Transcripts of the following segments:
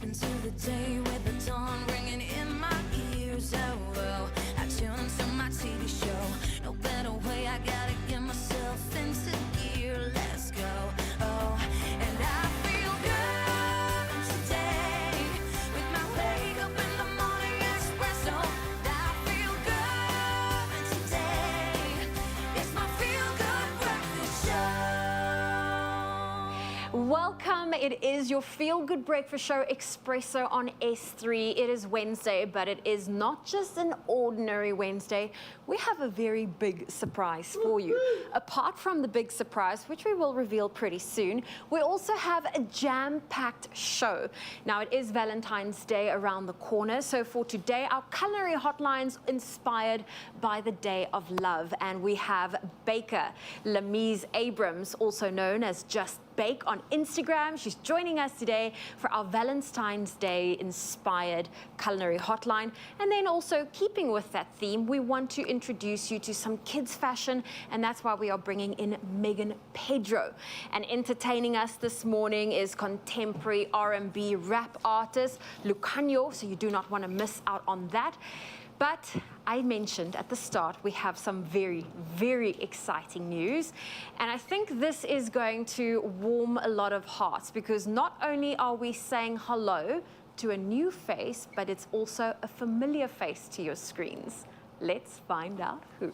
into the day with the dawn ringing in my ears. Oh, oh, I tune into my TV show. No better way, I gotta get myself into gear. Let's go. Oh, and I feel good today with my wake up in the morning espresso. I feel good today. It's my feel good breakfast show. Welcome. It is your Feel Good Breakfast Show, Expresso on S3. It is Wednesday, but it is not just an ordinary Wednesday. We have a very big surprise for you. Apart from the big surprise, which we will reveal pretty soon, we also have a jam-packed show. Now, it is Valentine's Day around the corner, so for today, our culinary hotline's inspired by the Day of Love, and we have baker Lamise Abrams, also known as Just Bake on Instagram. She's joining us today for our Valentine's Day inspired culinary hotline. And then also keeping with that theme, we want to introduce you to some kids fashion, and that's why we are bringing in Megan Pedro. And entertaining us this morning is contemporary R&B rap artist Lucanio, so you do not want to miss out on that. But I mentioned at the start, we have some very, very exciting news. And I think this is going to warm a lot of hearts, because not only are we saying hello to a new face, but it's also a familiar face to your screens. Let's find out who.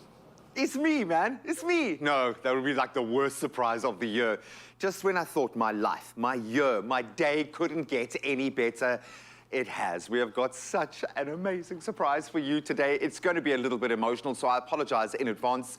It's me, man. It's me. No, that would be like the worst surprise of the year. Just when I thought my life, my year, my day couldn't get any better, it has. We have got such an amazing surprise for you today. It's going to be a little bit emotional, so I apologize in advance.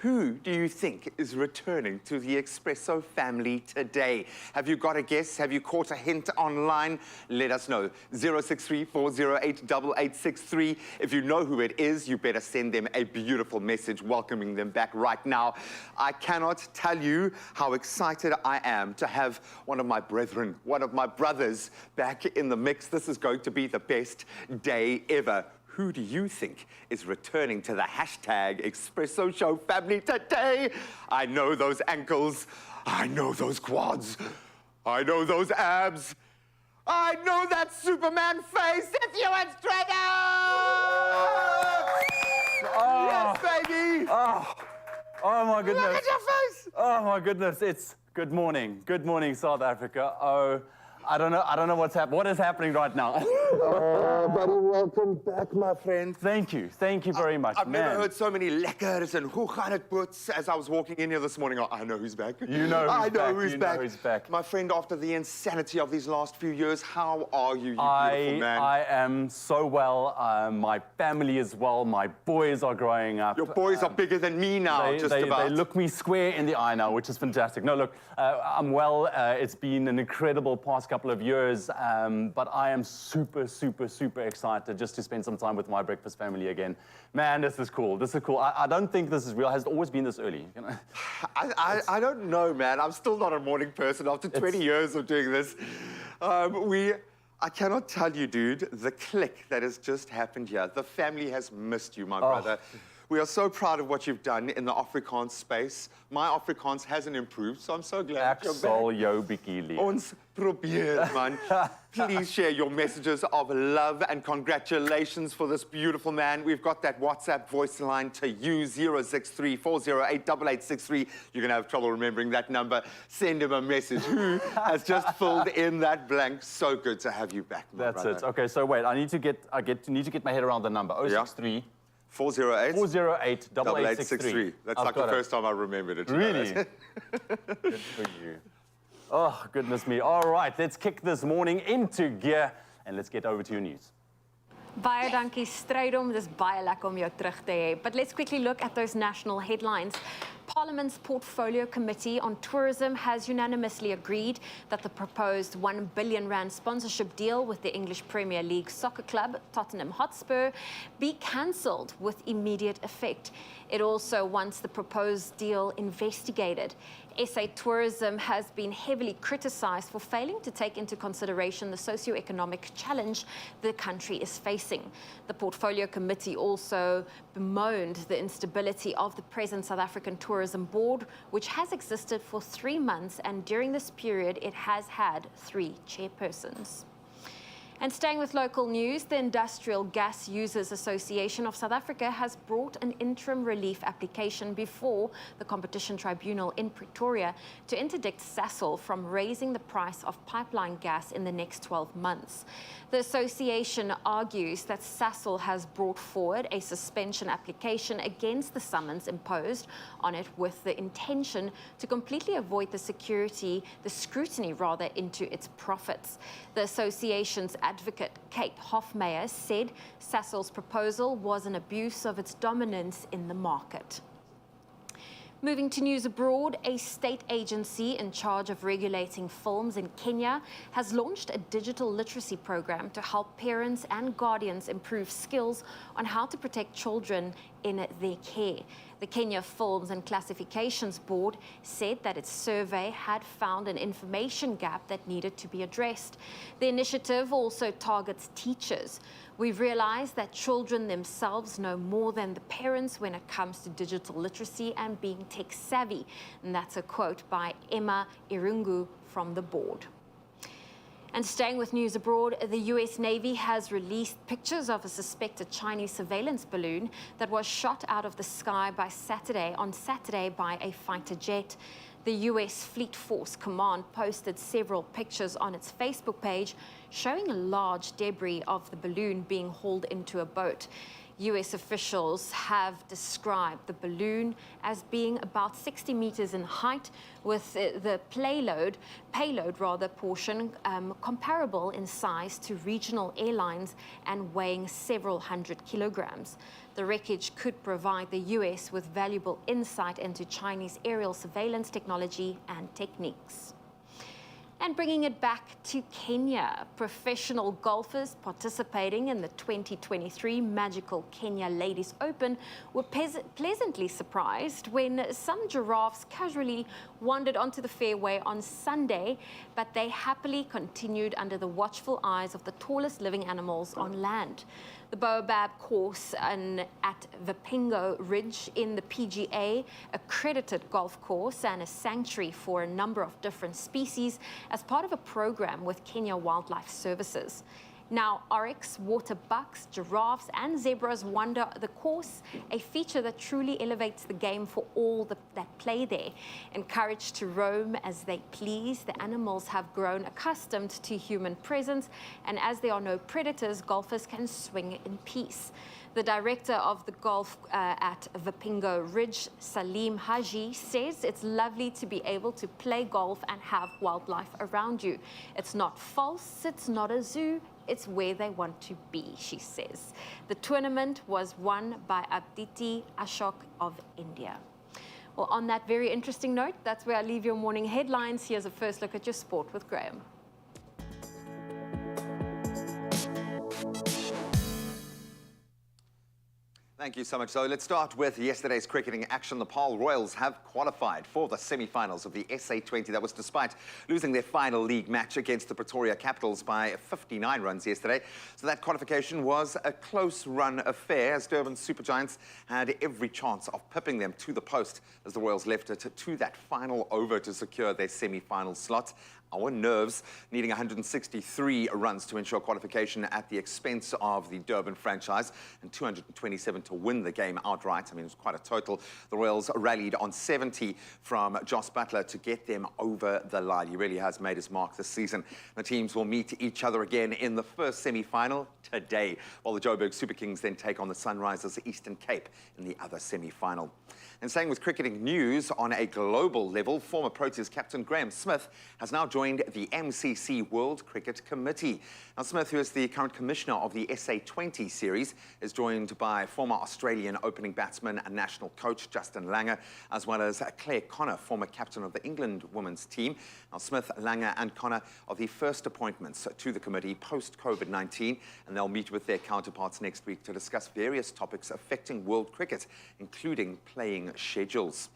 Who do you think is returning to the Expresso family today? Have you got a guess? Have you caught a hint online? Let us know. 063-408-8863. If you know who it is, you better send them a beautiful message welcoming them back right now. I cannot tell you how excited I am to have one of my brethren, one of my brothers back in the mix. This is going to be the best day ever. Who do you think is returning to the hashtag Expresso Show family today? I know those ankles. I know those quads. I know those abs. I know that Superman face. It's Ewan Strader! Oh. Yes, baby! Oh my goodness. Look at your face! Oh my goodness, it's good morning. Good morning, South Africa. Oh, I don't know what's happening. What is happening right now? Buddy, welcome back, my friend. Thank you very much. I've never heard so many lekkers and hoe gaan het boots as I was walking in here this morning. I know who's back. You know who's I know back. who's You back. know who's back. My friend, after the insanity of these last few years, how are you, you beautiful man? I am so well. My family is well. My boys are growing up. Your boys are bigger than me now, They look me square in the eye now, which is fantastic. No, look, I'm well. It's been an incredible past couple of years, but I am super excited just to spend some time with my breakfast family again. Man, this is cool. This is cool. I don't think this is real. Has it always been this early? You know? I don't know, man. I'm still not a morning person after 20 years of doing this. I cannot tell you, dude, the click that has just happened here. The family has missed you, my brother. We are so proud of what you've done in the Afrikaans space. My Afrikaans hasn't improved, so I'm so glad you're back. Jou bietjie lief. Ons probeer, man. Please share your messages of love and congratulations for this beautiful man. We've got that WhatsApp voice line to use, 063-408-8863. You're going to have trouble remembering that number. Send him a message. Who has just filled in that blank? So good to have you back, my brother. That's it. Okay, so wait, I need to get my head around the number. 063 408 8863. That's like the first time I remembered it. Really? Good for you. Oh, goodness me. All right, let's kick this morning into gear and let's get over to your news. Baie dankie Strydom, dis baie lekker om jou terug te hê. But let's quickly look at those national headlines. Parliament's Portfolio Committee on Tourism has unanimously agreed that the proposed R1 billion sponsorship deal with the English Premier League soccer club, Tottenham Hotspur, be cancelled with immediate effect. It also wants the proposed deal investigated. SA Tourism has been heavily criticised for failing to take into consideration the socio-economic challenge the country is facing. The Portfolio Committee also bemoaned the instability of the present South African Tourism Board, which has existed for 3 months, and during this period it has had 3 chairpersons. And staying with local news, the Industrial Gas Users Association of South Africa has brought an interim relief application before the Competition Tribunal in Pretoria to interdict Sasol from raising the price of pipeline gas in the next 12 months. The association argues that Sasol has brought forward a suspension application against the summons imposed on it with the intention to completely avoid the scrutiny into its profits. The association's advocate, Kate Hofmeyer, said Sasol's proposal was an abuse of its dominance in the market. Moving to news abroad, a state agency in charge of regulating films in Kenya has launched a digital literacy program to help parents and guardians improve skills on how to protect children in their care. The Kenya Films and Classifications Board said that its survey had found an information gap that needed to be addressed. The initiative also targets teachers. We've realized that children themselves know more than the parents when it comes to digital literacy and being tech savvy. And that's a quote by Emma Irungu from the board. And staying with news abroad, the US Navy has released pictures of a suspected Chinese surveillance balloon that was shot out of the sky on Saturday by a fighter jet. The US Fleet Force Command posted several pictures on its Facebook page showing a large debris of the balloon being hauled into a boat. US officials have described the balloon as being about 60 meters in height, with the payload portion comparable in size to regional airlines and weighing several hundred kilograms. The wreckage could provide the US with valuable insight into Chinese aerial surveillance technology and techniques. And bringing it back to Kenya, professional golfers participating in the 2023 Magical Kenya Ladies Open were pleasantly surprised when some giraffes casually wandered onto the fairway on Sunday, but they happily continued under the watchful eyes of the tallest living animals on land. The Baobab course at Vipingo Ridge in the PGA, accredited golf course and a sanctuary for a number of different species as part of a program with Kenya Wildlife Services. Now, oryx, water bucks, giraffes and zebras wander the course, a feature that truly elevates the game for all that play there. Encouraged to roam as they please, the animals have grown accustomed to human presence, and as there are no predators, golfers can swing in peace. The director of the golf at Vipingo Ridge, Salim Haji, says it's lovely to be able to play golf and have wildlife around you. It's not false, it's not a zoo, it's where they want to be, she says. The tournament was won by Aditi Ashok of India. Well, on that very interesting note, that's where I leave your morning headlines. Here's a first look at your sport with Graham. Thank you so much. So let's start with yesterday's cricketing action. The Paarl Royals have qualified for the semi-finals of the SA20. That was despite losing their final league match against the Pretoria Capitals by 59 runs yesterday. So that qualification was a close-run affair as Durban Super Giants had every chance of pipping them to the post as the Royals left it to that final over to secure their semi-final slot. Our nerves needing 163 runs to ensure qualification at the expense of the Durban franchise and 227 to win the game outright. I mean, it was quite a total. The Royals rallied on 70 from Joss Butler to get them over the line. He really has made his mark this season. The teams will meet each other again in the first semi-final today, while the Joburg Super Kings then take on the Sunrisers Eastern Cape in the other semi-final. And staying with cricketing news on a global level, former Proteas captain Graham Smith has now joined the MCC World Cricket Committee. Now, Smith, who is the current commissioner of the SA20 series, is joined by former Australian opening batsman and national coach Justin Langer, as well as Claire Connor, former captain of the England women's team. Now, Smith, Langer and Connor are the first appointments to the committee post-COVID-19, and they'll meet with their counterparts next week to discuss various topics affecting world cricket, including playing schedules.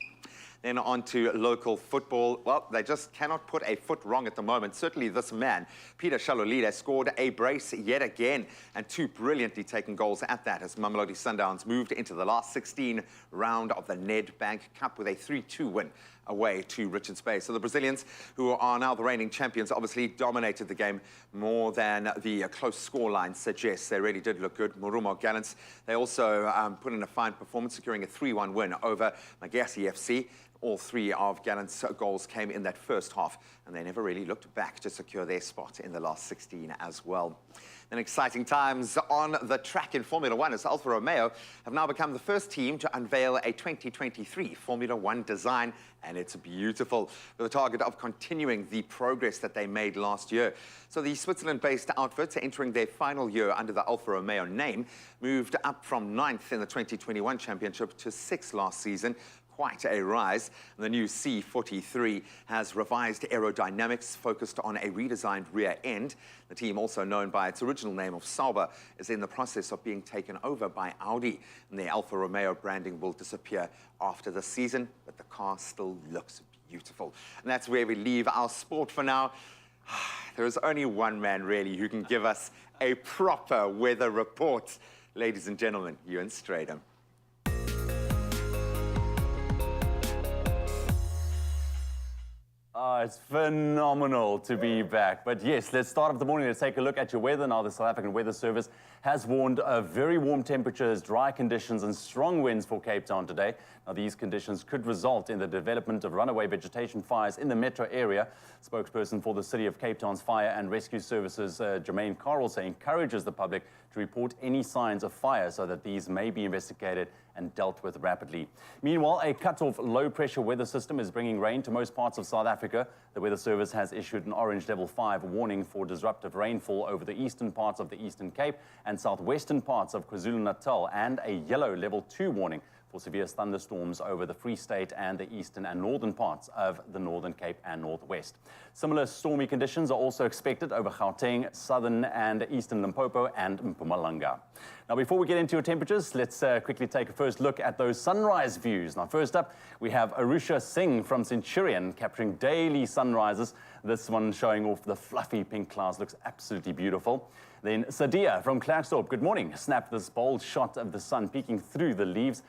Then on to local football. Well, they just cannot put a foot wrong at the moment. Certainly this man, Peter Shalolile, scored a brace yet again, and two brilliantly taken goals at that as Mamelodi Sundowns moved into the last 16 round of the Nedbank Cup with a 3-2 win away to Richards Bay. So the Brazilians, who are now the reigning champions, obviously dominated the game more than the close scoreline suggests. They really did look good. Murumo Gallants, they also put in a fine performance, securing a 3-1 win over Magasi FC. All three of Gallant's goals came in that first half, and they never really looked back to secure their spot in the last 16 as well. Then exciting times on the track in Formula One, as Alfa Romeo have now become the first team to unveil a 2023 Formula One design, and it's beautiful, with a target of continuing the progress that they made last year. So the Switzerland-based outfit, entering their final year under the Alfa Romeo name, moved up from 9th in the 2021 championship to 6th last season. Quite a rise. The new C43 has revised aerodynamics, focused on a redesigned rear end. The team, also known by its original name of Sauber, is in the process of being taken over by Audi, and the Alfa Romeo branding will disappear after the season, but the car still looks beautiful. And that's where we leave our sport for now. There is only one man, really, who can give us a proper weather report. Ladies and gentlemen, Ewan Stradham. Oh, it's phenomenal to be back. But yes, let's start off the morning. Let's take a look at your weather. Now, the South African Weather Service has warned of very warm temperatures, dry conditions, and strong winds for Cape Town today. Now, these conditions could result in the development of runaway vegetation fires in the metro area. Spokesperson for the City of Cape Town's Fire and Rescue Services, Jermaine Carroll, encourages the public to report any signs of fire so that these may be investigated and dealt with rapidly. Meanwhile, a cut-off low-pressure weather system is bringing rain to most parts of South Africa. The Weather Service has issued an orange level 5 warning for disruptive rainfall over the eastern parts of the Eastern Cape and southwestern parts of KwaZulu-Natal, and a yellow level 2 warning for severe thunderstorms over the Free State and the eastern and northern parts of the Northern Cape and Northwest. Similar stormy conditions are also expected over Gauteng, southern and eastern Limpopo and Mpumalanga. Now, before we get into your temperatures, let's quickly take a first look at those sunrise views. Now, first up, we have Arusha Singh from Centurion capturing daily sunrises. This one showing off the fluffy pink clouds, looks absolutely beautiful. Then Sadia from Klerksdorp, good morning, snapped this bold shot of the sun peeking through the leaves.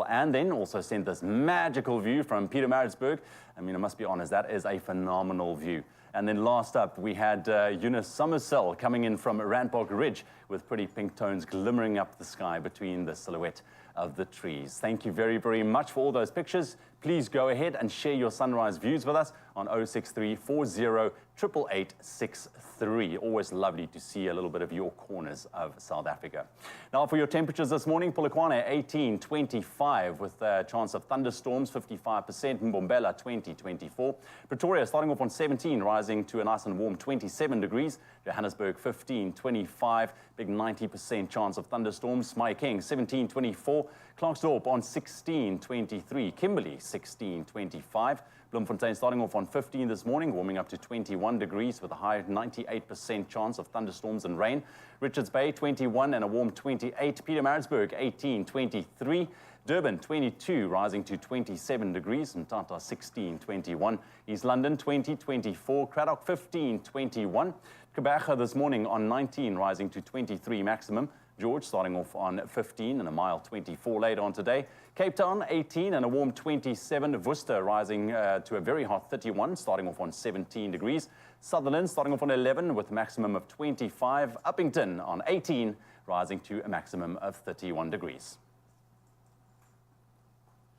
And then also sent this magical view from Pietermaritzburg. I mean, I must be honest, that is a phenomenal view. And then last up, we had Eunice Summersell coming in from Randpark Ridge with pretty pink tones glimmering up the sky between the silhouette of the trees. Thank you very, very much for all those pictures. Please go ahead and share your sunrise views with us on 063 40 88863. Always lovely to see a little bit of your corners of South Africa. Now, for your temperatures this morning, Polokwane 18, 25 with a chance of thunderstorms, 55%. Mbombela 20, 24. Pretoria starting off on 17, rising to a nice and warm 27 degrees. Johannesburg 15, 25, big 90% chance of thunderstorms. Mahikeng 17, 24. Klerksdorp on 16, 23. Kimberley 16, 25. Bloemfontein starting off on 15 this morning, warming up to 21 degrees with a high 98% chance of thunderstorms and rain. Richards Bay 21 and a warm 28. Pietermaritzburg 18, 23. Durban 22, rising to 27 degrees. Mthatha 16, 21. East London 20, 24. Cradock 15, 21. Gqeberha this morning on 19, rising to 23 maximum. George starting off on 15 and a mild 24 later on today. Cape Town 18 and a warm 27. Worcester rising to a very hot 31, starting off on 17 degrees. Sutherland starting off on 11 with a maximum of 25. Uppington on 18, rising to a maximum of 31 degrees.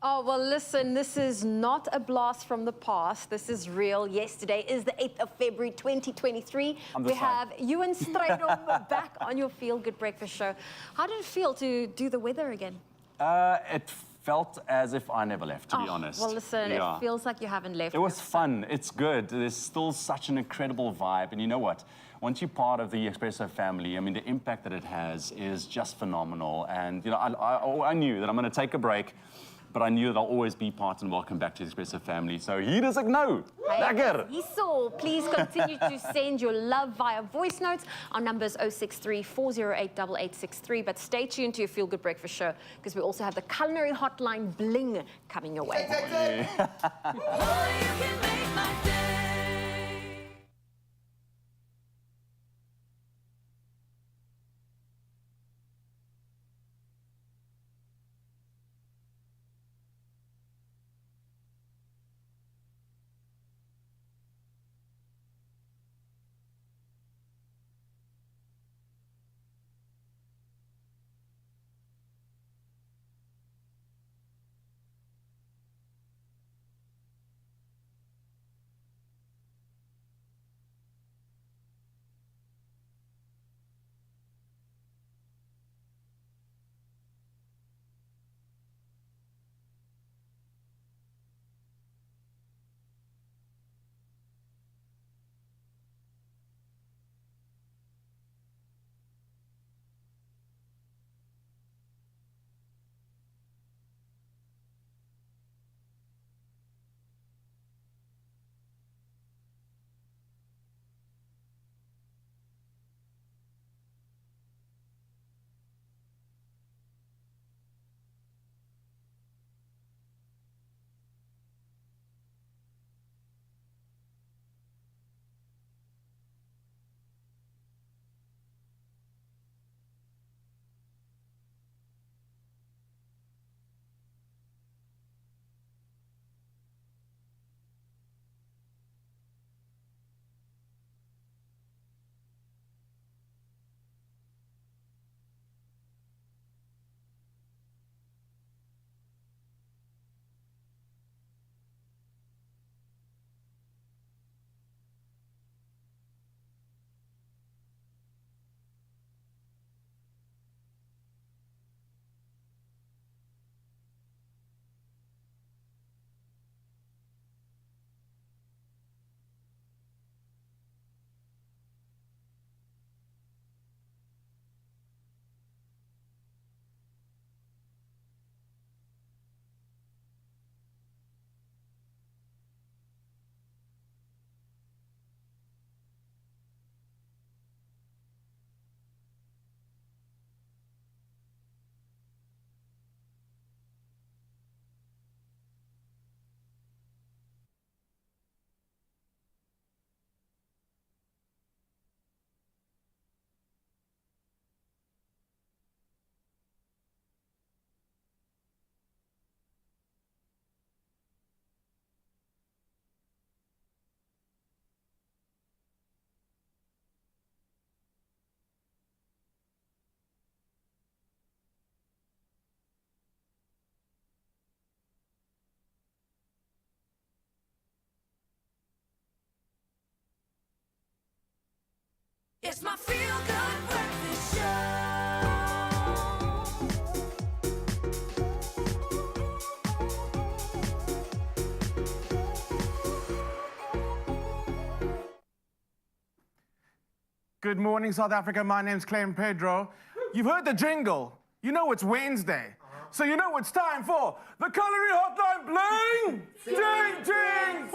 Oh, well, listen, this is not a blast from the past. This is real. Yesterday is the 8th of February, 2023. We have Ewan Stradham back on your Feel Good Breakfast show. How did it feel to do the weather again? It felt as if I never left, to be honest. Well, listen, it feels like you haven't left. It was fun. It's good. There's still such an incredible vibe. And you know what? Once you're part of the Expresso family, I mean, the impact that it has is just phenomenal. And, you know, I knew that I'm going to take a break, but I knew that I'll always be part and welcome back to the Expresso family. So hier is ek nou. Lekker. So please continue to send your love via voice notes on numbers 063 408 8863. But stay tuned to your Feel Good Breakfast show because we also have the Culinary hotline bling coming your way. It's my feel-good breakfast show. Good morning, South Africa. My name's Clem Pedro. You've heard the jingle. You know it's Wednesday. So you know it's time for the Culinary Hotline Bling! Ding, ding!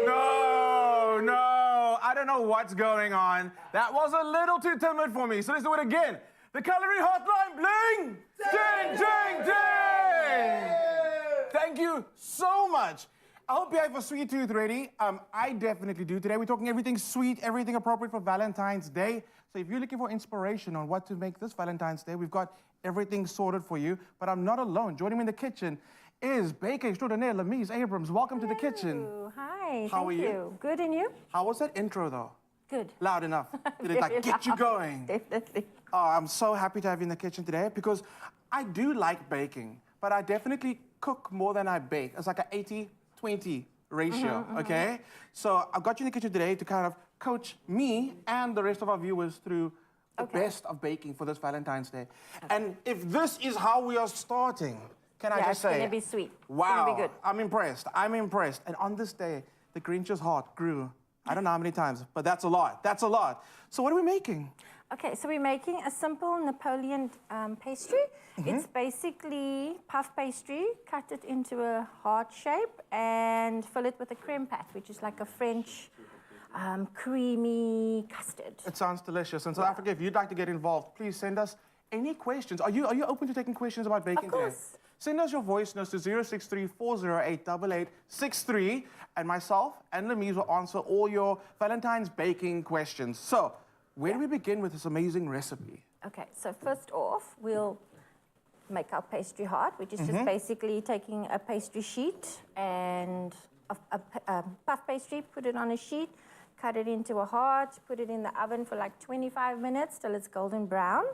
No. I don't know what's going on. That was a little too timid for me. So let's do it again. The Culinary Hotline Bling! Ding, ding, ding! Thank you so much. I hope you have a sweet tooth ready. I definitely do. Today we're talking everything sweet, everything appropriate for Valentine's Day. So if you're looking for inspiration on what to make this Valentine's Day, we've got everything sorted for you. But I'm not alone. Joining me in the kitchen is baker extraordinaire Lemise Abrams. Welcome to the kitchen. Hi, How thank are you? Good, and you? How was that intro though? Good. Loud enough? Did it like Very get you loud. going? Definitely. Oh, I'm so happy to have you in the kitchen today because I do like baking, but I definitely cook more than I bake. It's like an 80-20 ratio, okay? So I've got you in the kitchen today to kind of coach me and the rest of our viewers through the best of baking for this Valentine's Day. And if this is how we are starting, can I just say? It's gonna be sweet. Wow, It's gonna be good. I'm impressed. And on this day, the Grinch's heart grew. I don't know how many times, but that's a lot. So what are we making? Okay, so we're making a simple Napoleon pastry. It's basically puff pastry, cut it into a heart shape and fill it with a creme pat, which is like a French creamy custard. It sounds delicious. And South Africa, if you'd like to get involved, please send us any questions. Are you open to taking questions about baking Of course. today? Send us your voice notes to 063-408-8863, and myself and Lemise will answer all your Valentine's baking questions. So, where do we begin with this amazing recipe? Okay, so first off, we'll make our pastry heart, which is just basically taking a pastry sheet and a puff pastry, put it on a sheet, cut it into a heart, put it in the oven for like 25 minutes till it's golden brown.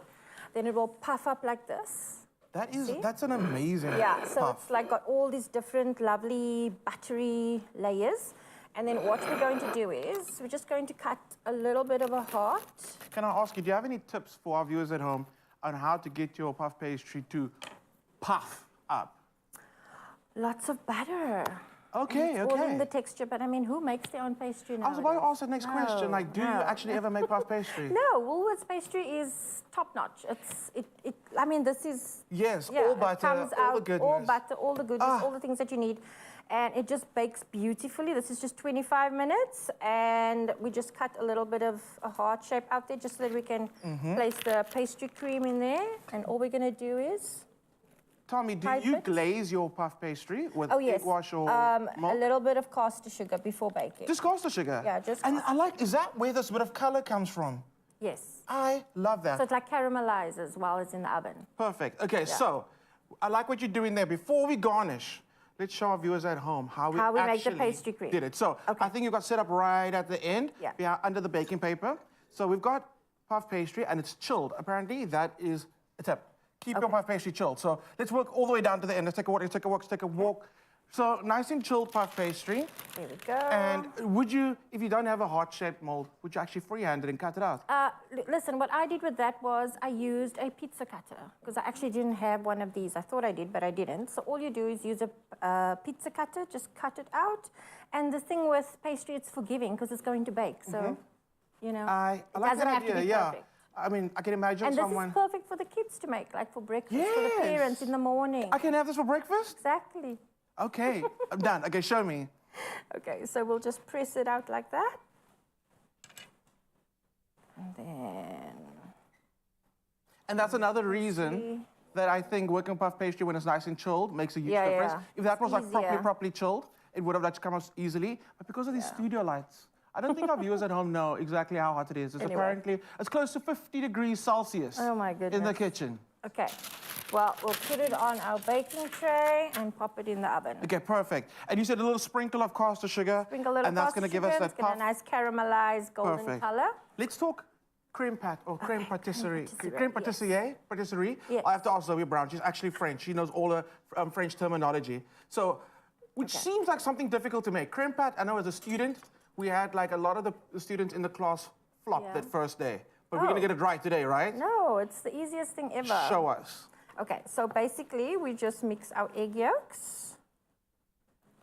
Then it will puff up like this. That's an amazing Yeah, so puff. it's like got all these different lovely buttery layers. And then what we're going to do is we're just going to cut a little bit of a heart. Can I ask you, do you have any tips for our viewers at home on how to get your puff pastry to puff up? Lots of butter. Okay, It's all in the texture, but I mean, who makes their own pastry now? I was about to ask the next question. Like, do you actually ever make puff pastry? No, Woolworths pastry is top notch. I mean, this is. Yes, Yeah, all it butter, comes all the out, goodness. all butter, all the goodness, all the things that you need. And it just bakes beautifully. This is just 25 minutes. And we just cut a little bit of a heart shape out there just so that we can place the pastry cream in there. And all we're going to do is. Tommy, do Type you it. glaze your puff pastry with Oh, yes. egg wash or A milk? little bit of caster sugar before baking. Just caster sugar? Yeah, just And I like, is that where this bit of color comes from? Yes. I love that. So it like caramelizes while it's in the oven. Perfect. Okay, so I like what you're doing there. Before we garnish, let's show our viewers at home how we make the actually pastry cream. did it. So Okay. I think you got set up right at the end, Yeah. under the baking paper. So we've got puff pastry and it's chilled. Apparently that is a tip. Keep your puff pastry chilled. So let's work all the way down to the end. Let's take a walk. So nice and chilled puff pastry. There we go. And would you, if you don't have a heart-shaped mold, would you actually freehand it and cut it out? Listen, what I did with that was I used a pizza cutter because I actually didn't have one of these. I thought I did, but I didn't. So all you do is use a pizza cutter, just cut it out. And the thing with pastry, it's forgiving because it's going to bake. So, you know, I it like doesn't that have idea, to be yeah. perfect. I mean, I can imagine And someone... this is perfect for the kids to make, like for breakfast, for the Yes. parents in the morning. I can have this for breakfast? Exactly. Okay, I'm done. Okay, show me. Okay, so we'll just press it out like that. And then... And that's another reason that I think working puff pastry when it's nice and chilled makes a huge difference. yeah. If that was like Easier. properly chilled, it would have like come out easily. But because of these studio lights, I don't think our viewers at home know exactly how hot it is. It's Anyway. apparently, it's close to 50 degrees Celsius. Oh my In the goodness. kitchen. Okay, well, we'll put it on our baking tray and pop it in the oven. Okay, perfect. And you said a little sprinkle of caster sugar. Sprinkle a little and that's caster going to give sugar, us that it's got puff. a nice caramelized golden Perfect. color. Let's talk creme pat or creme patisserie. patisserie, Creme patisserie? Patisserie? Yes. I have to ask Zoe Brown. She's actually French. She knows all the French terminology. So, which seems like something difficult to make. Creme pat, I know as a student, we had like a lot of the students in the class flop Yeah. that first day. But we're gonna get it right today, right? No, it's the easiest thing ever. Show us. Okay, so basically we just mix our egg yolks.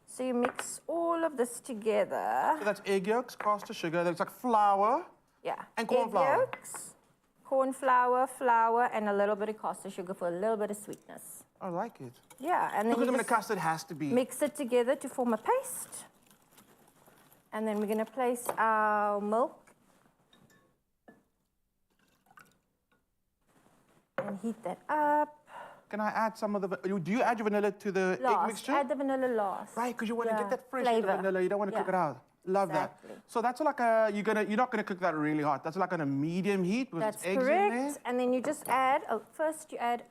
So you mix all of this together. So that's egg yolks, caster sugar, that's like flour. Yeah. And corn egg flour. Yolks, corn flour, flour, and a little bit of caster sugar for a little bit of sweetness. I like it. Yeah, and then Because you I mean, the just custard has to be. mix it together to form a paste. And then we're gonna place our milk and heat that up. Can I add some of the, do you add your vanilla to the egg Last, mixture? add the vanilla last. Right, because you want to Yeah, get that fresh flavor. vanilla. You don't want to cook it out. Love Exactly. that. So that's like a, you're not gonna cook that really hot. That's like on a medium heat because That's it's eggs correct. in there. And then you just add, first you add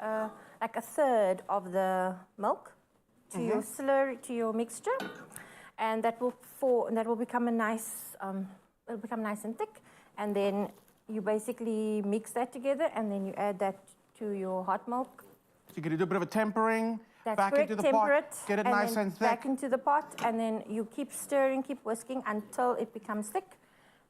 like a third of the milk to your slurry, to your mixture. And that will become a nice, it'll become nice and thick. And then you basically mix that together and then you add that to your hot milk. So you're gonna do a bit of a tempering. That's back correct, into the temper pot. it, Get it nice then and thick. back into the pot, and then you keep stirring, keep whisking until it becomes thick,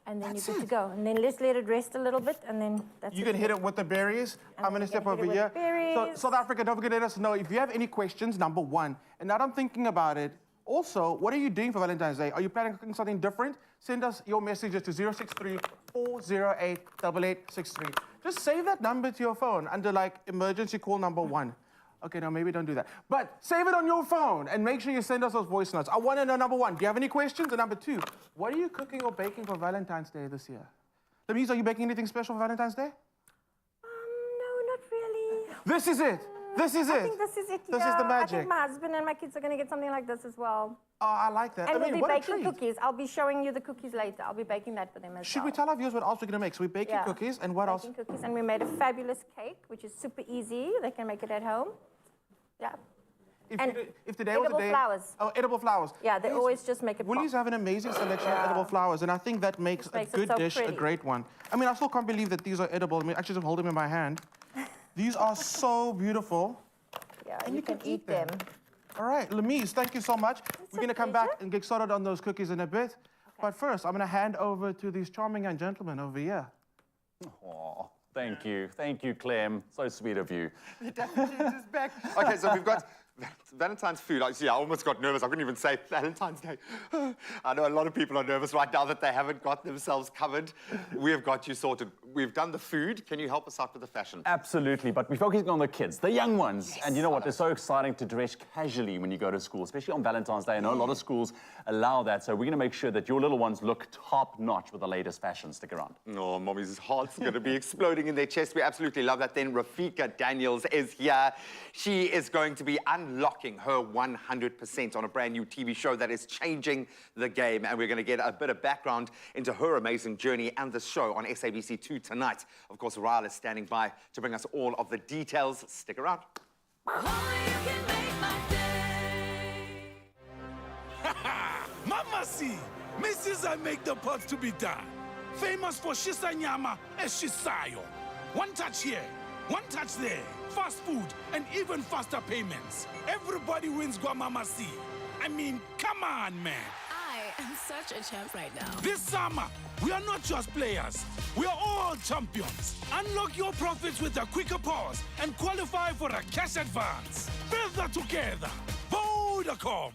and then That's you're good it. to go. And then let's let it rest a little bit, and then that's You can hit it with the berries. And I'm then gonna you step can hit over it here. with the berries. So South Africa, don't forget to let us know if you have any questions, number one. And now that I'm thinking about it, also, what are you doing for Valentine's Day? Are you planning on cooking something different? Send us your messages to 063-408-8863. Just save that number to your phone under like emergency call number 1. Okay, no, maybe don't do that. But save it on your phone and make sure you send us those voice notes. I want to know, number 1, do you have any questions? And number 2, what are you cooking or baking for Valentine's Day this year? Louise, are you baking anything special for Valentine's Day? No, not really. This is it. This is I it. think this is it. This is yeah. the I magic. think my husband and my kids are going to get something like this as well. Oh, I like that. And I mean, we'll be what a baking treat. cookies. I'll be showing you the cookies later. I'll be baking that for them as Should well. we tell our viewers what else we're going to make? So we're baking cookies, and what else? Baking cookies, and we made a fabulous cake, which is super easy. They can make it at home. Yeah. If today was the edible day, flowers. Oh, edible flowers. Yeah, they always just make it Woolies pop. have an amazing selection of edible flowers, and I think that makes a makes it good so dish pretty. a great one. I mean, I still can't believe that these are edible. I mean, actually, just hold them in my hand. These are so beautiful. Yeah, And you you can can eat eat them. them. All right, Lemise, thank you so much. We're going to come back pleasure. and get started on those cookies in a bit. But first, I'm going to hand over to these charming young gentlemen over here. Oh, thank you. Thank you, Clem. So sweet of you. Back. Okay, so we've got Valentine's food. I almost got nervous. I couldn't even say Valentine's Day. I know a lot of people are nervous right now that they haven't got themselves covered. We have got you sorted. We've done the food. Can you help us out with the fashion? Absolutely, but we're focusing on the kids, the young ones. Yes, and you know what? They're so exciting to dress casually when you go to school, especially on Valentine's Day. I know a lot of schools allow that, so we're going to make sure that your little ones look top-notch with the latest fashion. Stick around. Oh, mommy's heart's going to be exploding in their chest. We absolutely love that. Then Rafika Daniels is here. She is going to be unlocking her 100% on a brand new TV show that is changing the game. And we're going to get a bit of background into her amazing journey and the show on SABC2 tonight. Of course, Ryle is standing by to bring us all of the details. Stick around. Only you can make my day. Mama see, Mrs. I make the pot to be done. Famous for shisanyama and shisayo. One touch here, one touch there. Fast food and even faster payments. Everybody wins Gwa Mama see. I mean, come on, man. I am such a champ right now. This summer, we are not just players. We are all champions. Unlock your profits with a quicker pause and qualify for a cash advance. Further together. Vodacom.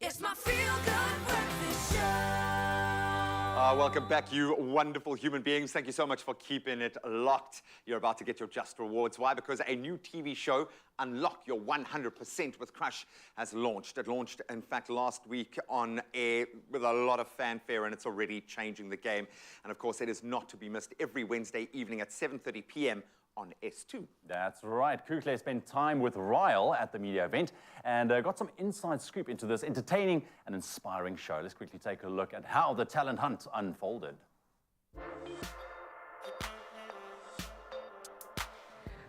It's my feel-good breakfast show. Welcome back, you wonderful human beings. Thank you so much for keeping it locked. You're about to get your just rewards. Why? Because a new TV show, Unlock Your 100% with Crush, has launched. It launched, in fact, last week on air with a lot of fanfare, and it's already changing the game. And of course, it is not to be missed every Wednesday evening at 7:30 p.m. on S2. That's right. Kukle spent time with Ryle at the media event and got some inside scoop into this entertaining and inspiring show. Let's quickly take a look at how the talent hunt unfolded.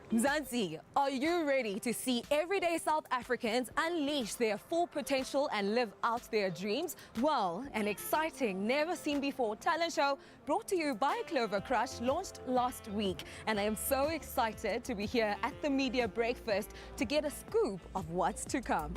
Mzansi, are you ready to see everyday South Africans unleash their full potential and live out their dreams? Well, an exciting, never-seen-before talent show brought to you by Clover Crush launched last week. And I am so excited to be here at the media breakfast to get a scoop of what's to come.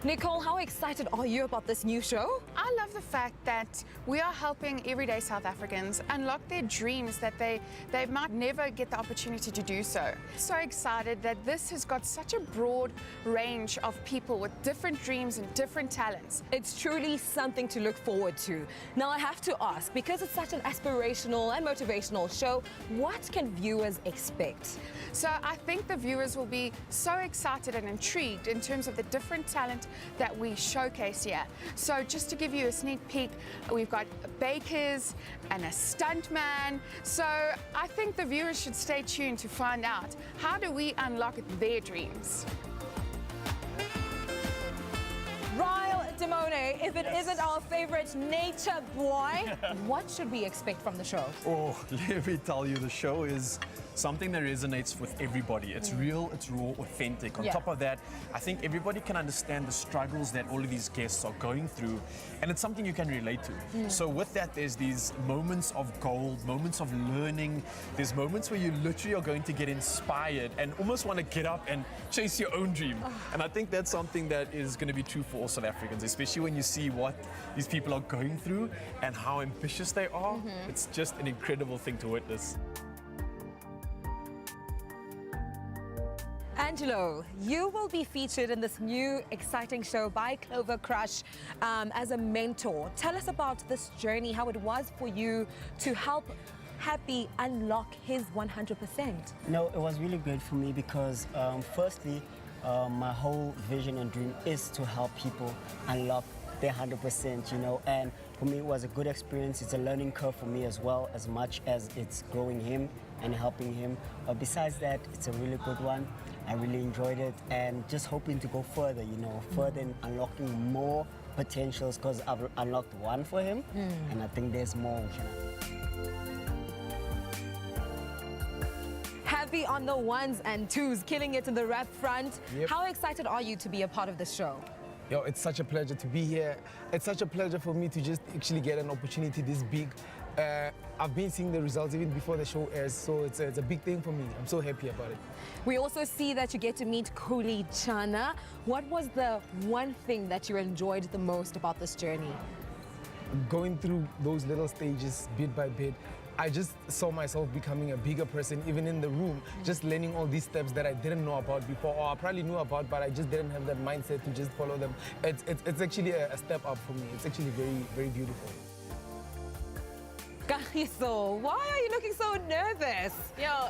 Nicole, how excited are you about this new show? I love the fact that we are helping everyday South Africans unlock their dreams that they might never get the opportunity to do so. So excited that this has got such a broad range of people with different dreams and different talents. It's truly something to look forward to. Now I have to ask, because it's such an aspirational and motivational show, what can viewers expect? So I think the viewers will be so excited and intrigued in terms of the different talent that we showcase here. So just to give you a sneak peek, we've got bakers and a stuntman. So I think the viewers should stay tuned to find out, how do we unlock their dreams? Ryle Demone, if it isn't our favorite nature boy, what should we expect from the show? Oh, let me tell you, the show is something that resonates with everybody. It's real, it's raw, authentic. On top of that, I think everybody can understand the struggles that all of these guests are going through, and it's something you can relate to. So with that, there's these moments of gold, moments of learning. There's moments where you literally are going to get inspired and almost want to get up and chase your own dream. And I think that's something that is going to be true for all South Africans, especially when you see what these people are going through and how ambitious they are. It's just an incredible thing to witness. Angelo, you will be featured in this new exciting show by Clover Crush as a mentor. Tell us about this journey, how it was for you to help Happy unlock his 100%. No, it was really great for me because firstly, my whole vision and dream is to help people unlock their 100%, you know, and for me it was a good experience. It's a learning curve for me as well, as much as it's growing him and helping him. But besides that, it's a really good one. I really enjoyed it and just hoping to go further, you know, further in unlocking more potentials, because I've unlocked one for him and I think there's more we can. Happy on the ones and twos, killing it in the rap front. How excited are you to be a part of this show? Yo, it's such a pleasure to be here. It's such a pleasure for me to just actually get an opportunity this big. I've been seeing the results even before the show airs, so it's a big thing for me. I'm so happy about it. We also see that you get to meet Kuli Chana. What was the one thing that you enjoyed the most about this journey? Going through those little stages bit by bit, I just saw myself becoming a bigger person, even in the room, just learning all these steps that I didn't know about before, or I probably knew about, but I just didn't have that mindset to just follow them. It's actually a step up for me. It's actually very, very beautiful. Kagiso, why are you looking so nervous? Yo,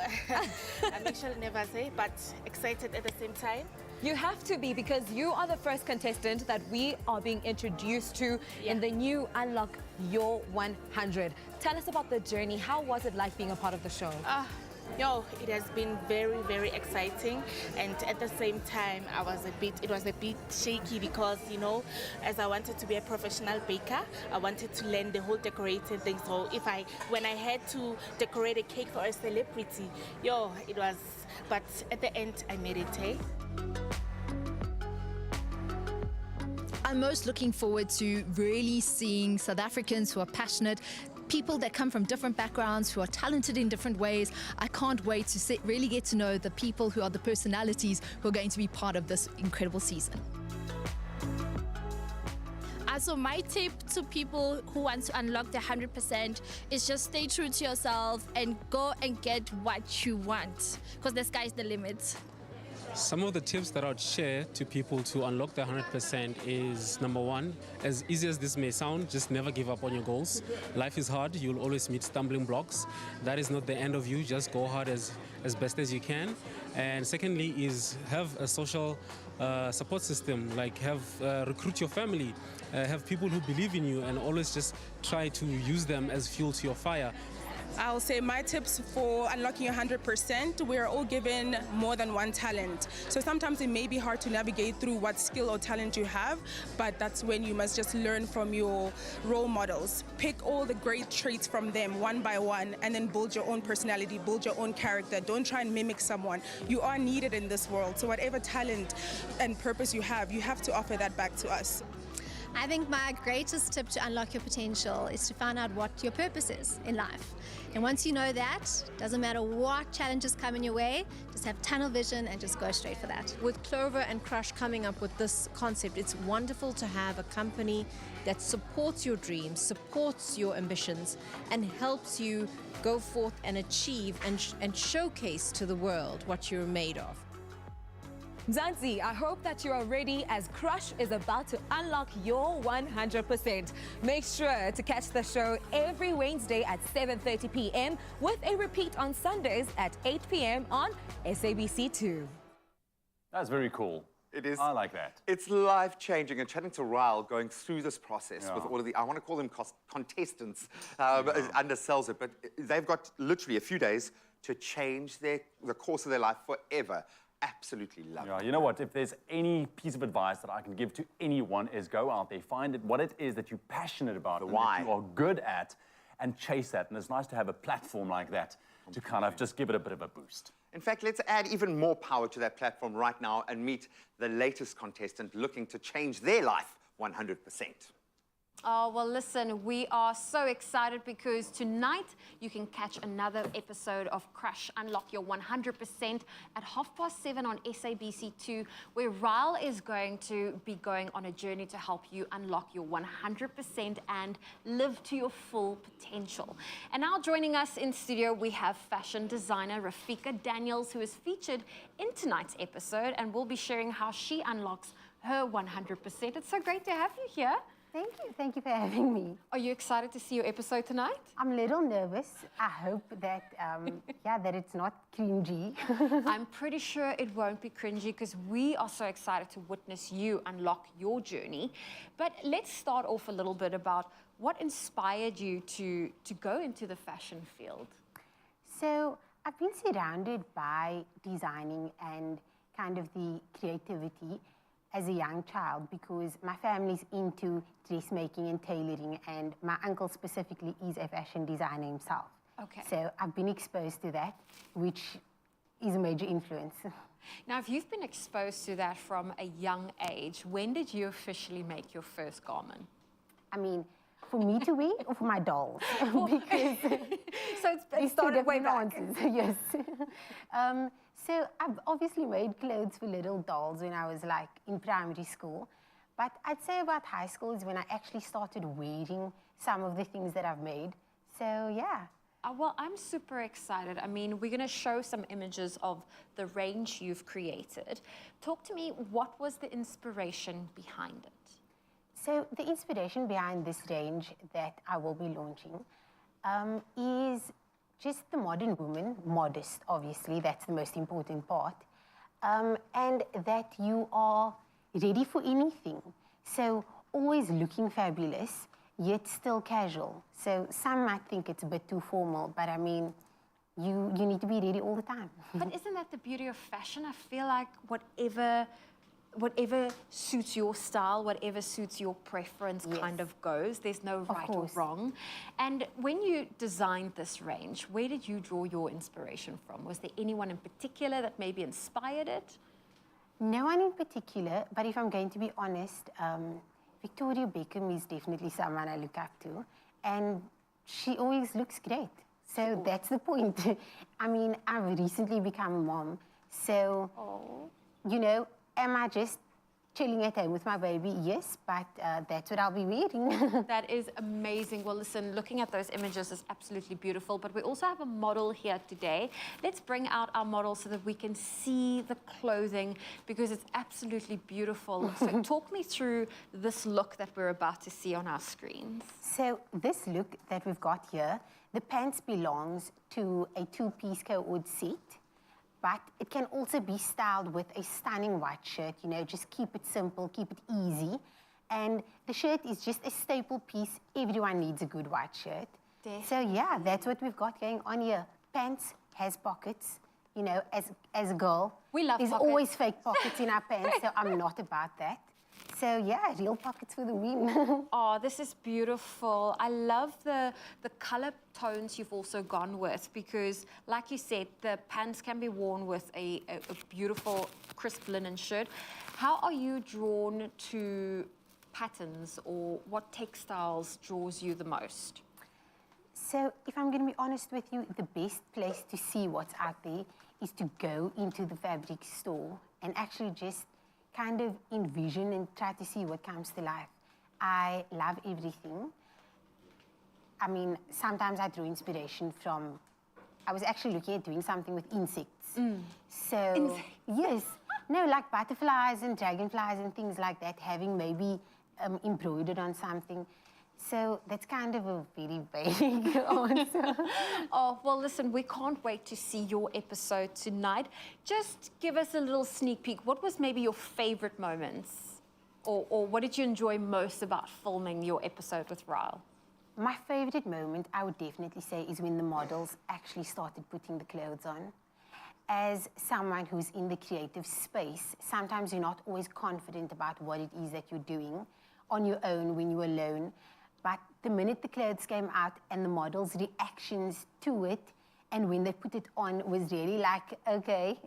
I'm actually nervous, but excited at the same time. You have to be, because you are the first contestant that we are being introduced to in the new Unlock Your 100. Tell us about the journey. How was it like being a part of the show? Yo, it has been very, very exciting, and at the same time, it was a bit shaky because, you know, as I wanted to be a professional baker, I wanted to learn the whole decorating thing. So when I had to decorate a cake for a celebrity, yo, it was. But at the end, I made it. Hey. I'm most looking forward to really seeing South Africans who are passionate, people that come from different backgrounds, who are talented in different ways. I can't wait to really get to know the people who are the personalities who are going to be part of this incredible season. So my tip to people who want to unlock the 100% is just stay true to yourself and go and get what you want, because the sky's the limit. Some of the tips that I would share to people to unlock their 100% is, number one, as easy as this may sound, just never give up on your goals. Life is hard. You'll always meet stumbling blocks. That is not the end of you. Just go hard as best as you can. And secondly is have a social support system, like recruit your family, have people who believe in you, and always just try to use them as fuel to your fire. I'll say my tips for unlocking 100%, we're all given more than one talent. So sometimes it may be hard to navigate through what skill or talent you have, but that's when you must just learn from your role models. Pick all the great traits from them one by one, and then build your own personality, build your own character. Don't try and mimic someone. You are needed in this world. So whatever talent and purpose you have to offer that back to us. I think my greatest tip to unlock your potential is to find out what your purpose is in life. And once you know that, doesn't matter what challenges come in your way, just have tunnel vision and just go straight for that. With Clover and Crush coming up with this concept, it's wonderful to have a company that supports your dreams, supports your ambitions, and helps you go forth and achieve and showcase to the world what you're made of. Mzansi, I hope that you are ready as Crush is about to unlock your 100%. Make sure to catch the show every Wednesday at 7:30 p.m. with a repeat on Sundays at 8 p.m. on SABC2. That's very cool. It is. I like that. It's life-changing, and chatting to Ryle going through this process with all of the, I want to call them contestants, undersells it, but they've got literally a few days to change the course of their life forever. Absolutely love it. Yeah, you know what? If there's any piece of advice that I can give to anyone is go out there, find what it is that you're passionate about, and that you are good at, and chase that. And it's nice to have a platform like that to kind of just give it a bit of a boost. In fact, let's add even more power to that platform right now and meet the latest contestant looking to change their life 100%. Oh, well, listen, we are so excited because tonight you can catch another episode of Crush Unlock Your 100% at 7:30 on SABC2, where Ryle is going to be going on a journey to help you unlock your 100% and live to your full potential. And now joining us in studio, we have fashion designer Rafika Daniels, who is featured in tonight's episode and will be sharing how she unlocks her 100%. It's so great to have you here. Thank you for having me. Are you excited to see your episode tonight? I'm a little nervous. I hope that, that it's not cringy. I'm pretty sure it won't be cringy because we are so excited to witness you unlock your journey. But let's start off a little bit about what inspired you to go into the fashion field. So I've been surrounded by designing and kind of the creativity as a young child because my family's into dressmaking and tailoring, and my uncle specifically is a fashion designer himself. Okay. So I've been exposed to that, which is a major influence. Now, if you've been exposed to that from a young age, when did you officially make your first garment? I mean, for me to wear or for my dolls? Because so it started way back. Yes. So I've obviously made clothes for little dolls when I was like in primary school. But I'd say about high school is when I actually started wearing some of the things that I've made. So yeah. Well, I'm super excited. I mean, we're going to show some images of the range you've created. Talk to me, what was the inspiration behind it? So the inspiration behind this range that I will be launching is just the modern woman, modest, obviously, that's the most important part, and that you are ready for anything. So always looking fabulous, yet still casual. So some might think it's a bit too formal, but I mean, you need to be ready all the time. But isn't that the beauty of fashion? I feel like whatever suits your style, whatever suits your preference kind of goes. There's no right or wrong. And when you designed this range, where did you draw your inspiration from? Was there anyone in particular that maybe inspired it? No one in particular, but if I'm going to be honest, Victoria Beckham is definitely someone I look up to, and she always looks great. So that's the point. I mean, I've recently become a mom, so, you know, am I just chilling at home with my baby, yes, but that's what I'll be wearing. That is amazing. Well, listen, looking at those images is absolutely beautiful, but we also have a model here today. Let's bring out our model so that we can see the clothing because it's absolutely beautiful. So talk me through this look that we're about to see on our screens. So this look that we've got here, the pants belongs to a two-piece co-ord set. But it can also be styled with a stunning white shirt, you know, just keep it simple, keep it easy. And the shirt is just a staple piece. Everyone needs a good white shirt. Definitely. So yeah, that's what we've got going on here. Pants has pockets, you know, as a girl. We love There's pockets. always fake pockets in our pants, so I'm not about that. So yeah, real pockets for the win. Oh, this is beautiful. I love the color tones you've also gone with because, like you said, the pants can be worn with a beautiful crisp linen shirt. How are you drawn to patterns, or what textiles draws you the most? So if I'm going to be honest with you, the best place to see what's out there is to go into the fabric store and actually just kind of envision and try to see what comes to life. I love everything. I mean, sometimes I draw inspiration from, I was actually looking at doing something with insects. So, yes, no, like butterflies and dragonflies and things like that, having maybe embroidered on something. So that's kind of a very vague answer. Oh, well, listen, we can't wait to see your episode tonight. Just give us a little sneak peek. What was maybe your favorite moments? Or what did you enjoy most about filming your episode with Ryle? My favorite moment, I would definitely say, is when the models actually started putting the clothes on. As someone who's in the creative space, sometimes you're not always confident about what it is that you're doing on your own when you're alone. But the minute the clothes came out and the models' reactions to it, and when they put it on, was really like, okay,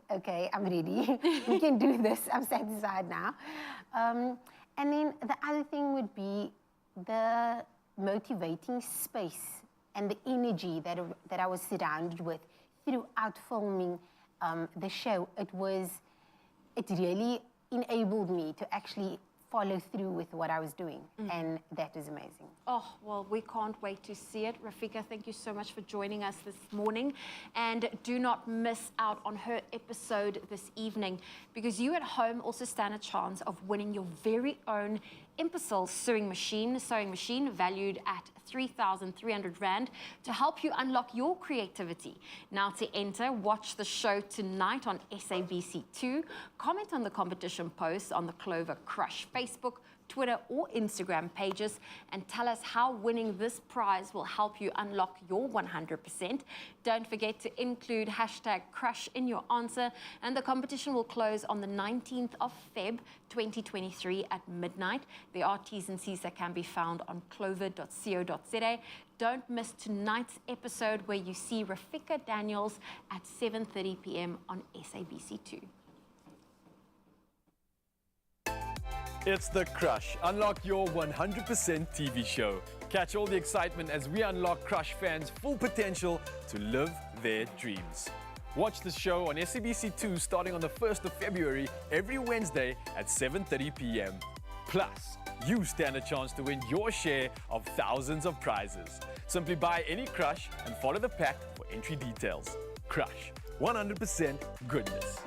I'm ready. We can do this. I'm satisfied now. And then the other thing would be the motivating space and the energy that I was surrounded with throughout filming the show. It really enabled me to actually follow through with what I was doing, and that was amazing. Oh, well, we can't wait to see it. Rafika, thank you so much for joining us this morning. And do not miss out on her episode this evening, because you at home also stand a chance of winning your very own imbecile sewing machine valued at 3,300 Rand to help you unlock your creativity. Now to enter, watch the show tonight on SABC2, comment on the competition posts on the Clover Crush Facebook, Twitter or Instagram pages, and tell us how winning this prize will help you unlock your 100%. Don't forget to include #Crush in your answer, and the competition will close on the 19th of Feb 2023 at midnight. There are T's and C's that can be found on clover.co.za. Don't miss tonight's episode where you see Rafika Daniels at 7:30 p.m. on SABC2. It's The Crush. Unlock your 100% TV show. Catch all the excitement as we unlock Crush fans' full potential to live their dreams. Watch the show on SABC2 starting on the 1st of February every Wednesday at 7:30 p.m. Plus, you stand a chance to win your share of thousands of prizes. Simply buy any Crush and follow the pack for entry details. Crush, 100% goodness.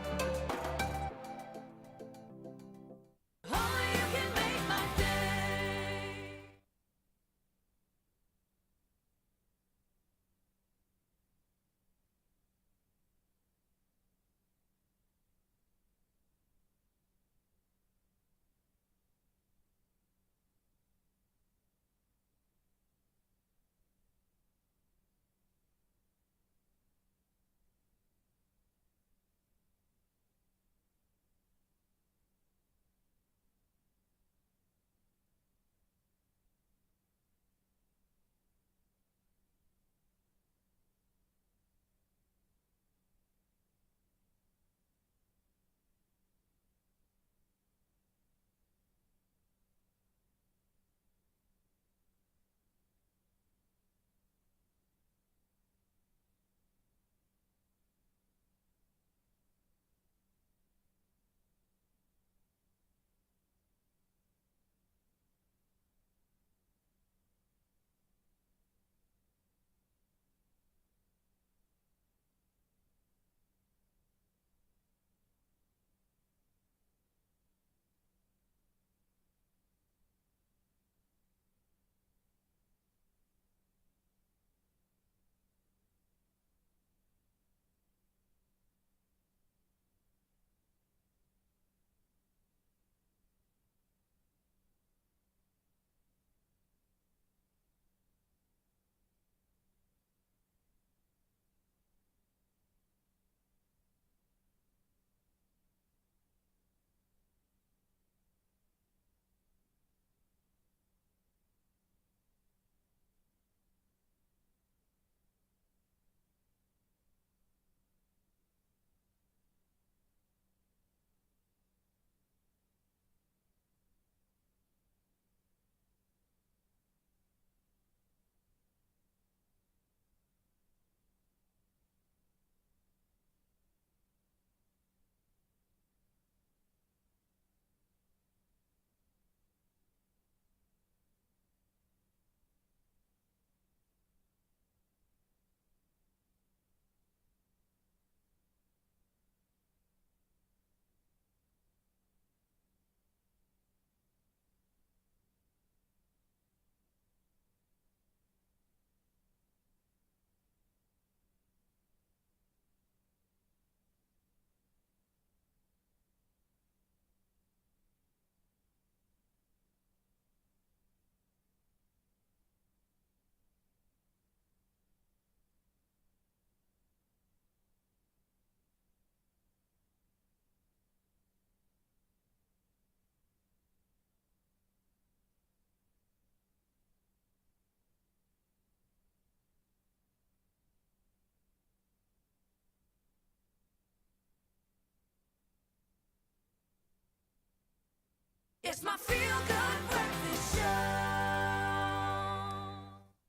It's my feel-good breakfast show.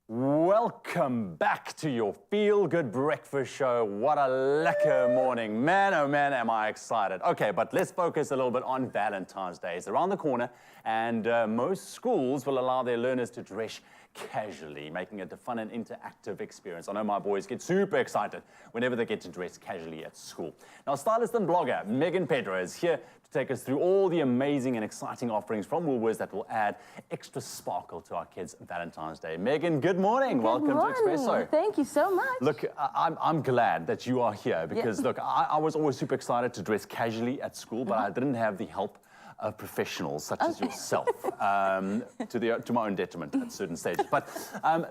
Welcome back to your feel-good breakfast show. What a lekker morning. Man, oh man, am I excited. Okay, but let's focus a little bit on Valentine's Day. It's around the corner, and most schools will allow their learners to dress casually, making it a fun and interactive experience. I know my boys get super excited whenever they get to dress casually at school. Now, stylist and blogger Megan Pedro is here to take us through all the amazing and exciting offerings from Woolworths that will add extra sparkle to our kids' Valentine's Day. Megan, good morning. Welcome to Expresso. Thank you so much. Look, I'm glad that you are here because, look, I was always super excited to dress casually at school, but I didn't have the help of professionals such as yourself, to my own detriment at certain stages. But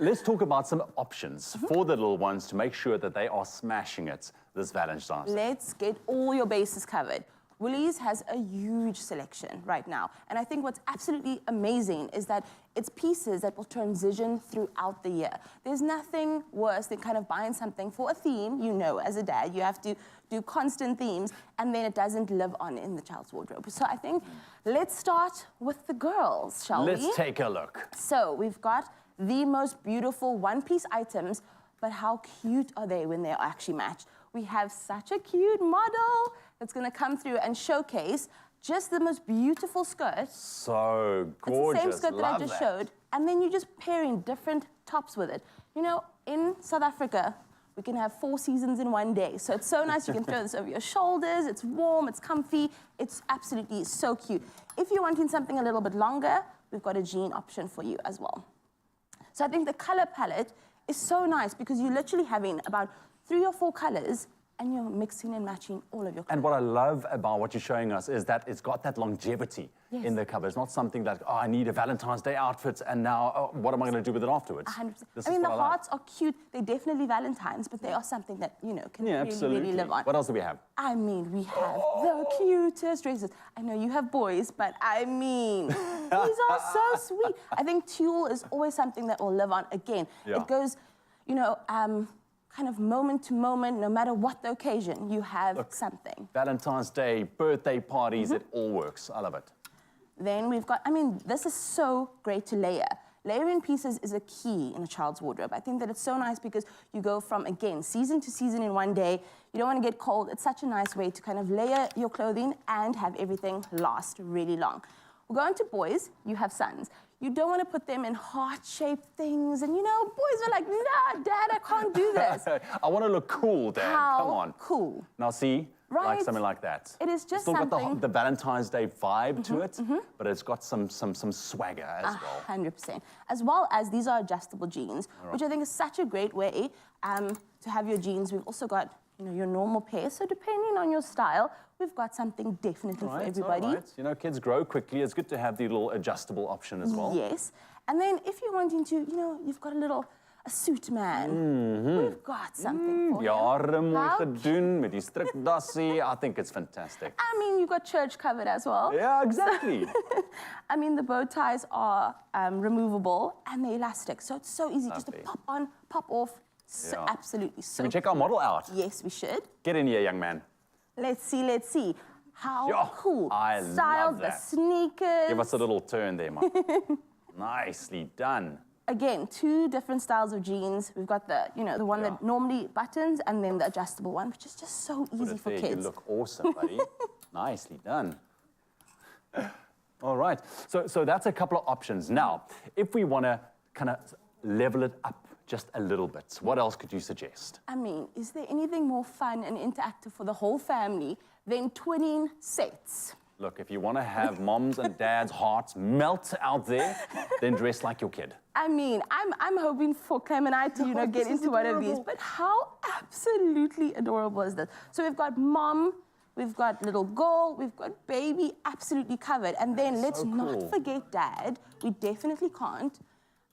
let's talk about some options for the little ones to make sure that they are smashing it this Valentine's Day. Let's get all your bases covered. Woolies has a huge selection right now. And I think what's absolutely amazing is that it's pieces that will transition throughout the year. There's nothing worse than kind of buying something for a theme. You know, as a dad, you have to do constant themes, and then it doesn't live on in the child's wardrobe. So I think let's start with the girls, shall we? Let's take a look. So we've got the most beautiful one-piece items, but how cute are they when they're actually matched? We have such a cute model that's going to come through and showcase just the most beautiful skirt. So gorgeous. It's the same skirt that I just showed. And then you're just pairing different tops with it. You know, in South Africa, we can have 4 seasons in one day. So it's so nice. You can throw this over your shoulders. It's warm. It's comfy. It's absolutely so cute. If you're wanting something a little bit longer, we've got a jean option for you as well. So I think the color palette is so nice because you're literally having about 3 or 4 colors, and you're mixing and matching all of your colors. And what I love about what you're showing us is that it's got that longevity in the cover. It's not something that, oh, I need a Valentine's Day outfit, and now what am I going to do with it afterwards? 100%. I mean, the hearts are cute. They're definitely Valentines, but they are something that, you know, can really live on. What else do we have? I mean, we have the cutest dresses. I know you have boys, but I mean, these are so sweet. I think tulle is always something that will live on. Again, it goes, you know, kind of moment to moment, no matter what the occasion, you have something. Valentine's Day, birthday parties, it all works. I love it. Then we've got, I mean, this is so great to layer. Layering pieces is a key in a child's wardrobe. I think that it's so nice because you go from, again, season to season in one day. You don't want to get cold. It's such a nice way to kind of layer your clothing and have everything last really long. We'll go on to boys. You have sons. You don't want to put them in heart-shaped things. And, you know, boys are like, nah, Dad, I can't do this. I want to look cool, Dad. Come on. Cool. Now, see? Right. Like something like that. It is just it's still something. got the Valentine's Day vibe to it, but it's got some swagger as well. 100%. As well as these are adjustable jeans, which I think is such a great way to have your jeans. We've also got, you know, your normal pair. So depending on your style, we've got something definitely for everybody. All right. You know, kids grow quickly. It's good to have the little adjustable option as well. Yes. And then if you're wanting to, you know, you've got a suit man. We've got something for Jare mooi gedoen met die strikdassie. I think it's fantastic. I mean, you've got church covered as well. Yeah, exactly. I mean, the bow ties are removable and they're elastic. So it's so easy just to pop on, pop off. So absolutely so Can we check our model out? Yes, we should. Get in here, young man. Let's see. How cool. I Styled, love that. the sneakers. Give us a little turn there, Mom. Nicely done. Again, 2 different styles of jeans. We've got the, you know, the one that normally buttons and then the adjustable one, which is just so easy for kids. You look awesome, buddy. Nicely done. All right. So that's a couple of options. Now, if we want to kind of level it up just a little bit, what else could you suggest? I mean, is there anything more fun and interactive for the whole family than twinning sets? Look, if you want to have moms and dads' hearts melt out there, then dress like your kid. I mean, I'm hoping for Clem and I to, you know, get into one of these, but how absolutely adorable is this? So we've got mom, we've got little girl, we've got baby, absolutely covered. And then let's not forget dad. We definitely can't.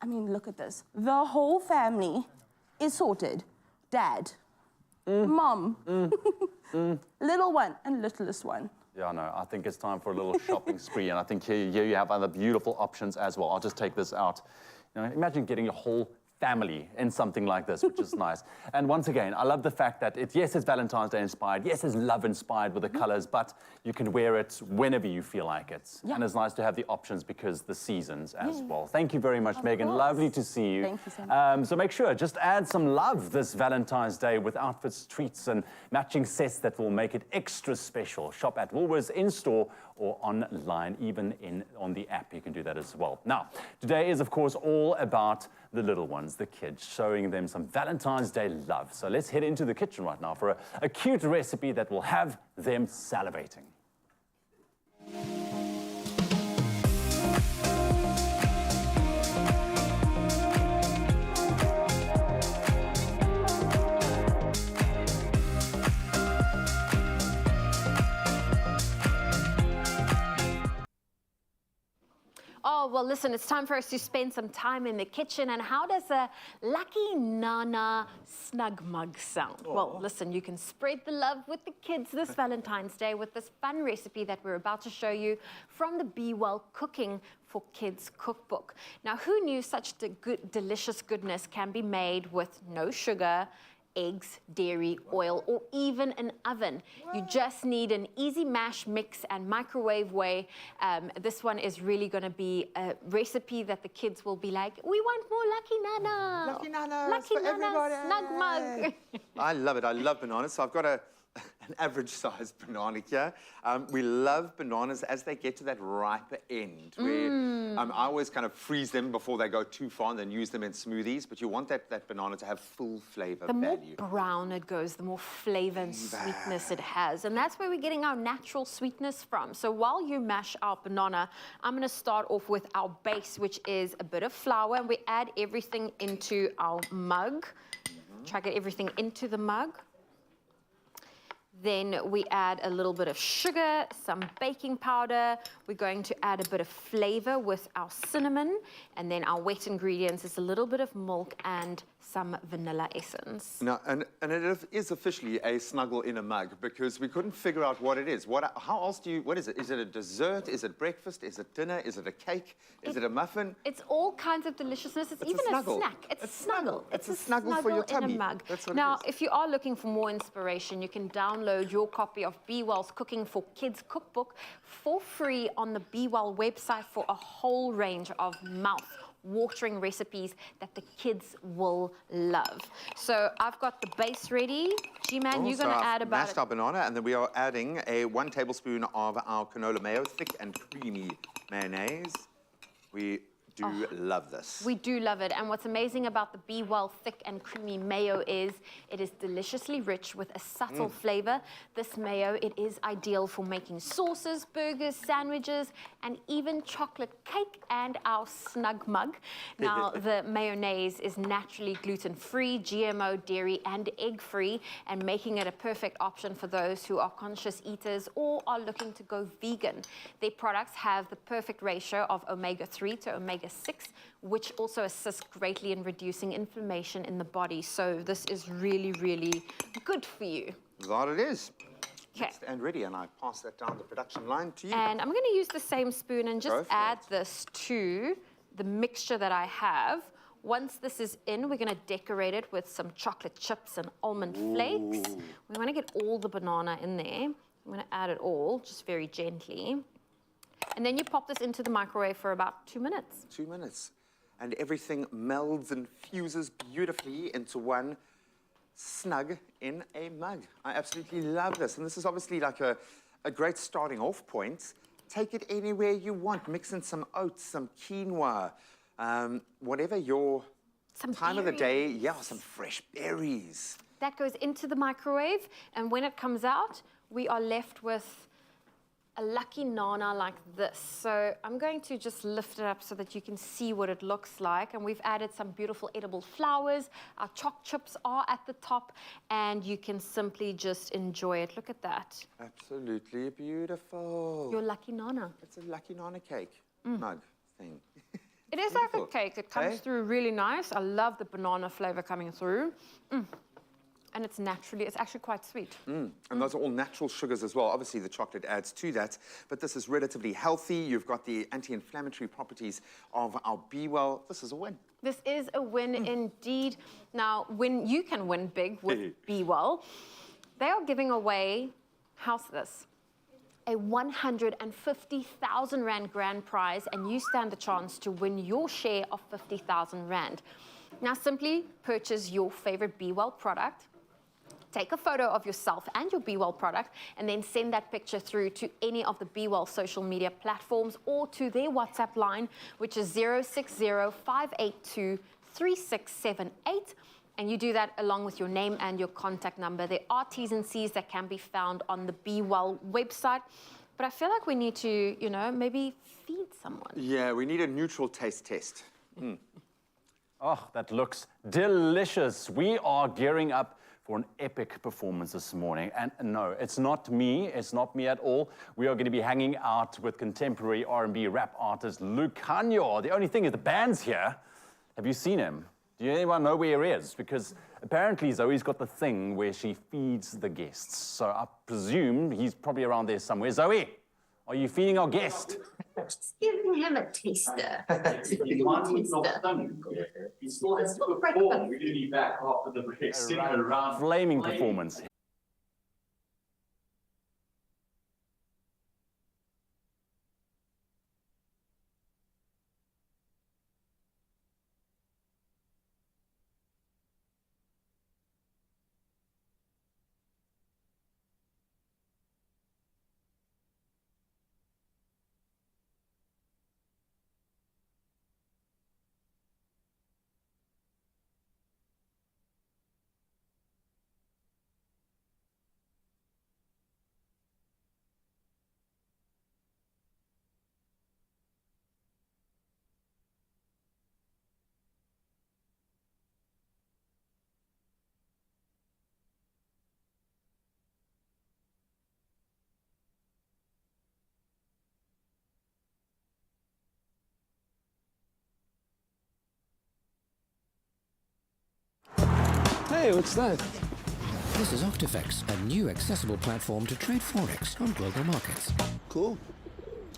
I mean, look at this. The whole family is sorted. Dad, mom, little one, and littlest one. Yeah, no, I think it's time for a little shopping spree, and I think here you have other beautiful options as well. I'll just take this out. You know, imagine getting your whole family in something like this, which is nice. And once again, I love the fact that yes, it's Valentine's Day inspired, yes, it's love inspired with the colors, but you can wear it whenever you feel like it. And it's nice to have the options because the seasons as well. Thank you very much, Megan. Lovely to see you. Thank you so much. So make sure, just add some love this Valentine's Day with outfits, treats, and matching sets that will make it extra special. Shop at Woolworths in-store or online, even on the app. You can do that as well. Now, today is, of course, all about the little ones, the kids, showing them some Valentine's Day love. So let's head into the kitchen right now for a cute recipe that will have them salivating. Oh, well, listen, it's time for us to spend some time in the kitchen. And how does a Lucky Nana snug mug sound? Well, listen, you can spread the love with the kids this Valentine's Day with this fun recipe that we're about to show you from the Be Well Cooking for Kids cookbook. Now, who knew such delicious goodness can be made with no sugar, eggs, dairy, oil, or even an oven? You just need an easy mash, mix, and microwave way. This one is really going to be a recipe that the kids will be like, we want more Lucky Nana. Lucky Nana. Lucky Nana snug mug. I love it. I love bananas. So I've got an average-sized banana here. We love bananas as they get to that riper end. I always kind of freeze them before they go too far and then use them in smoothies. But you want that banana to have full flavor value. The more brown it goes, the more flavor and sweetness it has. And that's where we're getting our natural sweetness from. So while you mash our banana, I'm going to start off with our base, which is a bit of flour. And we add everything into our mug. Try to get everything into the mug. Then we add a little bit of sugar, some baking powder. We're going to add a bit of flavor with our cinnamon. And then our wet ingredients is a little bit of milk and some vanilla essence. Now, and it is officially a snuggle in a mug because we couldn't figure out what it is. How else do you, what is it? Is it a dessert? Is it breakfast? Is it dinner? Is it a cake? Is it a muffin? It's all kinds of deliciousness. It's even a snack. It's a snuggle. It's a snuggle for your tummy. In a mug. That's what now, it is. if you are looking for more inspiration, you can download your copy of Be Well's Cooking for Kids cookbook for free on the Be Well website for a whole range of mouth-watering recipes that the kids will love. So I've got the base ready. G-Man, you're going to add about mashed our banana, and then we are adding 1 tablespoon of our canola mayo, thick and creamy mayonnaise. We do love this. We do love it. And what's amazing about the Be Well thick and creamy mayo is it is deliciously rich with a subtle flavor. This mayo, it is ideal for making sauces, burgers, sandwiches, and even chocolate cake and our snug mug. Now, the mayonnaise is naturally gluten-free, GMO, dairy, and egg-free, and making it a perfect option for those who are conscious eaters or are looking to go vegan. Their products have the perfect ratio of omega-3 to omega-6, which also assists greatly in reducing inflammation in the body. So this is really, really good for you. That it is. Okay. And ready, and I pass that down the production line to you. And I'm going to use the same spoon and just add this to the mixture that I have. Once this is in, we're going to decorate it with some chocolate chips and almond flakes. We want to get all the banana in there. I'm going to add it all, just very gently. And then you pop this into the microwave for about 2 minutes. 2 minutes. And everything melds and fuses beautifully into one snug in a mug. I absolutely love this. And this is obviously like a great starting off point. Take it anywhere you want. Mix in some oats, some quinoa, whatever your time of the day. Yeah, some fresh berries. That goes into the microwave. And when it comes out, we are left with a Lucky Nana like this. So I'm going to just lift it up so that you can see what it looks like. And we've added some beautiful edible flowers. Our choc chips are at the top, and you can simply just enjoy it. Look at that. Absolutely beautiful. Your Lucky Nana. It's a Lucky Nana cake mug thing. It is like a cake. It comes through really nice. I love the banana flavor coming through. And it's actually quite sweet. And those are all natural sugars as well. Obviously, the chocolate adds to that, but this is relatively healthy. You've got the anti-inflammatory properties of our Be Well. This is a win. This is a win indeed. Now, you can win big with Be Well. They are giving away, how's this? A 150,000 Rand grand prize, and you stand the chance to win your share of 50,000 Rand. Now, simply purchase your favorite Be Well product. Take a photo of yourself and your Be Well product, and then send that picture through to any of the Be Well social media platforms or to their WhatsApp line, which is 060-582-3678. And you do that along with your name and your contact number. There are T's and C's that can be found on the Be Well website. But I feel like we need to, maybe feed someone. Yeah, we need a neutral taste test. Oh, that looks delicious. We are gearing up for an epic performance this morning. And no, it's not me. It's not me at all. We are going to be hanging out with contemporary R&B rap artist Lucanio. The only thing is the band's here. Have you seen him? Do anyone know where he is? Because apparently Zoe's got the thing where she feeds the guests. So I presume he's probably around there somewhere. Zoe, are you feeding our guest? Just giving him a taster. He's still has to perform. We're going to be back after the break. A flaming performance. Hey, what's that? This is Octifex, a new accessible platform to trade Forex on global markets. Cool.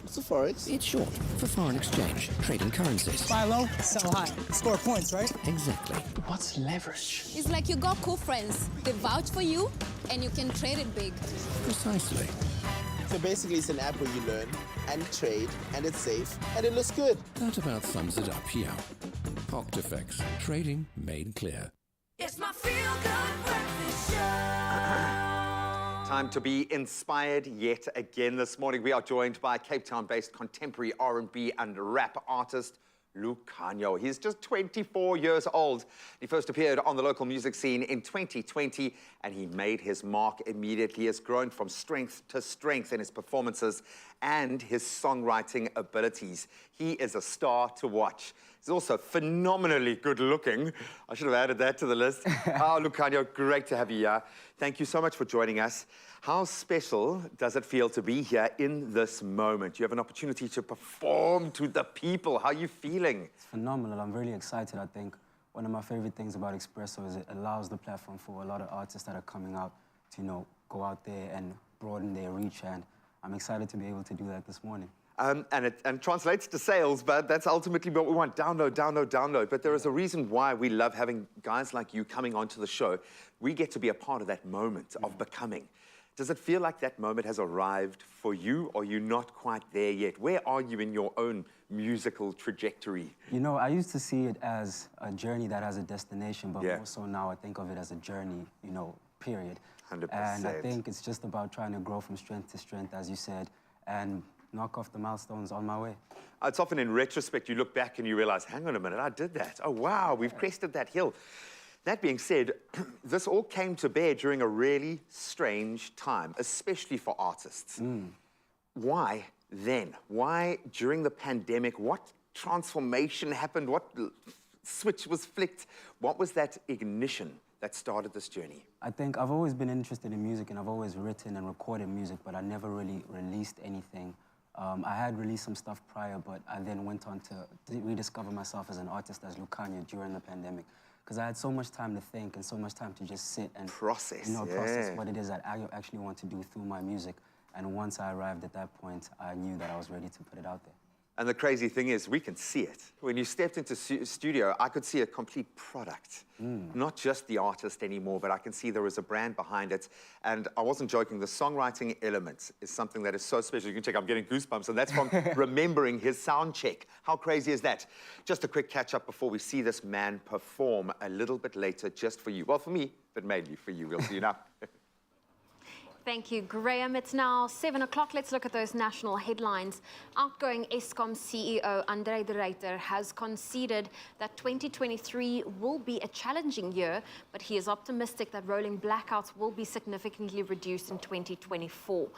What's the Forex? It's short for foreign exchange, trading currencies. Buy low, sell high. Score points, right? Exactly. What's leverage? It's like you got cool friends. They vouch for you, and you can trade it big. Precisely. So basically it's an app where you learn and trade, and it's safe, and it looks good. That about sums it up here. Octifex, trading made clear. It's my feel-good breakfast show. Time to be inspired yet again this morning. We are joined by Cape Town-based contemporary R&B and rap artist Lucanio. He's just 24 years old. He first appeared on the local music scene in 2020, and he made his mark immediately. He has grown from strength to strength in his performances and his songwriting abilities. He is a star to watch. He's also phenomenally good looking. I should have added that to the list. Lucanio, great to have you here. Thank you so much for joining us. How special does it feel to be here in this moment? You have an opportunity to perform to the people. How are you feeling? It's phenomenal. I'm really excited. I think one of my favorite things about Expresso is it allows the platform for a lot of artists that are coming out to, go out there and broaden their reach. And I'm excited to be able to do that this morning. And it translates to sales, but that's ultimately what we want. Download, download, download. But there is a reason why we love having guys like you coming onto the show. We get to be a part of that moment of becoming. Does it feel like that moment has arrived for you, or are you not quite there yet? Where are you in your own musical trajectory? I used to see it as a journey that has a destination, but more so now I think of it as a journey, period. 100%. And I think it's just about trying to grow from strength to strength, as you said, and knock off the milestones on my way. It's often in retrospect, you look back and you realize, hang on a minute, I did that. Oh, wow, we've crested that hill. That being said, this all came to bear during a really strange time, especially for artists. Why then? Why during the pandemic? What transformation happened? What switch was flicked? What was that ignition that started this journey? I think I've always been interested in music, and I've always written and recorded music, but I never really released anything. I had released some stuff prior, but I then went on to rediscover myself as an artist, as Lucanio, during the pandemic. because I had so much time to think and so much time to just sit and process, process what it is that I actually want to do through my music. And once I arrived at that point, I knew that I was ready to put it out there. And the crazy thing is, we can see it. When you stepped into studio, I could see a complete product. Not just the artist anymore, but I can see there is a brand behind it. And I wasn't joking, the songwriting element is something that is so special. You can check, I'm getting goosebumps, and that's from remembering his sound check. How crazy is that? Just a quick catch up before we see this man perform a little bit later just for you. Well, for me, but mainly for you. We'll see you now. Thank you, Graham. It's now 7 o'clock. Let's look at those national headlines. Outgoing Eskom CEO Andre de Ruyter has conceded that 2023 will be a challenging year, but he is optimistic that rolling blackouts will be significantly reduced in 2024.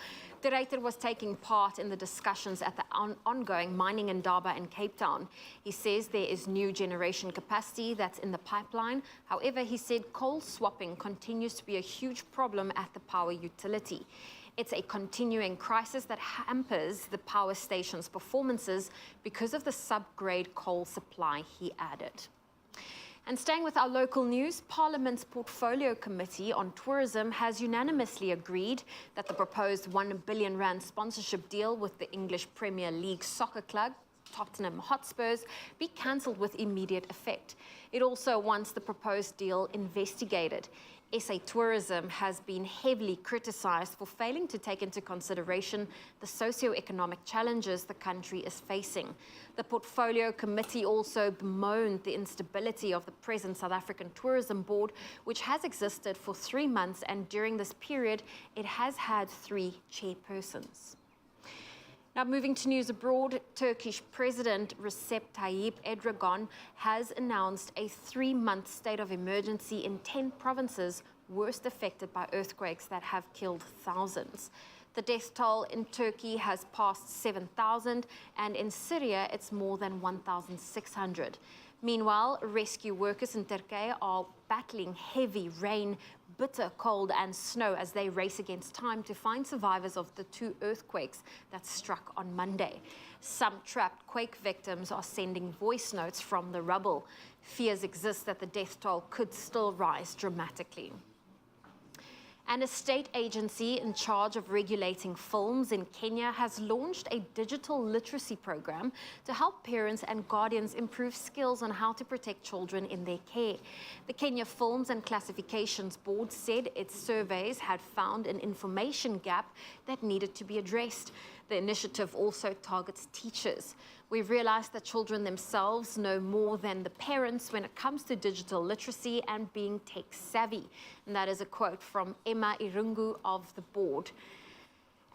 De Ruyter was taking part in the discussions at the ongoing mining indaba in Cape Town. He says there is new generation capacity that's in the pipeline. However, he said coal swapping continues to be a huge problem at the power utility. It's a continuing crisis that hampers the power station's performances because of the subgrade coal supply, he added. And staying with our local news, Parliament's Portfolio Committee on Tourism has unanimously agreed that the proposed R1 billion sponsorship deal with the English Premier League soccer club, Tottenham Hotspurs, be cancelled with immediate effect. It also wants the proposed deal investigated. SA Tourism has been heavily criticised for failing to take into consideration the socio-economic challenges the country is facing. The Portfolio Committee also bemoaned the instability of the present South African Tourism Board, which has existed for 3 months, and during this period, it has had 3 chairpersons. Now, moving to news abroad, Turkish President Recep Tayyip Erdogan has announced a 3-month state of emergency in 10 provinces worst affected by earthquakes that have killed thousands. The death toll in Turkey has passed 7,000, and in Syria, it's more than 1,600. Meanwhile, rescue workers in Turkey are battling heavy rain, bitter cold and snow as they race against time to find survivors of the 2 earthquakes that struck on Monday. Some trapped quake victims are sending voice notes from the rubble. Fears exist that the death toll could still rise dramatically. And a state agency in charge of regulating films in Kenya has launched a digital literacy program to help parents and guardians improve skills on how to protect children in their care. The Kenya Films and Classifications Board said its surveys had found an information gap that needed to be addressed. The initiative also targets teachers. We've realized that children themselves know more than the parents when it comes to digital literacy and being tech savvy. And that is a quote from Emma Irungu of the board.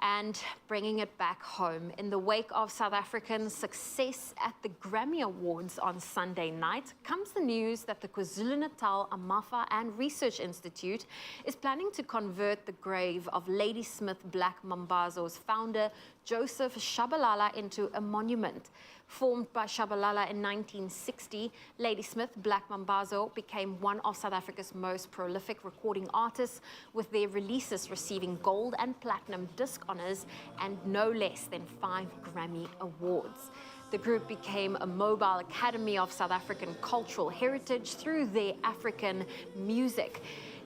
And bringing it back home, in the wake of South African success at the Grammy Awards on Sunday night, comes the news that the KwaZulu-Natal Amafa and Research Institute is planning to convert the grave of Ladysmith Black Mambazo's founder, Joseph Shabalala, into a monument. Formed by Shabalala in 1960, Ladysmith Black Mambazo became one of South Africa's most prolific recording artists, with their releases receiving gold and platinum disc honors and no less than 5 Grammy Awards. The group became a mobile academy of South African cultural heritage through their African music.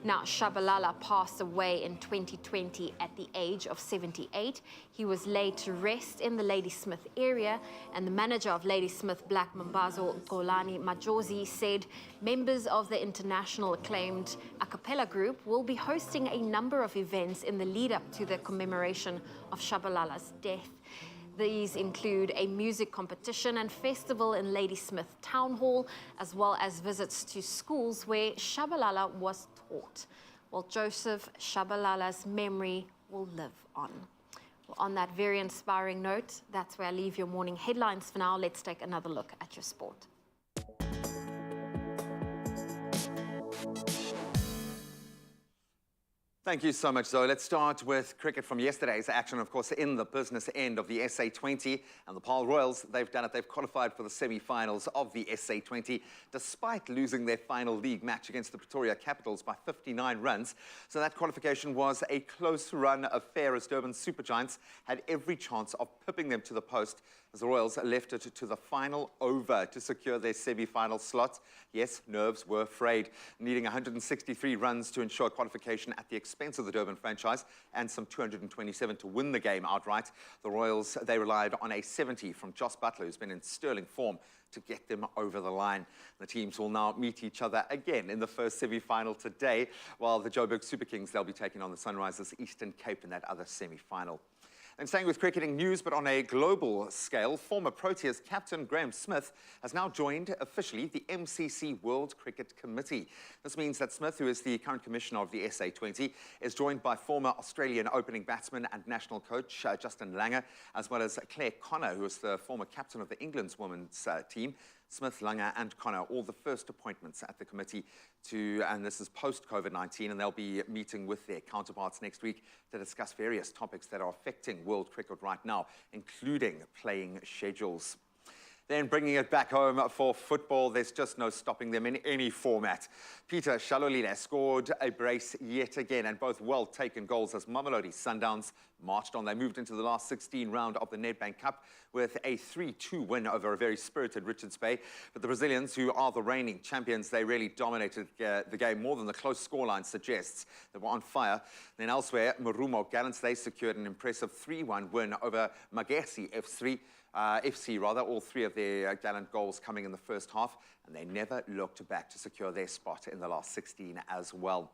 Now, Shabalala passed away in 2020 at the age of 78. He was laid to rest in the Ladysmith area, and the manager of Ladysmith Black Mambazo, Golani Majozi, said members of the international acclaimed a cappella group will be hosting a number of events in the lead up to the commemoration of Shabalala's death. These include a music competition and festival in Ladysmith Town Hall, as well as visits to schools where Shabalala was taught. Well, Joseph Shabalala's memory will live on. Well, on that very inspiring note, that's where I leave your morning headlines for now. Let's take another look at your sport. Thank you so much, Zoe. Let's start with cricket from yesterday's action, of course, in the business end of the SA20. And the Paarl Royals, they've done it. They've qualified for the semi-finals of the SA20, despite losing their final league match against the Pretoria Capitals by 59 runs. So that qualification was a close-run affair as Durban Supergiants had every chance of pipping them to the post as the Royals left it to the final over to secure their semi-final slot. Yes, nerves were frayed, needing 163 runs to ensure qualification at the expense of the Durban franchise and some 227 to win the game outright. The Royals, they relied on a 70 from Jos Buttler, who's been in sterling form, to get them over the line. The teams will now meet each other again in the first semi-final today, while the Joburg Super Kings, they'll be taking on the Sunrisers Eastern Cape in that other semi-final. And staying with cricketing news, but on a global scale, former Proteas captain Graham Smith has now joined officially the MCC World Cricket Committee. This means that Smith, who is the current commissioner of the SA20, is joined by former Australian opening batsman and national coach Justin Langer, as well as Claire Connor, who is the former captain of the England's women's team. Smith, Langer and Connor, all the first appointments at the committee and this is post-COVID-19, and they'll be meeting with their counterparts next week to discuss various topics that are affecting world cricket right now, including playing schedules. Then bringing it back home for football, there's just no stopping them in any format. Peter Shalolile scored a brace yet again, and both well-taken goals as Mamelodi Sundowns marched on. They moved into the last 16 round of the Nedbank Cup with a 3-2 win over a very spirited Richards Bay. But the Brazilians, who are the reigning champions, they really dominated the game more than the close scoreline suggests. They were on fire. Then elsewhere, Marumo Gallants, they secured an impressive 3-1 win over Magesi FC, all three of their gallant goals coming in the first half, and they never looked back to secure their spot in the last 16 as well.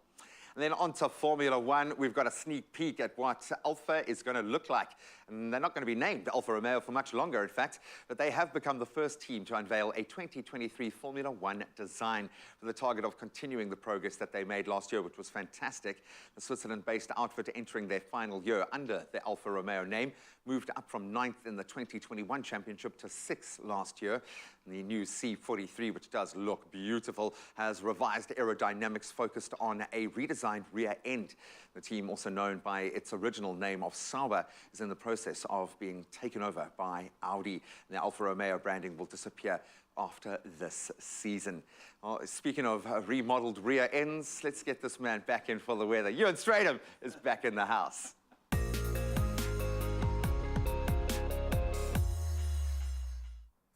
And then on to Formula One, we've got a sneak peek at what Alfa is going to look like. And they're not going to be named Alfa Romeo for much longer, in fact, but they have become the first team to unveil a 2023 Formula One design with the target of continuing the progress that they made last year, which was fantastic. The Switzerland-based outfit entering their final year under the Alfa Romeo name moved up from 9th in the 2021 championship to 6th last year. And the new C43, which does look beautiful, has revised aerodynamics focused on a redesigned rear end. The team, also known by its original name of Sauber, is in the process of being taken over by Audi. The Alfa Romeo branding will disappear after this season. Well, speaking of remodeled rear ends, let's get this man back in for the weather. Ewan Stratham is back in the house.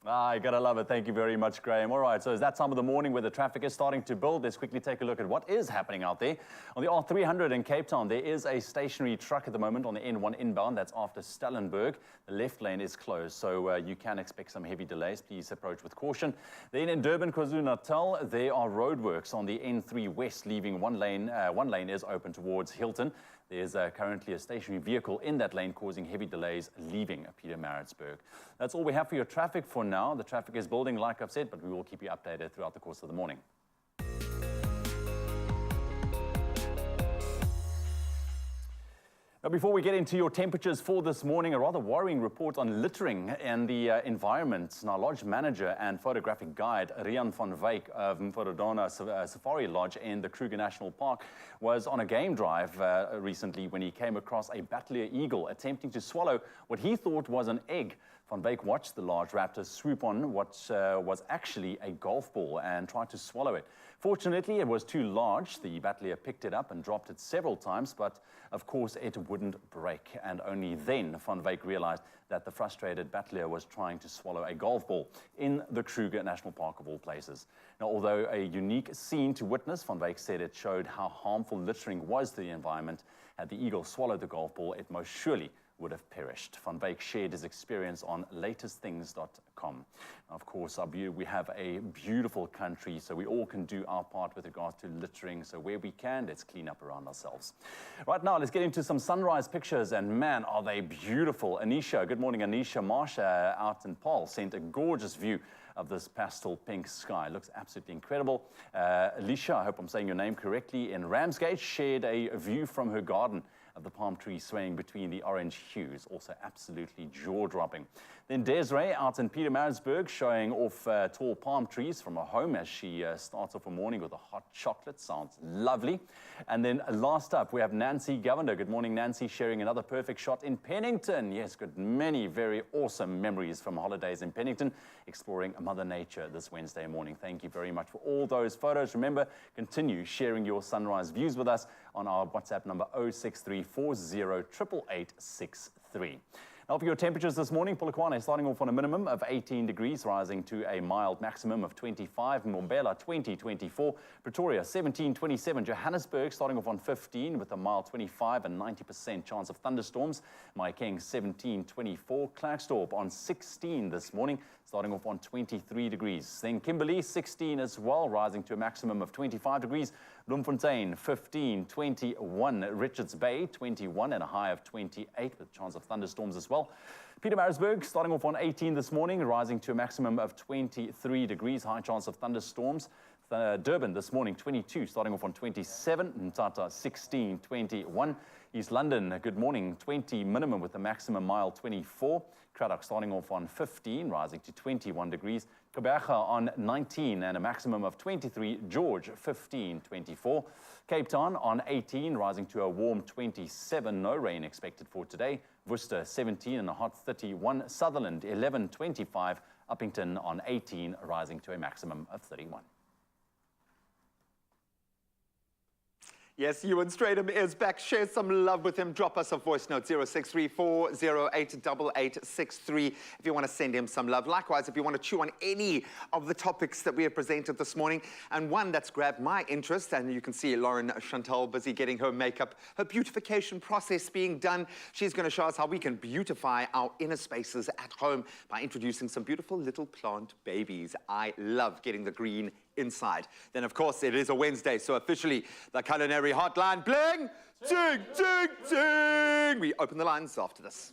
I gotta love it. Thank you very much, Graham. All right, so it's that time of the morning where the traffic is starting to build. Let's quickly take a look at what is happening out there. On the R300 in Cape Town, there is a stationary truck at the moment on the N1 inbound. That's after Stellenberg. The left lane is closed, so you can expect some heavy delays. Please approach with caution. Then in Durban, KwaZulu-Natal, there are roadworks on the N3 West, leaving one lane is open towards Hilton. There's currently a stationary vehicle in that lane causing heavy delays leaving Pietermaritzburg. That's all we have for your traffic for now. The traffic is building, like I've said, but we will keep you updated throughout the course of the morning. Now, before we get into your temperatures for this morning, a rather worrying report on littering and the environment. Now, lodge manager and photographic guide Rian van Wyk of Mfodona Safari Lodge in the Kruger National Park was on a game drive recently when he came across a battler eagle attempting to swallow what he thought was an egg. Van Wyk watched the large raptor swoop on what was actually a golf ball and tried to swallow it. Fortunately, it was too large. The battler picked it up and dropped it several times, but of course it wouldn't break. And only then Van Wyk realized that the frustrated battler was trying to swallow a golf ball in the Kruger National Park of all places. Now, although a unique scene to witness, Van Wyk said it showed how harmful littering was to the environment. Had the eagle swallowed the golf ball, it most surely would have perished. Van Wyk shared his experience on latestthings.com. Of course, we have a beautiful country, so we all can do our part with regards to littering. So where we can, let's clean up around ourselves. Right now, let's get into some sunrise pictures, and man, are they beautiful. Anisha, good morning, Anisha. Marsha out in Paarl sent a gorgeous view of this pastel pink sky. Looks absolutely incredible. Alicia, I hope I'm saying your name correctly, in Ramsgate, shared a view from her garden of the palm trees swaying between the orange hues. Also absolutely jaw-dropping. Then Desiree out in Pietermaritzburg showing off tall palm trees from her home as she starts off her morning with a hot chocolate. Sounds lovely. And then last up, we have Nancy Governor. Good morning, Nancy, sharing another perfect shot in Pennington. Yes, got many very awesome memories from holidays in Pennington, exploring Mother Nature this Wednesday morning. Thank you very much for all those photos. Remember, continue sharing your sunrise views with us on our WhatsApp number 0634088863. Now for your temperatures this morning, Polokwane starting off on a minimum of 18 degrees, rising to a mild maximum of 25. Mbombela 20, 24. Pretoria 17, 27. Johannesburg starting off on 15 with a mild 25 and 90% chance of thunderstorms. Mahikeng 17, 24. Klerksdorp on 16 this morning, starting off on 23 degrees. Then Kimberley 16 as well, rising to a maximum of 25 degrees. Bloemfontein 15, 21. Richards Bay 21 and a high of 28 with chance of thunderstorms as well. Pietermaritzburg starting off on 18 this morning, rising to a maximum of 23 degrees, high chance of thunderstorms. Durban this morning 22, starting off on 27. Mthatha 16, 21. East London, good morning, 20 minimum with a maximum mild 24. Cradock starting off on 15, rising to 21 degrees. Gqeberha on 19 and a maximum of 23. George 15, 24. Cape Town on 18, rising to a warm 27. No rain expected for today. Worcester 17 and a hot 31. Sutherland 11, 25. Uppington on 18, rising to a maximum of 31. Yes, Ewan Stratham is back. Share some love with him. Drop us a voice note, 0634088863 if you want to send him some love. Likewise, if you want to chew on any of the topics that we have presented this morning, and one that's grabbed my interest, and you can see Lauren Chantal busy getting her makeup, her beautification process being done. She's going to show us how we can beautify our inner spaces at home by introducing some beautiful little plant babies. I love getting the green inside. Then, of course, it is a Wednesday, so officially the Culinary hotline bling, ding, ding, ding. We open the lines after this.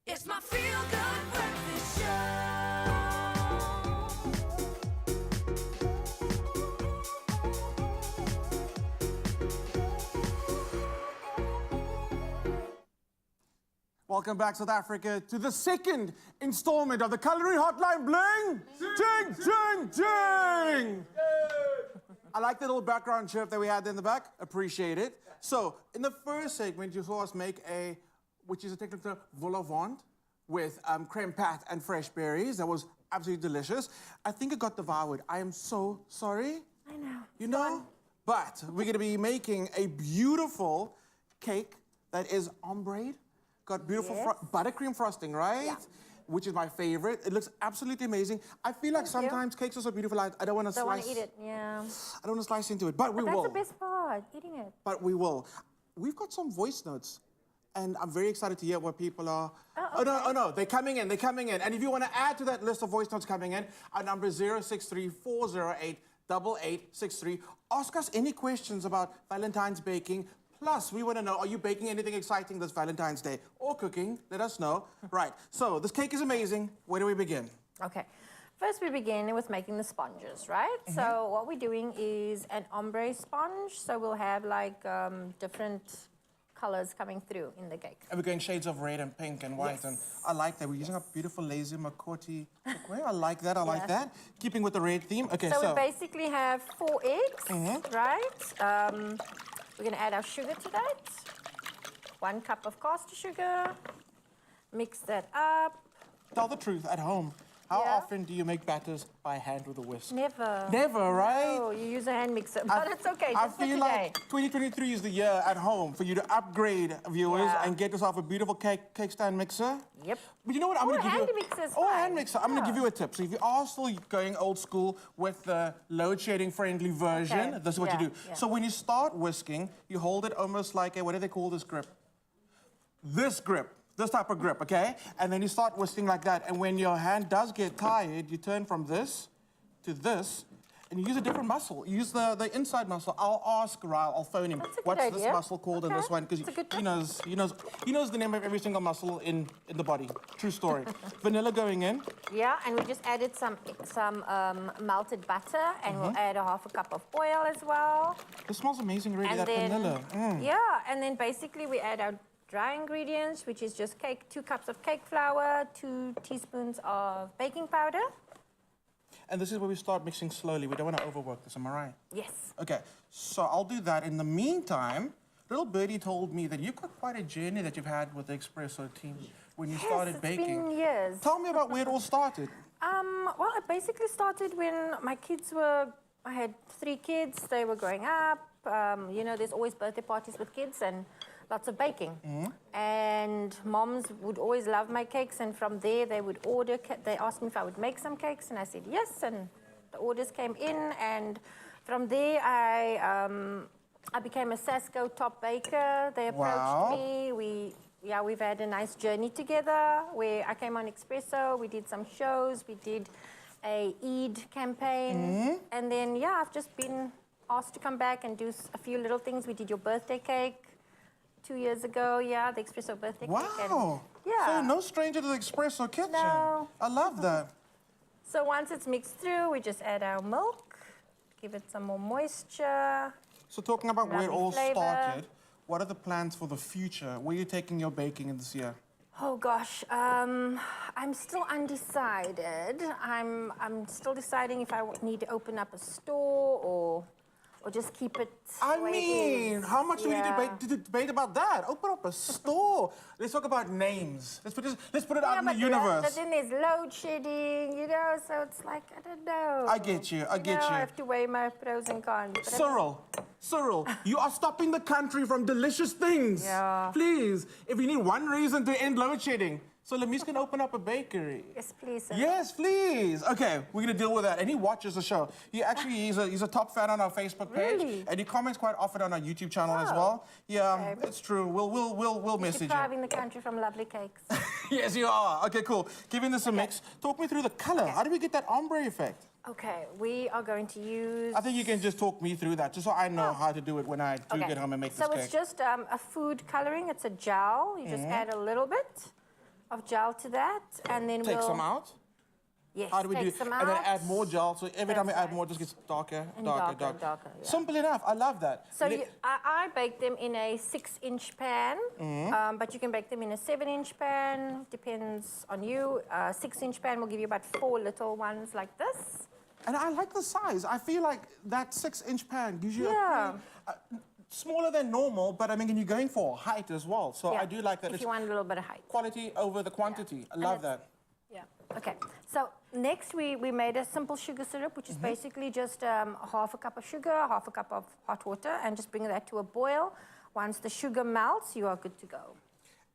It's my feel-good breakfast show. Welcome back, South Africa, to the second installment of the Culinary Hotline Bling. Ching, ching, ching! I like the little background chirp that we had in the back. Appreciate it. So, in the first segment, you saw us make which is a technical vol au vent with creme pat and fresh berries. That was absolutely delicious. I think it got devoured. I am so sorry. I know. You know? But we're gonna be making a beautiful cake that is ombre. Got beautiful buttercream frosting, right? Yeah. Which is my favorite. It looks absolutely amazing. I feel like sometimes cakes are so beautiful, I don't want to slice. Don't want to eat it, yeah. I don't want to slice into it, but we will. That's the best part, eating it. But we will. We've got some voice notes, and I'm very excited to hear what people are. Oh no, they're coming in, And if you want to add to that list of voice notes coming in, our number is 063-408-8863. Ask us any questions about Valentine's baking. Plus, we want to know, are you baking anything exciting this Valentine's Day? Or cooking? Let us know. Right, so this cake is amazing. Where do we begin? Okay. First, we begin with making the sponges, right? So what we're doing is an ombre sponge. So we'll have like different colors coming through in the cake. And we're going shades of red and pink and white. And I like that. We're using a beautiful lazy McCourty cookware. I like that. I like that. Keeping with the red theme. Okay, so we basically have 4 eggs, right? We're going to add our sugar to that. 1 cup of caster sugar. Mix that up. Tell the truth, at home, how often do you make batters by hand with a whisk? Never. Never, right? No, you use a hand mixer, but it's okay. I feel like 2023 is the year at home for you to upgrade, viewers, and get yourself a beautiful cake stand mixer. Yep. But you know what? I'm going to give you a hand mixer. I'm going to give you a tip. So if you are still going old school with the load shedding friendly version, this is what you do. So when you start whisking, you hold it almost like a, what do they call this grip? This grip. This type of grip, okay? And then you start whisking like that. And when your hand does get tired, you turn from this to this, and you use a different muscle. You use the inside muscle. I'll ask Ryle, I'll phone him. What's this muscle called in this one? Because he knows the name of every single muscle in the body. True story. Vanilla going in. Yeah, and we just added some melted butter, and we'll add a 1/2 cup of oil as well. It smells amazing already, that vanilla. Yeah, and then basically we add our dry ingredients, which is just 2 cups of cake flour, 2 teaspoons of baking powder. And this is where we start mixing slowly. We don't want to overwork this, am I right? Yes. Okay, so I'll do that. In the meantime, little birdie told me that you've got quite a journey that you've had with the Expresso team when you started baking. It's been years. Tell me about where it all started. Well, it basically started when my kids I had 3 kids. They were growing up. You know, there's always birthday parties with kids and lots of baking. And moms would always love my cakes, and from there they would order. They asked me if I would make some cakes, and I said yes, and the orders came in, and from there I became a Sasco top baker. They approached me. We've had a nice journey together where I came on Expresso, we did some shows, we did a Eid campaign, and then I've just been asked to come back and do a few little things. We did your birthday cake 2 years ago, the Expresso birthday cake. Wow. So no stranger to the Expresso kitchen. No. I love that. So once it's mixed through, we just add our milk, give it some more moisture. So talking about where it all flavor. started, what are the plans for the future? Where are you taking your baking in this year? Oh gosh, I'm still undecided. I'm still deciding if I need to open up a store or just keep it the way it is. How much do we need to debate about that? Open up a store. Let's talk about names. Let's put it out in the universe. But then there's load shedding, you know, so it's like, I don't know. I get you. I have to weigh my pros and cons. Cyril, you are stopping the country from delicious things. Yeah. Please, if you need one reason to end load shedding, so Lemi's can open up a bakery. Yes, please. Sir. Yes, please. Okay, we're gonna deal with that. And he watches the show. He's a top fan on our Facebook page, and he comments quite often on our YouTube channel as well. Yeah, it's true. We'll message you. Depriving the country from lovely cakes. Yes, you are. Okay, cool. Giving this a mix. Talk me through the color. How do we get that ombre effect? Okay, we are going to use... I think you can just talk me through that, just so I know how to do it when I do get home and make this cake. So it's just a food coloring. It's a gel. You just add a little bit of gel to that, and then Take we'll... some out? Yes, How do we take do? some And then out. add more gel, so every time we That's add more, it just gets darker, And darker, darker, darker. yeah. Simple enough. I love that. So I bake them in a 6-inch pan, but you can bake them in a 7-inch pan. Depends on you. 6-inch pan will give you about 4 little ones like this. And I like the size. I feel like that 6-inch pan gives you Yeah. smaller than normal, but I mean, and you're going for height as well. So Yeah, I do like that. if It's you want a little bit of height. quality over the quantity. I love that. Yeah. Okay. So next we made a simple sugar syrup, which is basically just half a cup of sugar, half a cup of hot water, and just bring that to a boil. Once the sugar melts, you are good to go.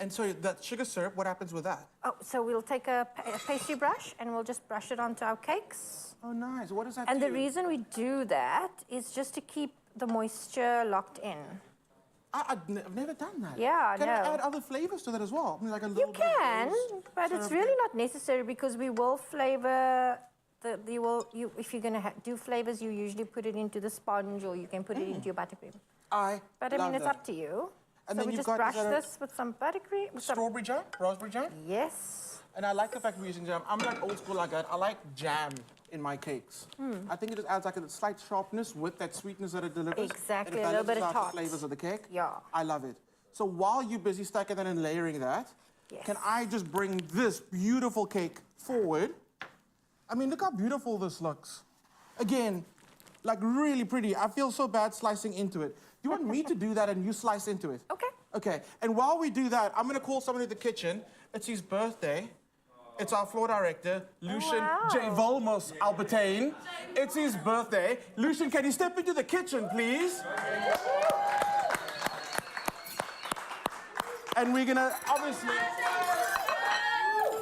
And so that sugar syrup, what happens with that? Oh, so we'll take a pastry brush and we'll just brush it onto our cakes. Oh, nice. What does that And do? the reason we do that is just to keep the moisture locked in. I've never done that. Yeah, Can I no. add other flavors to that as well? I mean, like a little You bit of can, rose but it's syrup. really not necessary because we will flavor if you're going to do flavors, you usually put it into the sponge or you can put it into your buttercream. But I mean, it's up to you. And so then we you've just got brush this with some buttercream. With strawberry jam, raspberry jam. Yes. And I like the fact we're using jam. I'm like old school like that. I like jam in my cakes. I think it just adds like a slight sharpness with that sweetness that it delivers. Exactly, And it a little bit balances of out the tart. flavors of the cake. Yeah. I love it. So while you're busy stacking that and layering that, can I just bring this beautiful cake forward? I mean, look how beautiful this looks. Again, like really pretty. I feel so bad slicing into it. Do you want me to do that and you slice into it? Okay. Okay, and while we do that, I'm gonna call someone in the kitchen. It's his birthday. It's our floor director, Lucian J. Volmos Albertine. It's his birthday. Lucian, can you step into the kitchen, please? And we're gonna, obviously...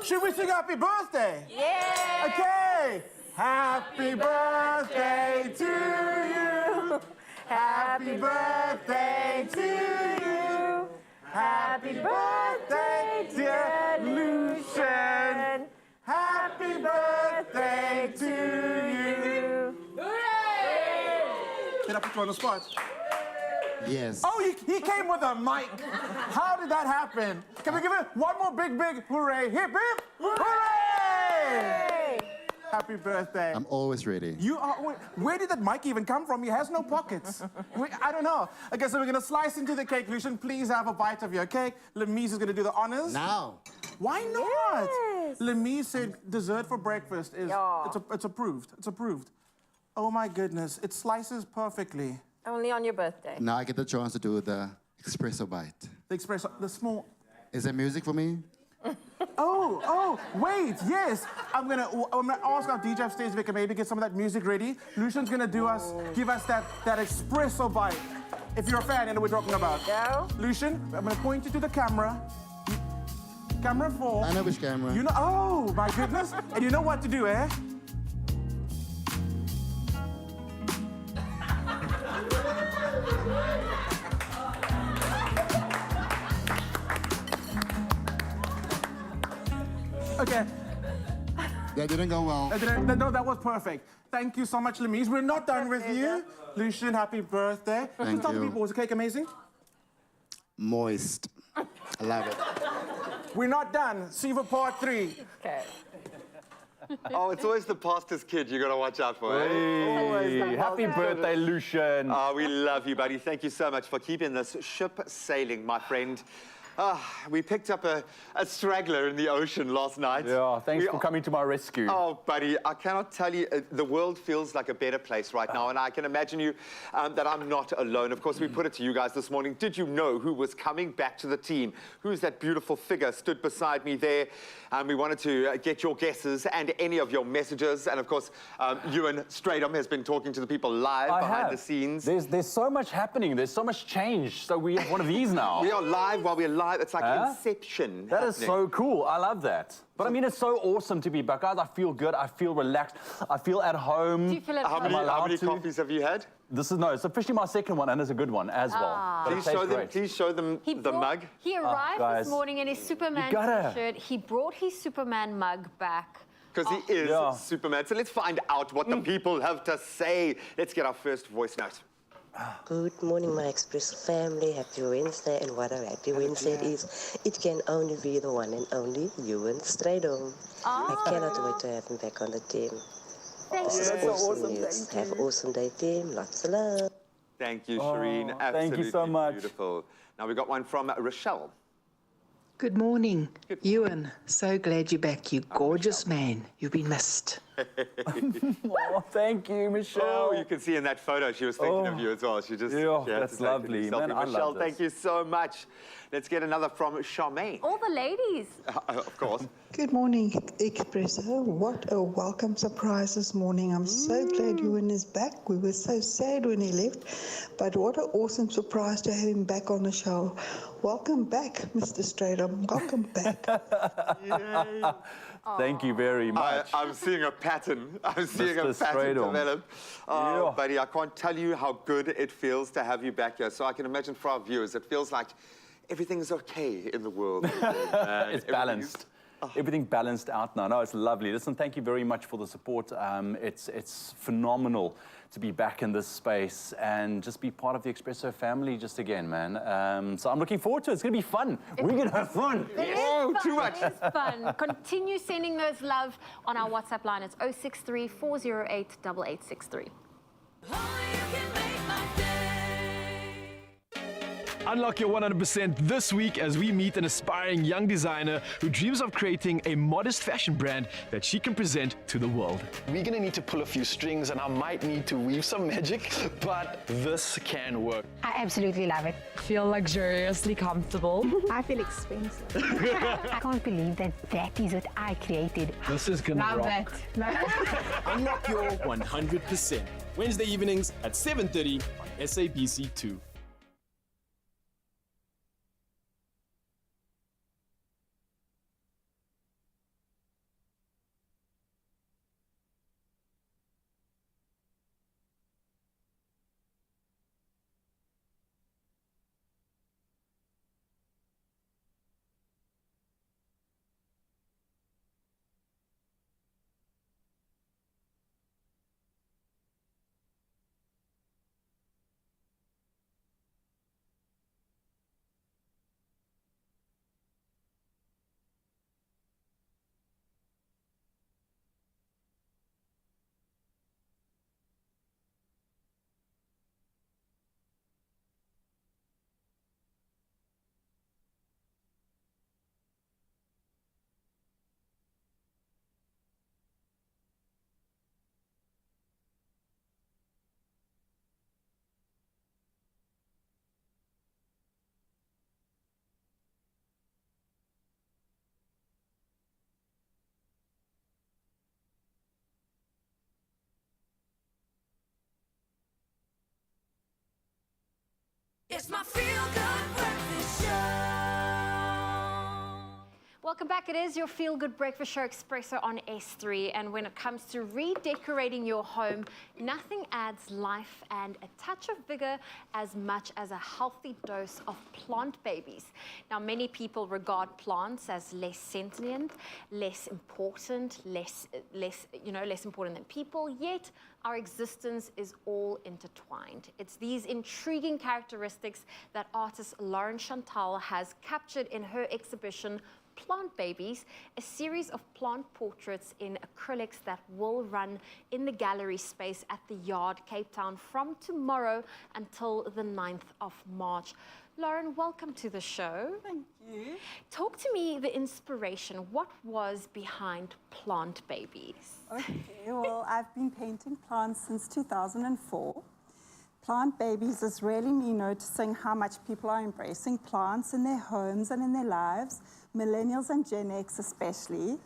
Should we sing happy birthday? Yeah! Okay! Happy birthday to you! Happy birthday to you! Happy birthday, dear Lucian! Happy birthday to you! Hooray! Did I put you on the spot? Yes. Oh, he came with a mic. How did that happen? Can we give it one more big hooray? Hip, hip, hooray! Happy birthday. I'm always ready. You are. Where did that mic even come from? He has no pockets. I don't know. Okay, so we're gonna slice into the cake. Lucian, please have a bite of your cake. Lemise is gonna do the honors. Now. Why not? Yes. Lemise said dessert for breakfast is. It's approved. It's approved. Oh my goodness! It slices perfectly. Only on your birthday. Now I get the chance to do the espresso bite. The espresso, the small. Is there music for me? Oh, wait, yes. I'm gonna ask our DJ upstairs if we can maybe get some of that music ready. Lucian's gonna give us that espresso bite. If you're a fan, you know what we're talking about. Yeah. Lucian, I'm gonna point you to the camera. Camera 4. I know which camera. You know, oh my goodness. And you know what to do, eh? Okay. That didn't go well. No, that was perfect. Thank you so much, Lemise. We're not done with you. Lucian, happy birthday. Thank Tell the you. people, was the cake amazing? Moist. I love it. We're not done. See you for part 3. Okay. Oh, it's always the pastor's kid you gotta watch out for. Hey, happy birthday, Lucian. Oh, we love you, buddy. Thank you so much for keeping this ship sailing, my friend. We picked up a straggler in the ocean last night. Yeah, thanks for coming to my rescue. Oh, buddy, I cannot tell you, the world feels like a better place right now, and I can imagine you that I'm not alone. Of course, we put it to you guys this morning. Did you know who was coming back to the team? Who's that beautiful figure stood beside me there? We wanted to get your guesses and any of your messages. And of course, Ewan Stratham has been talking to the people live behind the scenes. There's so much happening. There's so much change. So we have one of these now. We are live while we're live. It's like Inception. That is so cool. I love that. But I mean, it's so awesome to be back. Guys, I feel good. I feel relaxed. I feel at home. Do you feel at home? How many coffees have you had? It's officially my second one, and it's a good one as well. But it tastes great. Please show them the mug. He arrived guys, this morning in his Superman t-shirt. He brought his Superman mug back. Because he is Superman. So let's find out what the people have to say. Let's get our first voice note. Good morning, my Expresso family. Happy Wednesday, and what a happy Wednesday it is. It can only be the one and only Ewan Stradom. I cannot wait to have him back on the team. This is awesome news. Have an awesome day, team. Lots of love. Thank you, Shireen. Oh, thank you so much. Beautiful. Now we got one from Rochelle. Good morning, Ewan. So glad you're back, you gorgeous man. You've been missed. Oh, thank you, Michelle. Oh, you can see in that photo she was thinking of you as well. She just that's lovely. Man, I Michelle, love this. thank you so much. Let's get another from Charmaine. All the ladies. Of course. Good morning, Expresso. What a welcome surprise this morning. I'm so glad Ewan is back. We were so sad when he left, but what an awesome surprise to have him back on the show. Welcome back, Mr. Stradom. Welcome back. Thank you very much. I'm seeing a pattern. I'm seeing a Mr. pattern Stradom. develop. Oh, buddy, I can't tell you how good it feels to have you back here. So I can imagine for our viewers, it feels like everything's okay in the world. It's balanced. Everything balanced out now. No, it's lovely. Listen, thank you very much for the support. It's phenomenal to be back in this space and just be part of the Expresso family just again, man. So I'm looking forward to it. It's going to be fun. We're going to have fun. Oh, too much. It is fun. Continue sending those love on our WhatsApp line. It's 063 408 8863. Unlock your 100% this week as we meet an aspiring young designer who dreams of creating a modest fashion brand that she can present to the world. We're gonna need to pull a few strings and I might need to weave some magic, but this can work. I absolutely love it. Feel luxuriously comfortable. I feel expensive. I can't believe that is what I created. This is gonna love rock. it. Unlock your 100%. Wednesday evenings at 7:30 on SABC2. It's my feel-good breakfast show. Welcome back. It is your feel-good breakfast show, Expresso on S3. And when it comes to redecorating your home, nothing adds life and a touch of vigor as much as a healthy dose of plant babies. Now, many people regard plants as less sentient, less important, less important than people. Yet, our existence is all intertwined. It's these intriguing characteristics that artist Lauren Chantal has captured in her exhibition, Plant Babies, a series of plant portraits in acrylics that will run in the gallery space at the Yard, Cape Town, from tomorrow until the 9th of March. Lauren, welcome to the show. Thank you. Talk to me the inspiration. What was behind Plant Babies? Okay, well, I've been painting plants since 2004. Plant Babies is really me noticing how much people are embracing plants in their homes and in their lives, millennials and Gen X especially.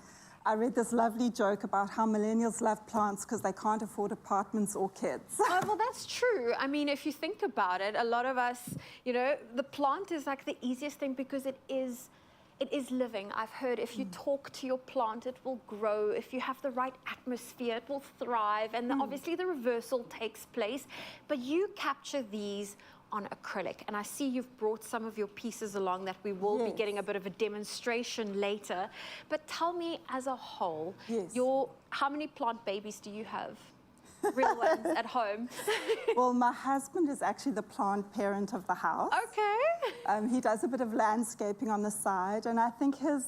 I read this lovely joke about how millennials love plants because they can't afford apartments or kids. Oh, well, that's true. I mean, if you think about it, a lot of us, the plant is like the easiest thing because it is living. I've heard if you talk to your plant, it will grow. If you have the right atmosphere, it will thrive. And obviously the reversal takes place. But you capture these on acrylic. And I see you've brought some of your pieces along that we will be getting a bit of a demonstration later. But tell me, as a whole, how many plant babies do you have? real ones at home? Well, my husband is actually the plant parent of the house. Okay. He does a bit of landscaping on the side, and I think his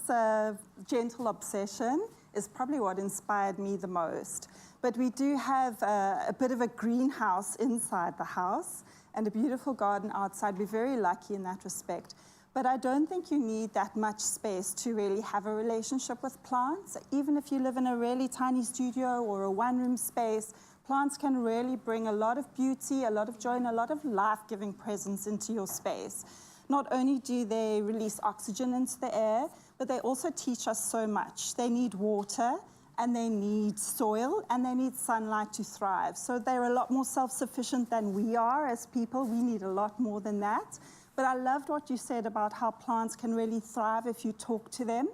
gentle obsession is probably what inspired me the most. But we do have a bit of a greenhouse inside the house and a beautiful garden outside. We're very lucky in that respect. But I don't think you need that much space to really have a relationship with plants. Even if you live in a really tiny studio or a one-room space, plants can really bring a lot of beauty, a lot of joy, and a lot of life-giving presence into your space. Not only do they release oxygen into the air, but they also teach us so much. They need water, and they need soil, and they need sunlight to thrive. So they're a lot more self-sufficient than we are as people. We need a lot more than that. But I loved what you said about how plants can really thrive if you talk to them.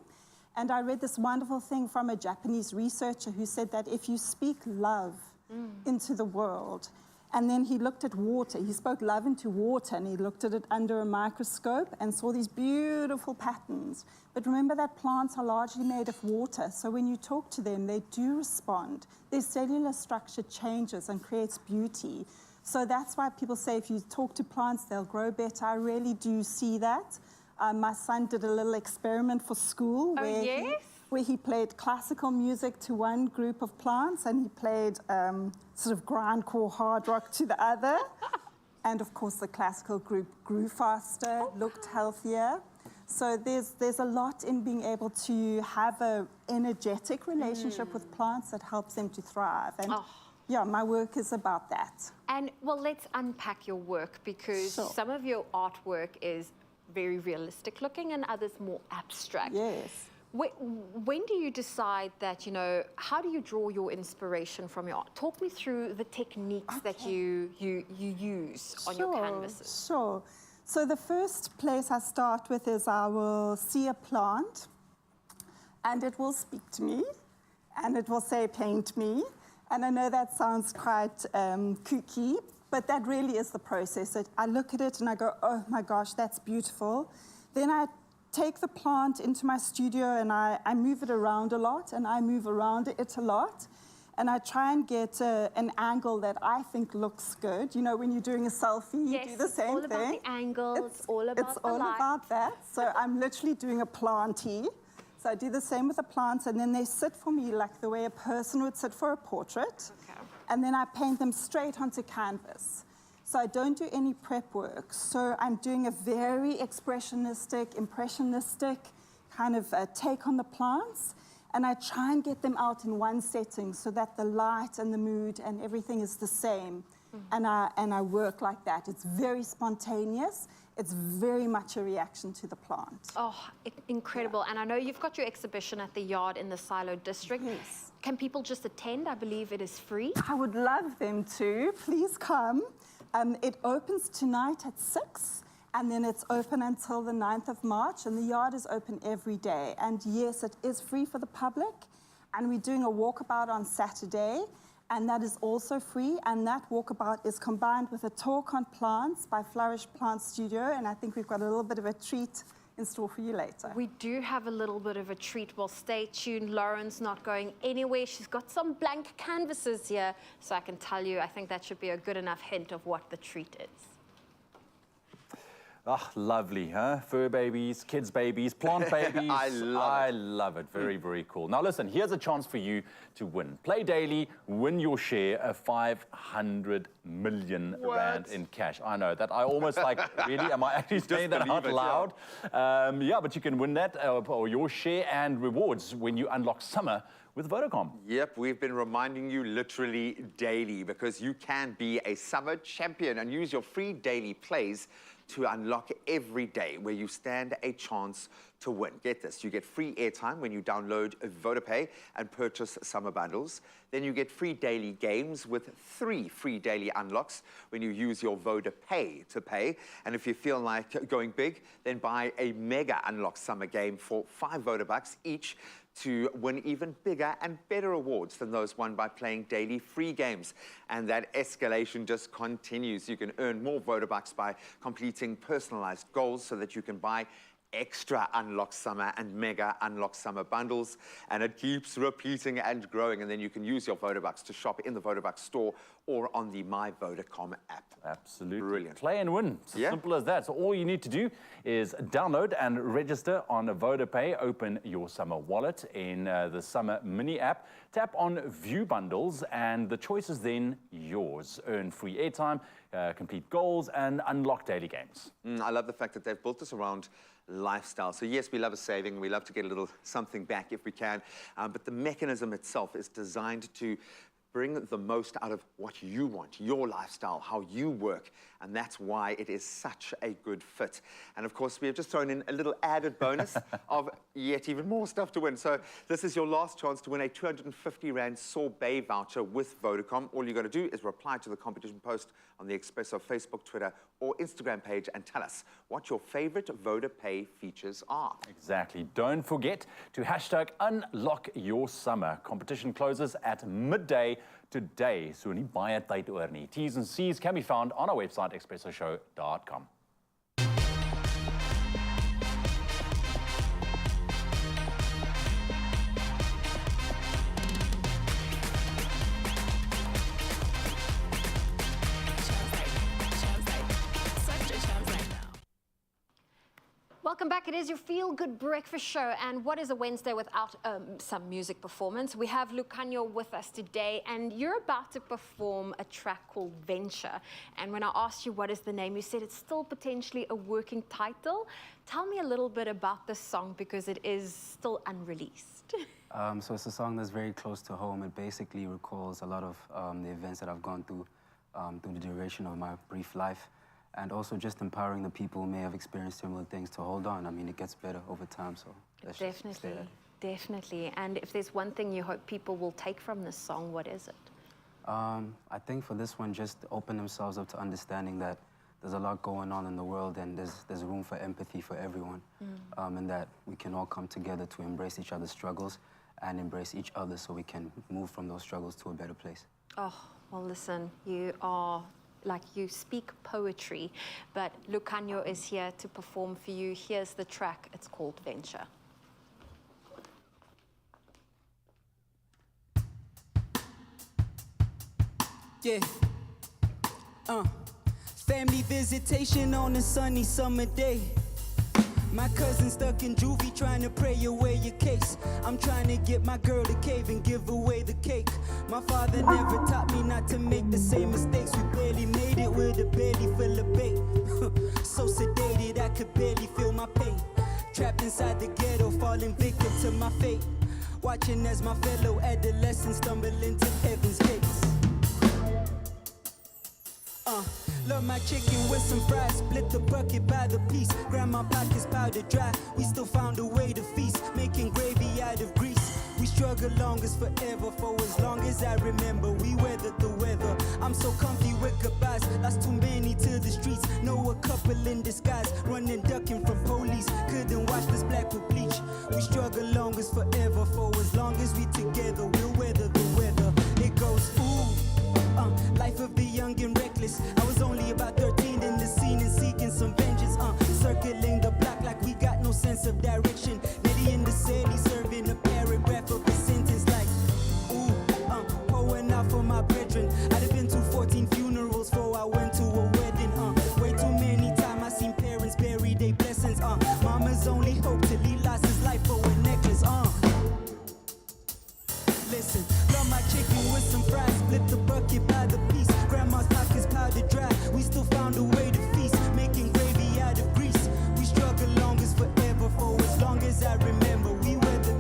And I read this wonderful thing from a Japanese researcher who said that if you speak love into the world, and then he looked at water, he spoke love into water, and he looked at it under a microscope and saw these beautiful patterns. But remember that plants are largely made of water, so when you talk to them, they do respond. Their cellular structure changes and creates beauty. So that's why people say if you talk to plants, they'll grow better. I really do see that. My son did a little experiment for school where he played classical music to one group of plants, and he played sort of grindcore hard rock to the other. And of course, the classical group grew faster, looked healthier. So there's a lot in being able to have an energetic relationship with plants that helps them to thrive. And yeah, my work is about that. And well, let's unpack your work, because some of your artwork is very realistic looking and others more abstract. Yes. When do you decide that, you know, how do you draw your inspiration from your art? Talk me through the techniques that you use on your canvases. Sure. So the first place I start with is I will see a plant, and it will speak to me, and it will say, paint me. And I know that sounds quite kooky, but that really is the process. I look at it and I go, oh my gosh, that's beautiful. Then I take the plant into my studio and I move it around a lot, and I move around it a lot. And I try and get an angle that I think looks good. You know, when you're doing a selfie, you do the same thing. It's all about the angles, it's all about the light. It's all about that. So I'm literally doing a planty. So I do the same with the plants, and then they sit for me like the way a person would sit for a portrait. Okay. And then I paint them straight onto canvas. So I don't do any prep work. So I'm doing a very expressionistic, impressionistic kind of take on the plants. And I try and get them out in one setting so that the light and the mood and everything is the same. And I work like that. It's very spontaneous. It's very much a reaction to the plant. Oh, incredible. And I know you've got your exhibition at the Yard in the Silo district. Yes. Can people just attend? I believe it is free. I would love them to. Please come. It opens tonight at 6, and then it's open until the 9th of March, and the Yard is open every day. And yes, it is free for the public, and we're doing a walkabout on Saturday, and that is also free, and that walkabout is combined with a talk on plants by Flourish Plant Studio, and I think we've got a little bit of a treat in store for you later. We do have a little bit of a treat. Well, stay tuned. Lauren's not going anywhere. She's got some blank canvases here, so I can tell you, I think that should be a good enough hint of what the treat is. Oh, lovely, huh? Fur babies, kids' babies, plant babies. I love it. Very, very cool. Now, listen, here's a chance for you to win. Play daily, win your share of 500 million rand in cash. I know that I almost like, really, am I actually saying that out loud? Yeah, but you can win that, or your share and rewards when you unlock summer with Vodacom. Yep, we've been reminding you literally daily, because you can be a summer champion and use your free daily plays to unlock every day where you stand a chance to win. Get this, you get free airtime when you download VodaPay and purchase summer bundles. Then you get free daily games with 3 free daily unlocks when you use your VodaPay to pay. And if you feel like going big, then buy a mega unlock summer game for 5 Vodabucks each to win even bigger and better awards than those won by playing daily free games. And that escalation just continues. You can earn more Vodabucks by completing personalized goals so that you can buy extra unlock summer and mega unlock summer bundles, and it keeps repeating and growing. And then you can use your Vodabucks to shop in the Vodabucks store or on the My Vodacom app. Absolutely. Brilliant. Play and win. It's as simple as that. So all you need to do is download and register on VodaPay. Open your summer wallet in the Summer Mini app. Tap on View Bundles, and the choice is then yours. Earn free airtime, complete goals, and unlock daily games. I love the fact that they've built this around lifestyle. So yes, we love a saving. We love to get a little something back if we can. But the mechanism itself is designed to bring the most out of what you want, your lifestyle, how you work. And that's why it is such a good fit. And of course, we have just thrown in a little added bonus of yet even more stuff to win. So this is your last chance to win a 250 Rand sorbet voucher with Vodacom. All you got to do is reply to the competition post on the Expresso Facebook, Twitter, or Instagram page and tell us what your favorite VodaPay features are. Exactly. Don't forget to hashtag unlock your summer. Competition closes at midday today. So nie baie tyd oor nie. T's and C's can be found on our website, expressoshow.com. Welcome back. It is your Feel Good Breakfast Show. And what is a Wednesday without some music performance? We have Lucanio with us today, and you're about to perform a track called Venture. And when I asked you what is the name, you said it's still potentially a working title. Tell me a little bit about this song, because it is still unreleased. So it's a song that's very close to home. It basically recalls a lot of the events that I've gone through through the duration of my brief life. And also just empowering the people who may have experienced similar things to hold on. I mean, it gets better over time, so let's just stay there. Definitely. And if there's one thing you hope people will take from this song, what is it? I think for this one, just open themselves up to understanding that there's a lot going on in the world, and there's room for empathy for everyone, and that we can all come together to embrace each other's struggles and embrace each other so we can move from those struggles to a better place. Oh, well, listen, you speak poetry, but Lucanio is here to perform for you. Here's the track. It's called Venture. Yeah. Family visitation on a sunny summer day. My cousin stuck in juvie trying to pray away your case. I'm trying to get my girl to cave and give away the cake. My father never taught me not to make the same mistakes. We barely made it with a belly full of bait. So sedated I could barely feel my pain. Trapped inside the ghetto, falling victim to my fate. Watching as my fellow adolescents stumble into heaven's gates. Love my chicken with some fries, split the bucket by the piece. Grandma pockets powder dry, we still found a way to feast. Making gravy out of grease. We struggle longest forever, for as long as I remember. We weathered the weather. I'm so comfy with goodbyes, lost too many to the streets. Know a couple in disguise, running, ducking from police. Couldn't wash this black with bleach. We struggle longest forever, for as long as we together. We'll weather the weather. It goes ooh. Life of the young and reckless. I was only about 13 in the scene and seeking some vengeance. Circling the block like we got no sense of direction. Nettie in the city serving a paragraph of a sentence like, ooh, pouring out for my brethren. I'd have been to 14 funerals before I went to a wedding. Way too many times I seen parents bury their blessings. Mama's only hope till he lost his life for a necklace. Listen, love my chicken with some fries, split the bucket by the piece. Grandma's pockets powder dry, we still found a way to feast. Making gravy out of grease. We struggle longest forever, for as long as I remember. We weathered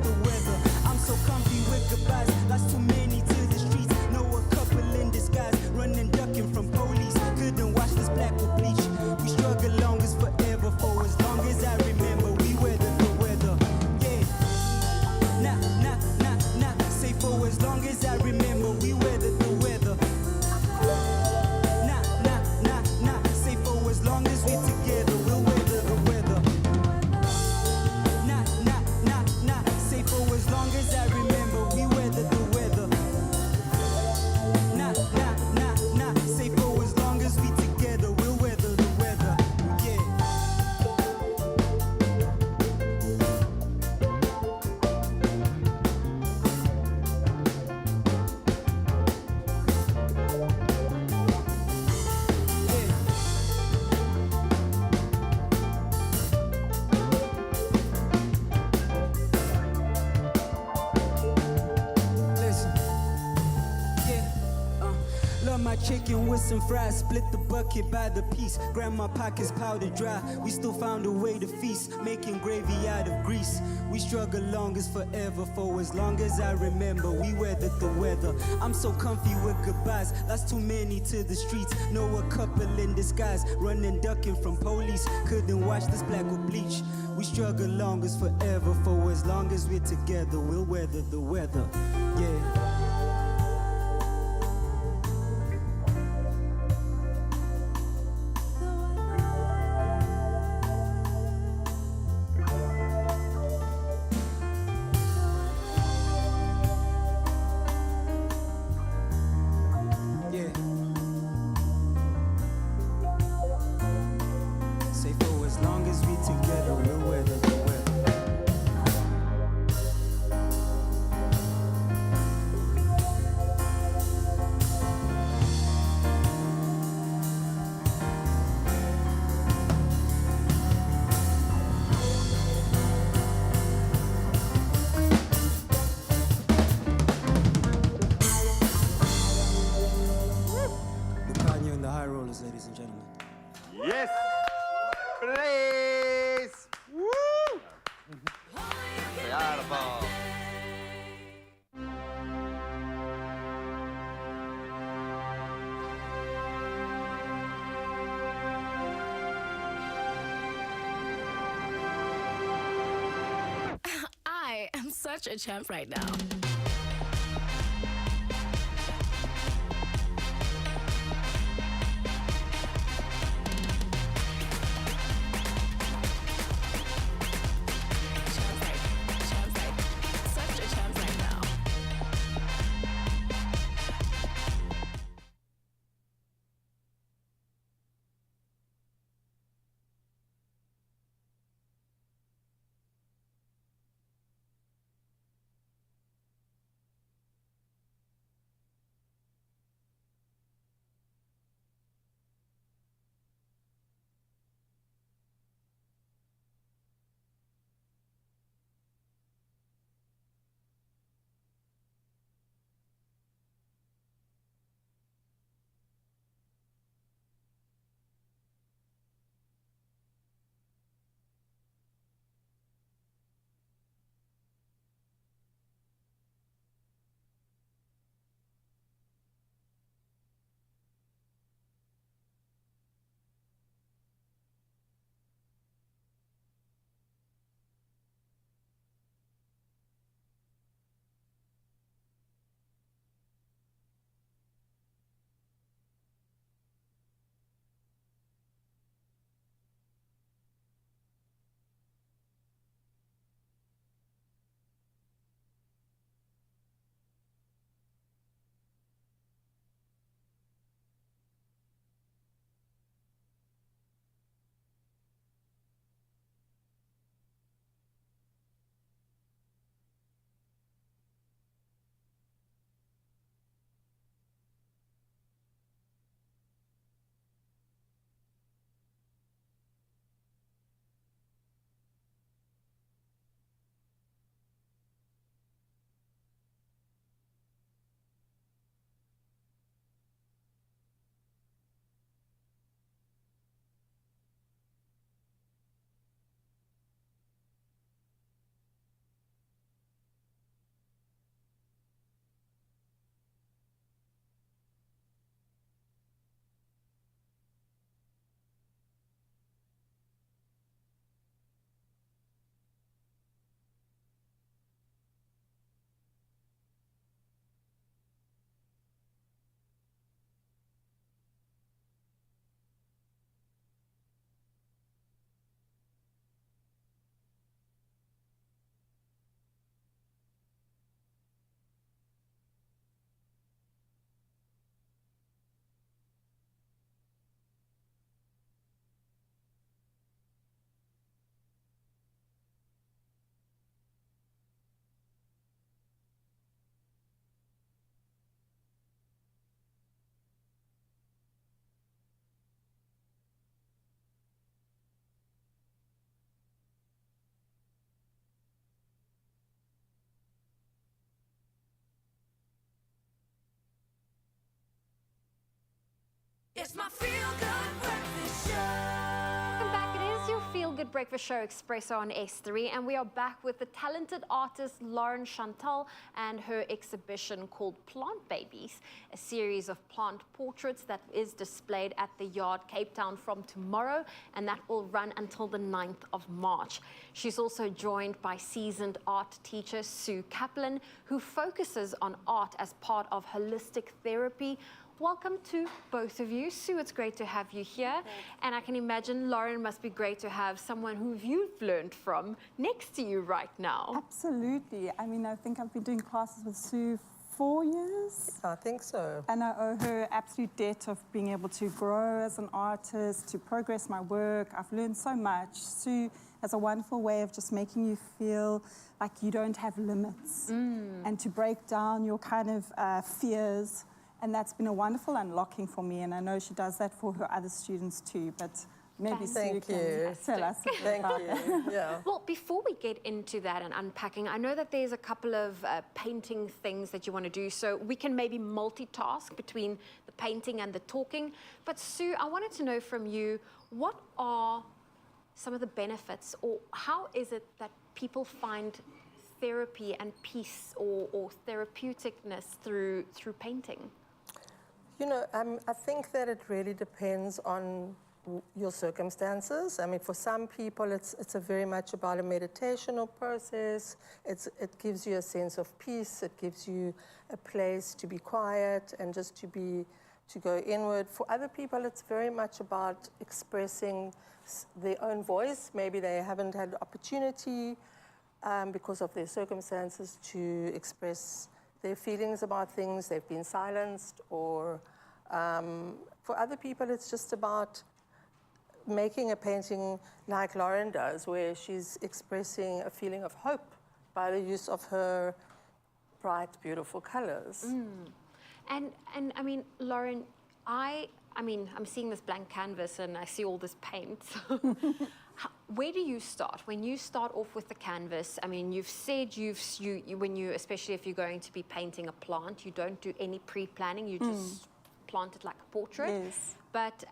chicken with some fries, split the bucket by the piece. Grandma pockets powder dry, we still found a way to feast, making gravy out of grease. We struggle longest forever, for as long as I remember, we weathered the weather. I'm so comfy with goodbyes, lost too many to the streets. Know a couple in disguise, running, ducking from police. Couldn't wash this black with bleach. We struggle longest forever, for as long as we're together, we'll weather the weather. Yeah. Lucanio and the high rollers, ladies and gentlemen. Yes, please. Woo! Beautiful. I am such a champ right now. Such a champ right now. It's my feel-good breakfast show. Welcome back. It is your Feel Good Breakfast Show, Expresso on S3, and we are back with the talented artist Lauren Chantal and her exhibition called Plant Babies, a series of plant portraits that is displayed at the Yard, Cape Town from tomorrow, and that will run until the 9th of March. She's also joined by seasoned art teacher Sue Kaplan, who focuses on art as part of holistic therapy. Welcome to both of you. Sue, it's great to have you here. And I can imagine, Lauren, must be great to have someone who you've learned from next to you right now. Absolutely. I mean, I think I've been doing classes with Sue 4 years. I think so. And I owe her absolute debt of being able to grow as an artist, to progress my work. I've learned so much. Sue has a wonderful way of just making you feel like you don't have limits and to break down your kind of fears. And that's been a wonderful unlocking for me, and I know she does that for her other students too, but maybe Sue can tell us a bit about that. Yeah. Well, before we get into that and unpacking, I know that there's a couple of painting things that you want to do, so we can maybe multitask between the painting and the talking. But Sue, I wanted to know from you, what are some of the benefits, or how is it that people find therapy and peace or therapeuticness through painting? You know, I think that it really depends on your circumstances. I mean, for some people, it's a very much about a meditational process. It gives you a sense of peace. It gives you a place to be quiet and just to go inward. For other people, it's very much about expressing their own voice. Maybe they haven't had the opportunity because of their circumstances to express their feelings about things. They've been silenced, or for other people, it's just about making a painting like Lauren does, where she's expressing a feeling of hope by the use of her bright, beautiful colors. And I mean, Lauren, I mean, I'm seeing this blank canvas and I see all this paint. Where do you start? When you start off with the canvas, I mean, you've said especially if you're going to be painting a plant, you don't do any pre-planning, you just plant it like a portrait. Yes. But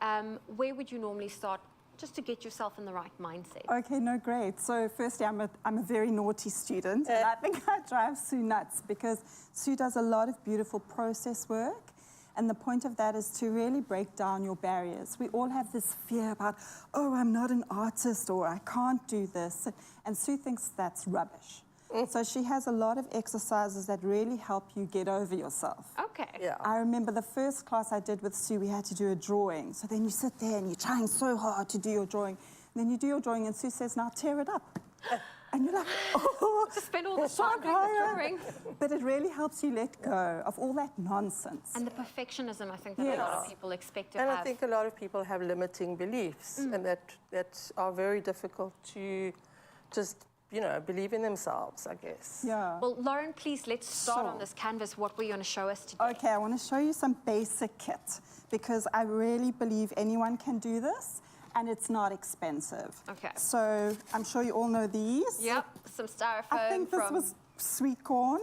where would you normally start just to get yourself in the right mindset? Okay, no, great. So firstly, I'm a very naughty student, and I think I drive Sue nuts because Sue does a lot of beautiful process work. And the point of that is to really break down your barriers. We all have this fear about, oh, I'm not an artist, or I can't do this. And Sue thinks that's rubbish. So she has a lot of exercises that really help you get over yourself. Okay. Yeah. I remember the first class I did with Sue, we had to do a drawing. So then you sit there and you're trying so hard to do your drawing. And then you do your drawing and Sue says, now tear it up. And you're like, oh, to spend all the time doing the drawing. But it really helps you let go of all that nonsense. And the perfectionism, I think, that a lot of people expect to have. And I think a lot of people have limiting beliefs, and that are very difficult to just, you know, believe in themselves, I guess. Yeah. Well, Lauren, please, let's start on this canvas. What were you going to show us today? Okay, I want to show you some basic kit because I really believe anyone can do this. And it's not expensive. Okay. So I'm sure you all know these. Yep, some styrofoam. I think this was sweet corn.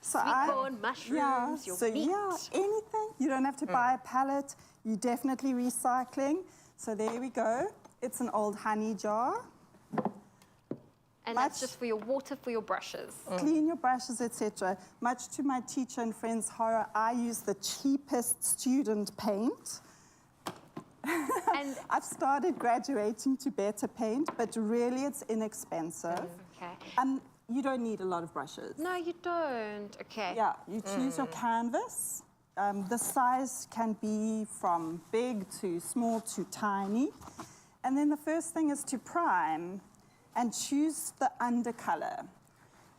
So sweet corn, mushrooms, your meat. Yeah, anything. You don't have to buy a pallet. You're definitely recycling. So there we go. It's an old honey jar. And that's just for your water, for your brushes. Clean your brushes, etc. Much to my teacher and friends' horror, I use the cheapest student paint. And I've started graduating to better paint, but really it's inexpensive. Okay. You don't need a lot of brushes. No, you don't. Okay. Yeah, you choose your canvas. The size can be from big to small to tiny. And then the first thing is to prime and choose the undercolor.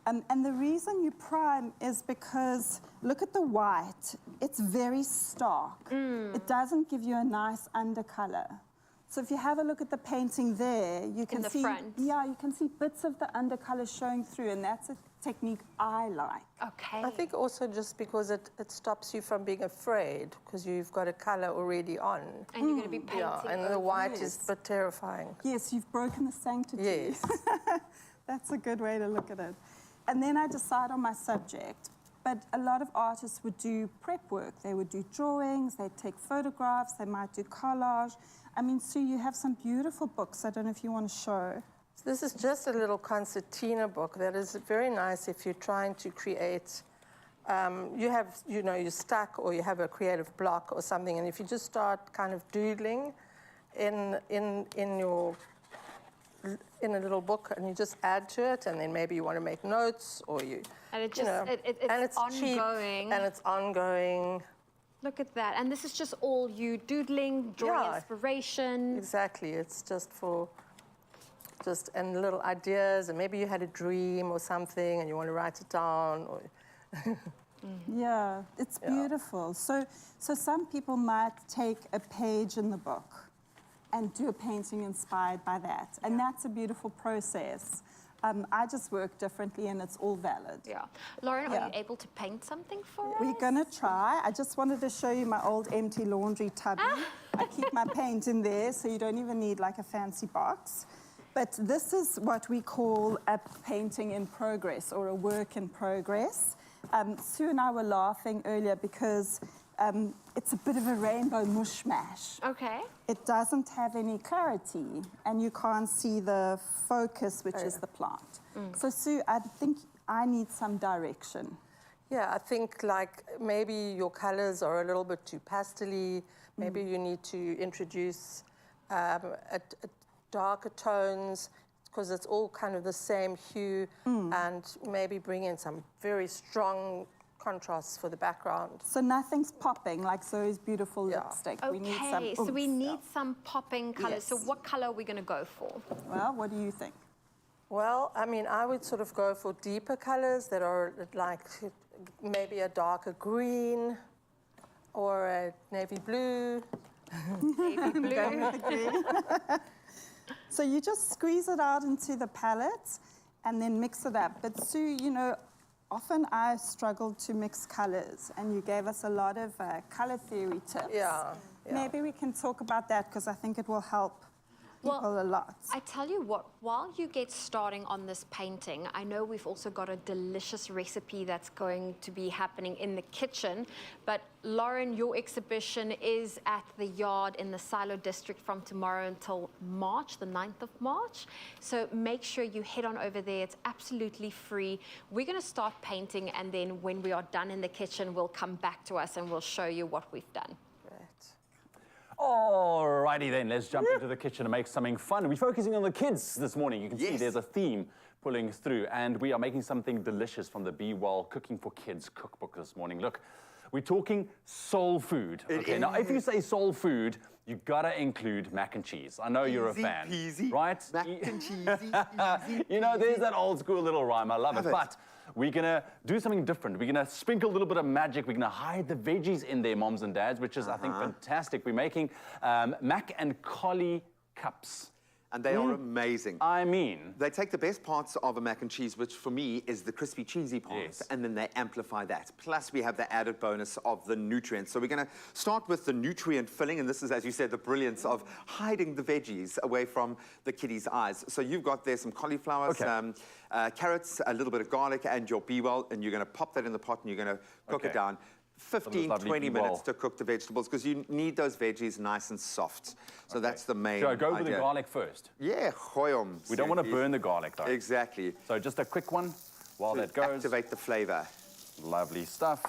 And the reason you prime is because, look at the white. It's very stark. It doesn't give you a nice undercolor. So if you have a look at the painting there, you can see, yeah, you can see bits of the undercolor showing through, and that's a technique I like. Okay. I think also just because it stops you from being afraid, because you've got a color already on. And you're going to be painting. Yeah, and the white is a bit terrifying. Yes, you've broken the sanctity. Yes. That's a good way to look at it. And then I decide on my subject. But a lot of artists would do prep work. They would do drawings, they'd take photographs, they might do collage. I mean, Sue, you have some beautiful books. I don't know if you want to show. This is just a little concertina book that is very nice if you're trying to create, you're stuck or you have a creative block or something, and if you just start kind of doodling in a little book and you just add to it, and then maybe you want to make notes or you, and it you just, know, and it's ongoing. cheap and it's ongoing. Look at that. And this is just all you doodling, drawing inspiration. Exactly. It's just for and little ideas, and maybe you had a dream or something and you want to write it down. Or Yeah, it's beautiful. So some people might take a page in the book and do a painting inspired by that. And that's a beautiful process. I just work differently and it's all valid. Yeah. Lauren, are you able to paint something for us? We're gonna try. I just wanted to show you my old empty laundry tubby. I keep my paint in there, so you don't even need like a fancy box. But this is what we call a painting in progress or a work in progress. Sue and I were laughing earlier because it's a bit of a rainbow mushmash. Okay. It doesn't have any clarity, and you can't see the focus, which is the plant. So, Sue, I think I need some direction. Yeah, I think like maybe your colors are a little bit too pastel-y. Maybe you need to introduce darker tones, because it's all kind of the same hue, and maybe bring in some very strong contrasts for the background. So nothing's popping like Zoe's beautiful lipstick. Okay, we need some so we need some popping colors. Yes. So what color are we going to go for? Well, what do you think? Well, I mean, I would sort of go for deeper colors that are like maybe a darker green or a navy blue. Navy blue. Going with the green. So you just squeeze it out into the palette and then mix it up. But Sue, you know, often I struggle to mix colors, and you gave us a lot of color theory tips. Yeah. Maybe we can talk about that, because I think it will help people a lot. I tell you what, while you get starting on this painting, I know we've also got a delicious recipe that's going to be happening in the kitchen. But Lauren, your exhibition is at the yard in the Silo district from tomorrow until March, the 9th of March. So make sure you head on over there. It's absolutely free. We're going to start painting, and then when we are done in the kitchen, we'll come back to us and we'll show you what we've done. Alrighty then, let's jump into the kitchen and make something fun. We're focusing on the kids this morning. You can see there's a theme pulling through, and we are making something delicious from the Be Well Cooking for Kids cookbook this morning. Look, we're talking soul food. Okay, now if you say soul food, you gotta include mac and cheese. I know you're a fan, peasy, right? Mac and cheesy, easy, you know, there's that old school little rhyme. I love it. But we're gonna do something different. We're gonna sprinkle a little bit of magic. We're gonna hide the veggies in there, moms and dads, which is, I think, fantastic. We're making mac and collie cups. And they are amazing. I mean, they take the best parts of a mac and cheese, which for me is the crispy, cheesy parts, and then they amplify that. Plus, we have the added bonus of the nutrients. So we're going to start with the nutrient filling, and this is, as you said, the brilliance of hiding the veggies away from the kiddies' eyes. So you've got there some cauliflower, some carrots, a little bit of garlic, and your Be Well, and you're going to pop that in the pot, and you're going to cook it down. 15, 20 minutes to cook the vegetables, because you need those veggies nice and soft. So that's the main So go idea. with the garlic first. Yeah, hoyum. We don't want to burn the garlic, though. Exactly. So just a quick one while that goes. Activate the flavor. Lovely stuff.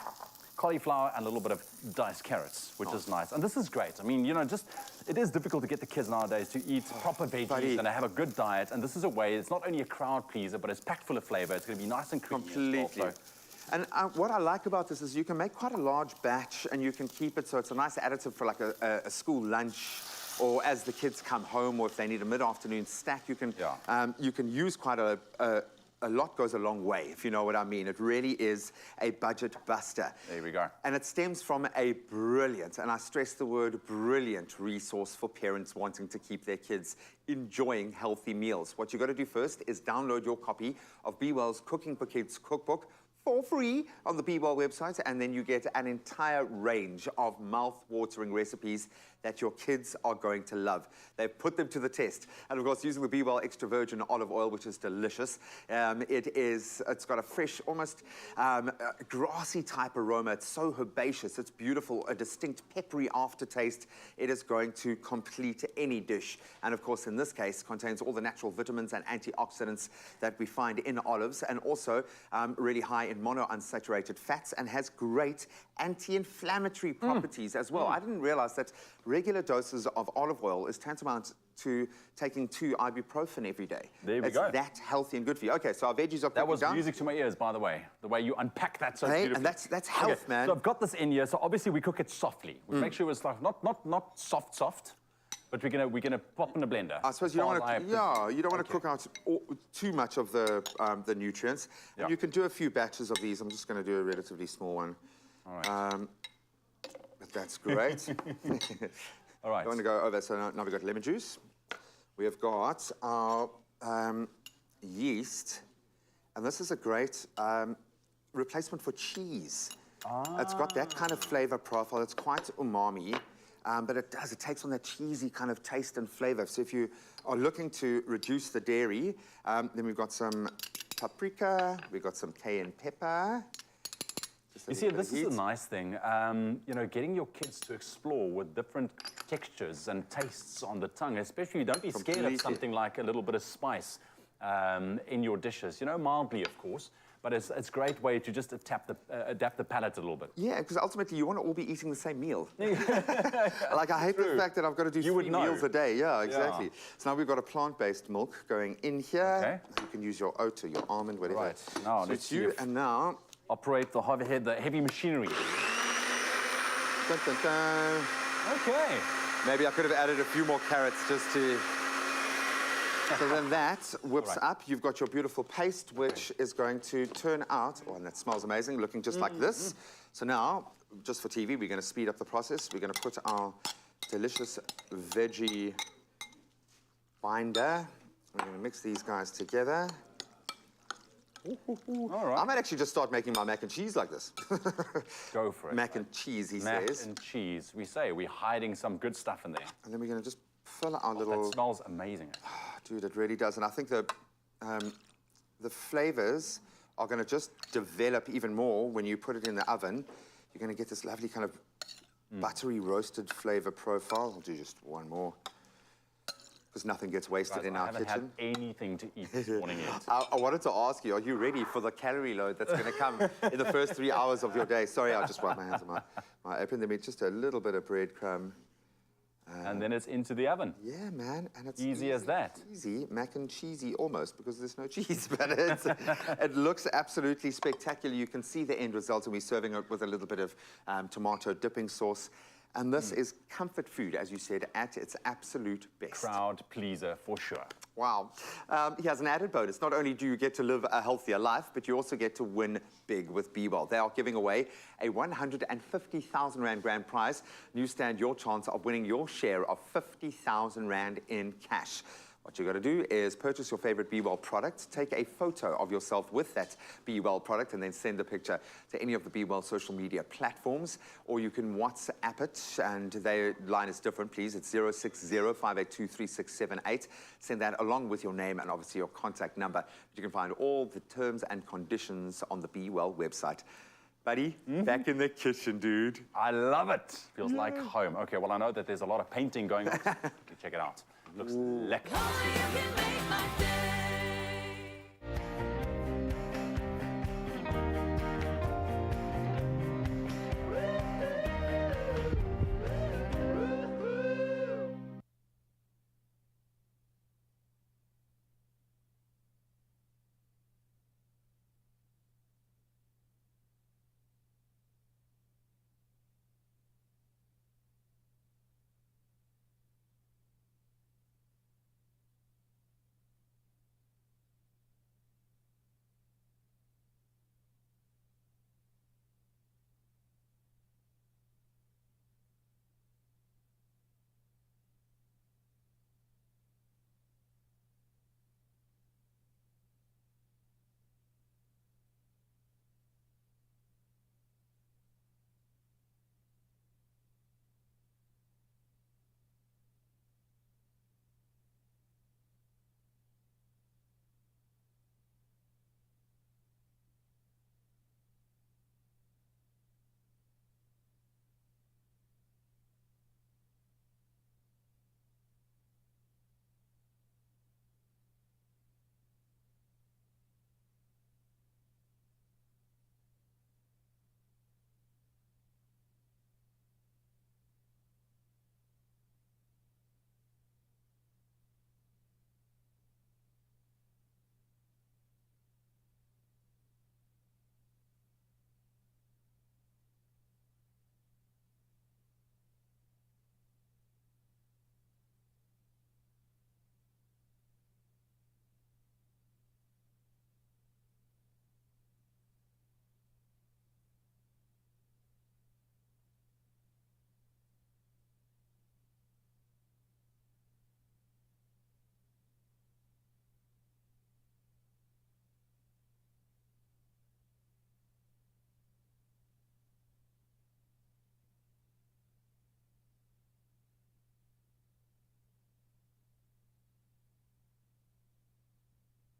Cauliflower and a little bit of diced carrots, which is nice. And this is great. I mean, you know, it is difficult to get the kids nowadays to eat proper veggies and to have a good diet. And this is a way, it's not only a crowd pleaser, but it's packed full of flavor. It's going to be nice and creamy. Completely. And what I like about this is you can make quite a large batch, and you can keep it so it's a nice additive for like a school lunch, or as the kids come home, or if they need a mid-afternoon snack, you can use quite a lot. Goes a long way, if you know what I mean. It really is a budget buster. There we go. And it stems from a brilliant, and I stress the word brilliant, resource for parents wanting to keep their kids enjoying healthy meals. What you got to do first is download your copy of Be Well's Cooking for Kids cookbook for free on the Be Well website, and then you get an entire range of mouth-watering recipes that your kids are going to love. They've put them to the test. And of course, using the Be Well extra virgin olive oil, which is delicious. It's got a fresh, almost grassy type aroma. It's so herbaceous. It's beautiful, a distinct peppery aftertaste. It is going to complete any dish. And of course, in this case, contains all the natural vitamins and antioxidants that we find in olives, and also really high in monounsaturated fats, and has great anti-inflammatory properties as well. I didn't realize that regular doses of olive oil is tantamount to taking 2 ibuprofen every day. There we go. It's that healthy and good for you. Okay, so our veggies are That was down. music to my ears, by the way, the way you unpack that so beautifully. And that's health, man. So I've got this in here. So obviously we cook it softly. We make sure it's like not soft, but we're gonna pop in a blender. I suppose you don't want to. You don't want to cook out too much of the nutrients. Yeah. And you can do a few batches of these. I'm just going to do a relatively small one. All right. But that's great. All right. I want to go over. So now we've got lemon juice. We have got our yeast, and this is a great replacement for cheese. It's got that kind of flavor profile. It's quite umami. But it takes on that cheesy kind of taste and flavor. So if you are looking to reduce the dairy, then we've got some paprika, we've got some cayenne pepper. You see, this is a nice thing, you know, getting your kids to explore with different textures and tastes on the tongue, especially don't be scared of something like a little bit of spice in your dishes, you know, mildly, of course. But it's a great way to just adapt the palate a little bit. Yeah, because ultimately you want to all be eating the same meal. Like, I hate the fact that I've got to do 3 meals a day. Yeah, exactly. Yeah. So now we've got a plant-based milk going in here. Okay. You can use your oat or your almond, whatever. Right. Now let's you. And now operate the heavy machinery. Dun, dun, dun. Okay. Maybe I could have added a few more carrots just to. So then that whips up. You've got your beautiful paste, which is going to turn out, and that smells amazing, looking just like this. So now, just for TV, we're going to speed up the process. We're going to put our delicious veggie binder. We're going to mix these guys together. All right. I might actually just start making my mac and cheese like this. Go for it. Mac and cheese, he says. says. Mac and cheese. We're hiding some good stuff in there. And then we're going to just fill our little... That smells amazing. Dude, it really does. And I think the flavors are going to just develop even more when you put it in the oven. You're going to get this lovely kind of buttery roasted flavor profile. I'll do just one more, because nothing gets wasted in our kitchen. I haven't had anything to eat this morning yet. I wanted to ask you, are you ready for the calorie load that's going to come in the first 3 hours of your day? Sorry, I'll just wipe my hands on my apron. Then just a little bit of breadcrumb. And then it's into the oven. Yeah, man. And it's easy as that. Easy, mac and cheesy almost, because there's no cheese. But it looks absolutely spectacular. You can see the end result, and we're serving it with a little bit of tomato dipping sauce. And this is comfort food, as you said, at its absolute best. Crowd pleaser, for sure. Wow. He has an added bonus. Not only do you get to live a healthier life, but you also get to win big with Be Well. They are giving away a 150,000 Rand grand prize. You stand your chance of winning your share of 50,000 Rand in cash. What you got to do is purchase your favorite Be Well product, take a photo of yourself with that Be Well product, and then send the picture to any of the Be Well social media platforms, or you can WhatsApp it, and their line is different, please. It's 060-582-3678. Send that along with your name and obviously your contact number. You can find all the terms and conditions on the Be Well website. Buddy, back in the kitchen, dude. I love it. Feels like home. Okay, well, I know that there's a lot of painting going on. Check it out. Looks lekker.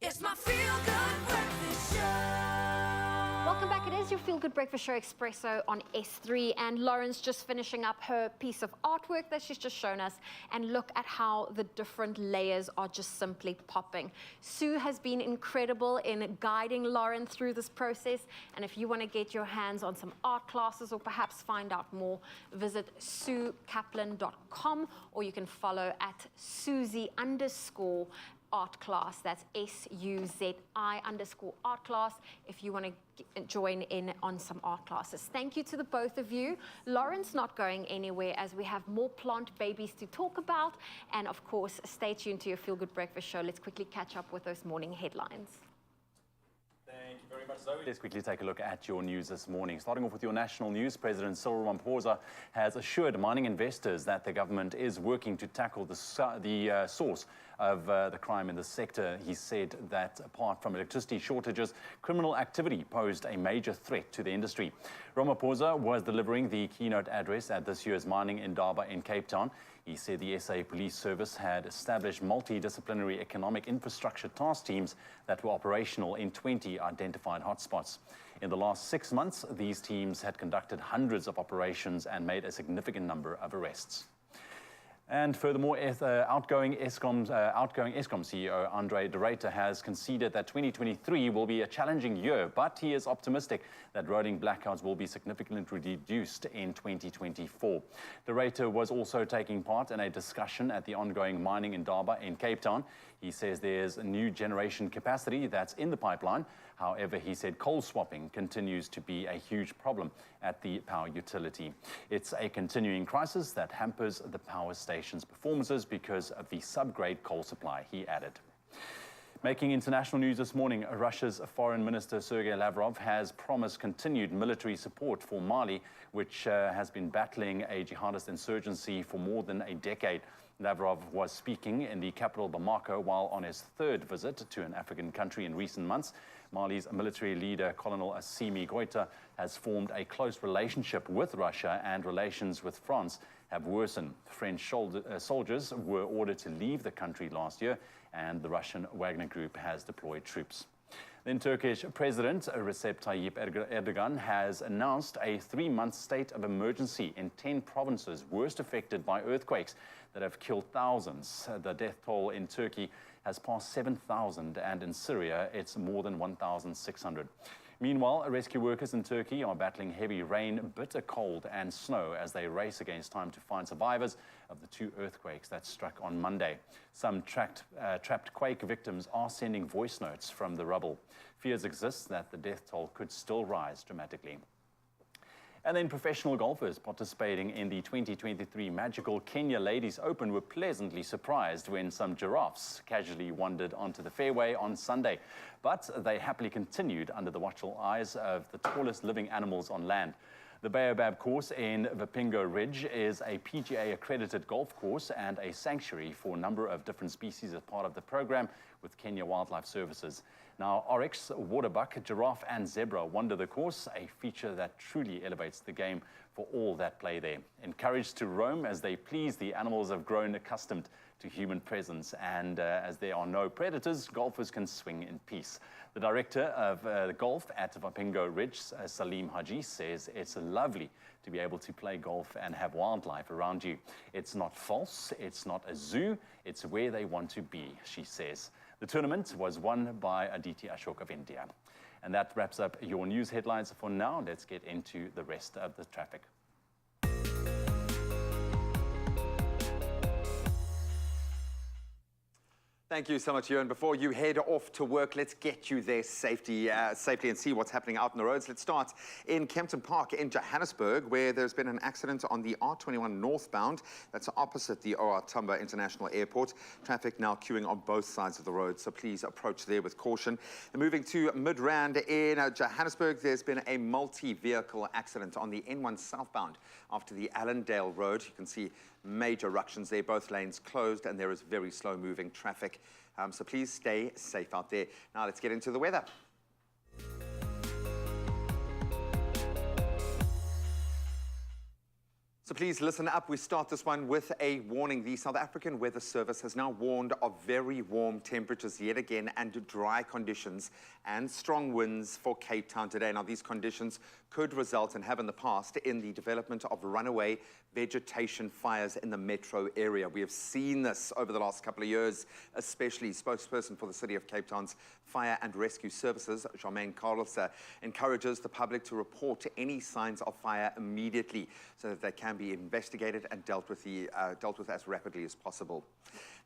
It's my feel-good breakfast show. Welcome back. It is your Feel Good Breakfast Show Expresso on S3, and Lauren's just finishing up her piece of artwork that she's just shown us, and look at how the different layers are just simply popping. Sue has been incredible in guiding Lauren through this process, and if you want to get your hands on some art classes or perhaps find out more, visit SueKaplan.com, or you can follow at Susie_art class. That's SUZI_art class if you want to join in on some art classes. Thank you to the both of you. Lauren's not going anywhere as we have more plant babies to talk about. And of course, stay tuned to your Feel Good Breakfast Show. Let's quickly catch up with those morning headlines. Thank you very much, Zoe. Let's quickly take a look at your news this morning. Starting off with your national news, President Cyril Ramaphosa has assured mining investors that the government is working to tackle the source of the crime in the sector. He said that apart from electricity shortages, criminal activity posed a major threat to the industry. Ramaphosa was delivering the keynote address at this year's Mining Indaba in Cape Town. He said the SA Police Service had established multidisciplinary economic infrastructure task teams that were operational in 20 identified hotspots. In the last 6 months, these teams had conducted hundreds of operations and made a significant number of arrests. And furthermore, outgoing Eskom CEO Andre de Ruyter has conceded that 2023 will be a challenging year, but he is optimistic that rolling blackouts will be significantly reduced in 2024. De Ruyter was also taking part in a discussion at the ongoing Mining Indaba in Cape Town. He says there's a new generation capacity that's in the pipeline. However, he said coal swapping continues to be a huge problem at the power utility. It's a continuing crisis that hampers the power station's performances because of the subgrade coal supply, he added. Making international news this morning, Russia's Foreign Minister Sergei Lavrov has promised continued military support for Mali, which has been battling a jihadist insurgency for more than a decade. Lavrov was speaking in the capital Bamako while on his third visit to an African country in recent months. Mali's military leader, Colonel Assimi Goïta, has formed a close relationship with Russia, and relations with France have worsened. French soldiers were ordered to leave the country last year, and the Russian Wagner Group has deployed troops. Then Turkish President Recep Tayyip Erdogan has announced a 3-month state of emergency in 10 provinces worst affected by earthquakes that have killed thousands. The death toll in Turkey has passed 7,000, and in Syria it's more than 1,600. Meanwhile, rescue workers in Turkey are battling heavy rain, bitter cold and snow as they race against time to find survivors of the 2 earthquakes that struck on Monday. Some trapped quake victims are sending voice notes from the rubble. Fears exist that the death toll could still rise dramatically. And then professional golfers participating in the 2023 Magical Kenya Ladies Open were pleasantly surprised when some giraffes casually wandered onto the fairway on Sunday. But they happily continued under the watchful eyes of the tallest living animals on land. The Baobab course in Vipingo Ridge is a PGA-accredited golf course and a sanctuary for a number of different species as part of the program with Kenya Wildlife Services. Now, oryx, waterbuck, giraffe and zebra wander the course, a feature that truly elevates the game for all that play there. Encouraged to roam as they please, the animals have grown accustomed to human presence, and as there are no predators, golfers can swing in peace. The director of golf at Vipingo Ridge, Salim Haji, says it's lovely to be able to play golf and have wildlife around you. It's not false, it's not a zoo, it's where they want to be, she says. The tournament was won by Aditi Ashok of India. And that wraps up your news headlines for now. Let's get into the rest of the traffic. Thank you so much, Ewan. Before you head off to work, let's get you there safely and see what's happening out on the roads. Let's start in Kempton Park in Johannesburg, where there's been an accident on the R21 northbound. That's opposite the OR Tambo International Airport. Traffic now queuing on both sides of the road, so please approach there with caution. And moving to Midrand in Johannesburg, there's been a multi-vehicle accident on the N1 southbound after the Allendale Road. You can see major ructions there, both lanes closed, and there is very slow-moving traffic. So please stay safe out there. Now let's get into the weather. So please listen up. We start this one with a warning. The South African Weather Service has now warned of very warm temperatures yet again and dry conditions and strong winds for Cape Town today. Now, these conditions could result and have in the past in the development of runaway vegetation fires in the metro area. We have seen this over the last couple of years, especially. Spokesperson for the City of Cape Town's Fire and Rescue Services, Charmaine Carlser, encourages the public to report any signs of fire immediately so that they can be investigated and dealt with as rapidly as possible.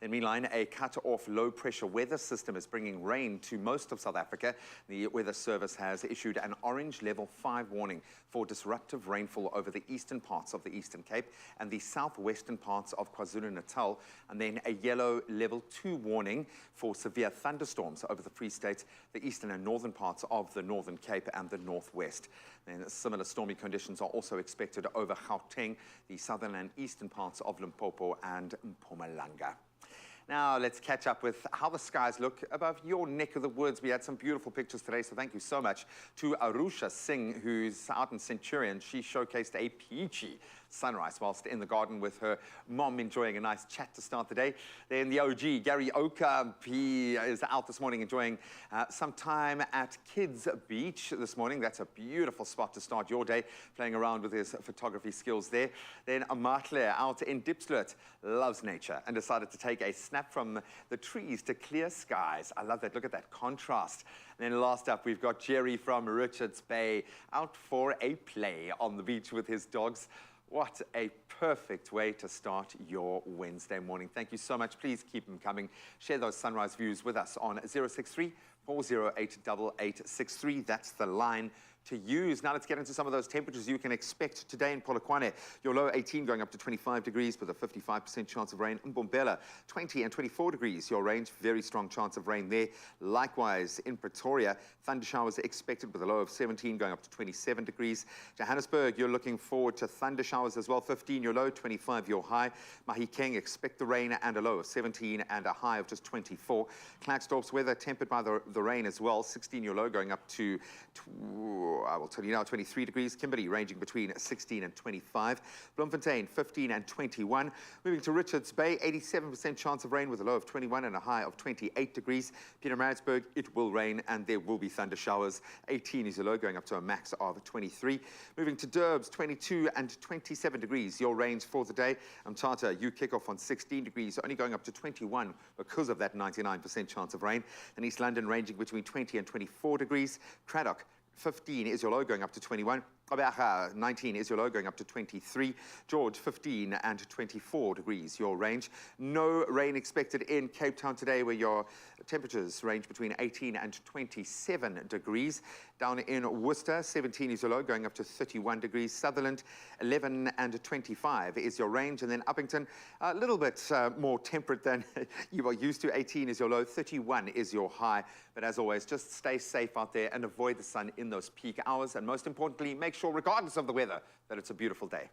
Then meanwhile, a cut-off low-pressure weather system is bringing rain to most of South Africa. The Weather Service has issued an orange level 5 warning for disruptive rainfall over the eastern parts of the Eastern Cape and the southwestern parts of KwaZulu-Natal, and then a yellow level 2 warning for severe thunderstorms over the Free State, the eastern and northern parts of the Northern Cape and the northwest. Then similar stormy conditions are also expected over Gauteng, the southern and eastern parts of Limpopo and Mpumalanga. Now, let's catch up with how the skies look above your neck of the woods. We had some beautiful pictures today, so thank you so much to Arusha Singh, who's out in Centurion. She showcased a peachy sunrise whilst in the garden with her mom, enjoying a nice chat to start the day. Then the OG, Gary Oka, he is out this morning enjoying some time at Kids Beach this morning. That's a beautiful spot to start your day, playing around with his photography skills there. Then Amatle out in Diepsloot loves nature and decided to take a snap from the trees to clear skies. I love that. Look at that contrast. And then last up, we've got Jerry from Richards Bay out for a play on the beach with his dogs. What a perfect way to start your Wednesday morning. Thank you so much. Please keep them coming. Share those sunrise views with us on 063 408 8863. That's the line to use. Now let's get into some of those temperatures you can expect today in Polokwane. Your low 18 going up to 25 degrees with a 55% chance of rain. Mbombela, 20 and 24 degrees. Your range, very strong chance of rain there. Likewise in Pretoria, thunder showers expected with a low of 17 going up to 27 degrees. Johannesburg, you're looking forward to thunder showers as well. 15 your low, 25 your high. Mahikeng, expect the rain and a low of 17 and a high of just 24. Klerksdorp's weather tempered by the rain as well. 16 your low going up to I will tell you now, 23 degrees. Kimberley ranging between 16 and 25. Bloemfontein, 15 and 21. Moving to Richards Bay, 87% chance of rain with a low of 21 and a high of 28 degrees. Pietermaritzburg, it will rain and there will be thunder showers. 18 is your low, going up to a max of 23. Moving to Durbs, 22 and 27 degrees. Your range for the day. Mthatha, you kick off on 16 degrees, only going up to 21 because of that 99% chance of rain. And East London ranging between 20 and 24 degrees. Cradock, 15 is your low, going up to 21. Obaha, 19 is your low, going up to 23. George, 15 and 24 degrees, your range. No rain expected in Cape Town today, where your temperatures range between 18 and 27 degrees. Down in Worcester, 17 is your low, going up to 31 degrees. Sutherland, 11 and 25 is your range. And then Uppington, a little bit more temperate than you are used to. 18 is your low, 31 is your high. But as always, just stay safe out there and avoid the sun in those peak hours. And most importantly, make sure, regardless of the weather, that it's a beautiful day.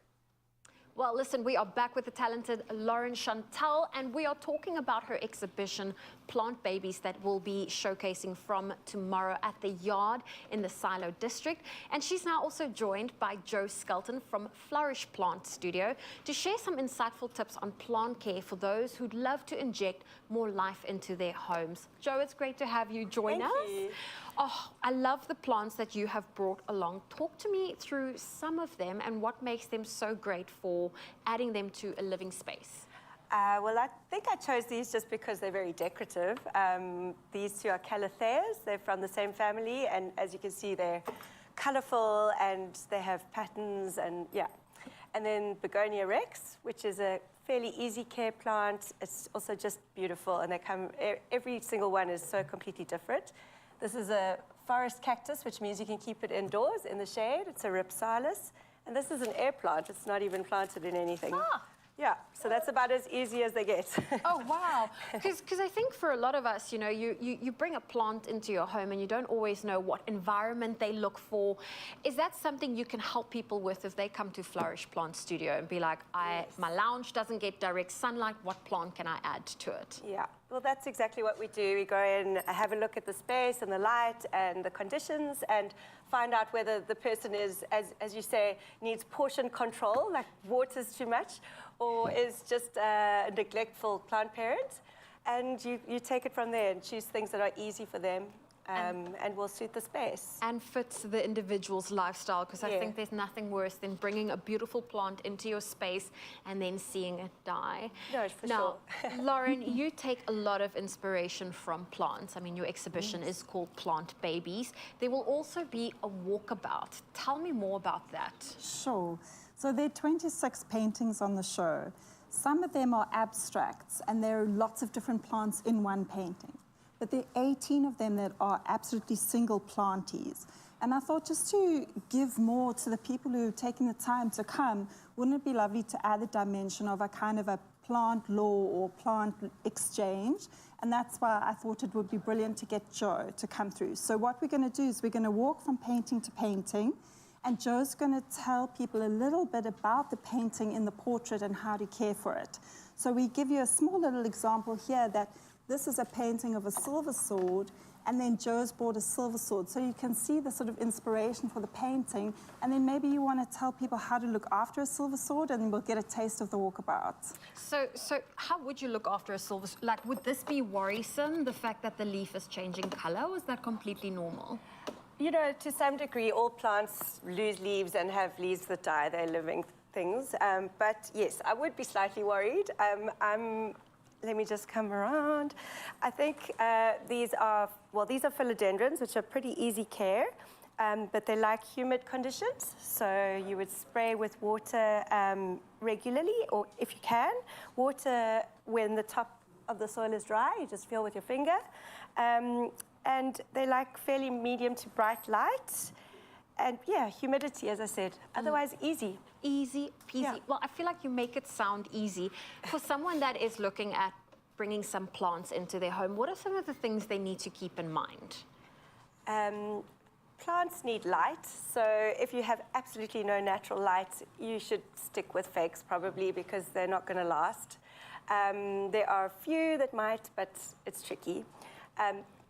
Well, listen, we are back with the talented Lauren Chantal, and we are talking about her exhibition, Plant Babies, that will be showcasing from tomorrow at the Yard in the Silo District. And she's now also joined by Joe Skelton from Flourish Plant Studio to share some insightful tips on plant care for those who'd love to inject more life into their homes. Joe, it's great to have you join us. Thank you. Oh, I love the plants that you have brought along. Talk to me through some of them and what makes them so great for adding them to a living space. Well, I think I chose these just because they're very decorative. These two are calatheas. They're from the same family, and as you can see, they're colorful and they have patterns, and yeah. And then Begonia rex, which is a fairly easy care plant. It's also just beautiful, and they come, every single one is so completely different. This is a forest cactus, which means you can keep it indoors in the shade. It's a ripsalis. And this is an air plant. It's not even planted in anything. Yeah, so that's about as easy as they get. Oh, wow. Because I think for a lot of us, you know, you bring a plant into your home and you don't always know what environment they look for. Is that something you can help people with if they come to Flourish Plant Studio and be like, my lounge doesn't get direct sunlight, what plant can I add to it? Yeah, well, that's exactly what we do. We go in, have a look at the space and the light and the conditions and find out whether the person is, as you say, needs portion control, like water's too much, or is just a neglectful plant parent. And you take it from there and choose things that are easy for them and will suit the space. And fits the individual's lifestyle, because I think there's nothing worse than bringing a beautiful plant into your space and then seeing it die. No, for now, sure. Lauren, you take a lot of inspiration from plants. I mean, your exhibition is called Plant Babies. There will also be a walkabout. Tell me more about that. Sure. So there are 26 paintings on the show. Some of them are abstracts, and there are lots of different plants in one painting. But there are 18 of them that are absolutely single planties. And I thought, just to give more to the people who have taken the time to come, wouldn't it be lovely to add the dimension of a kind of a plant law or plant exchange? And that's why I thought it would be brilliant to get Joe to come through. So what we're going to do is we're going to walk from painting to painting, and Joe's going to tell people a little bit about the painting in the portrait and how to care for it. So we give you a small little example here that this is a painting of a silver sword, and then Joe's bought a silver sword. So you can see the sort of inspiration for the painting, and then maybe you want to tell people how to look after a silver sword, and we'll get a taste of the walkabout. So how would you look after a silver sword? Like, would this be worrisome, the fact that the leaf is changing color, or is that completely normal? You know, to some degree, all plants lose leaves and have leaves that die. They're living things. But yes, I would be slightly worried. Let me just come around. I think these are philodendrons, which are pretty easy care, but they like humid conditions. So you would spray with water regularly, or if you can, water when the top of the soil is dry. You just feel with your finger. And they like fairly medium to bright light. And yeah, humidity, as I said. Otherwise, easy. Easy peasy. Yeah. Well, I feel like you make it sound easy. For someone that is looking at bringing some plants into their home, what are some of the things they need to keep in mind? Plants need light. So if you have absolutely no natural light, you should stick with fakes probably, because they're not going to last. There are a few that might, but it's tricky.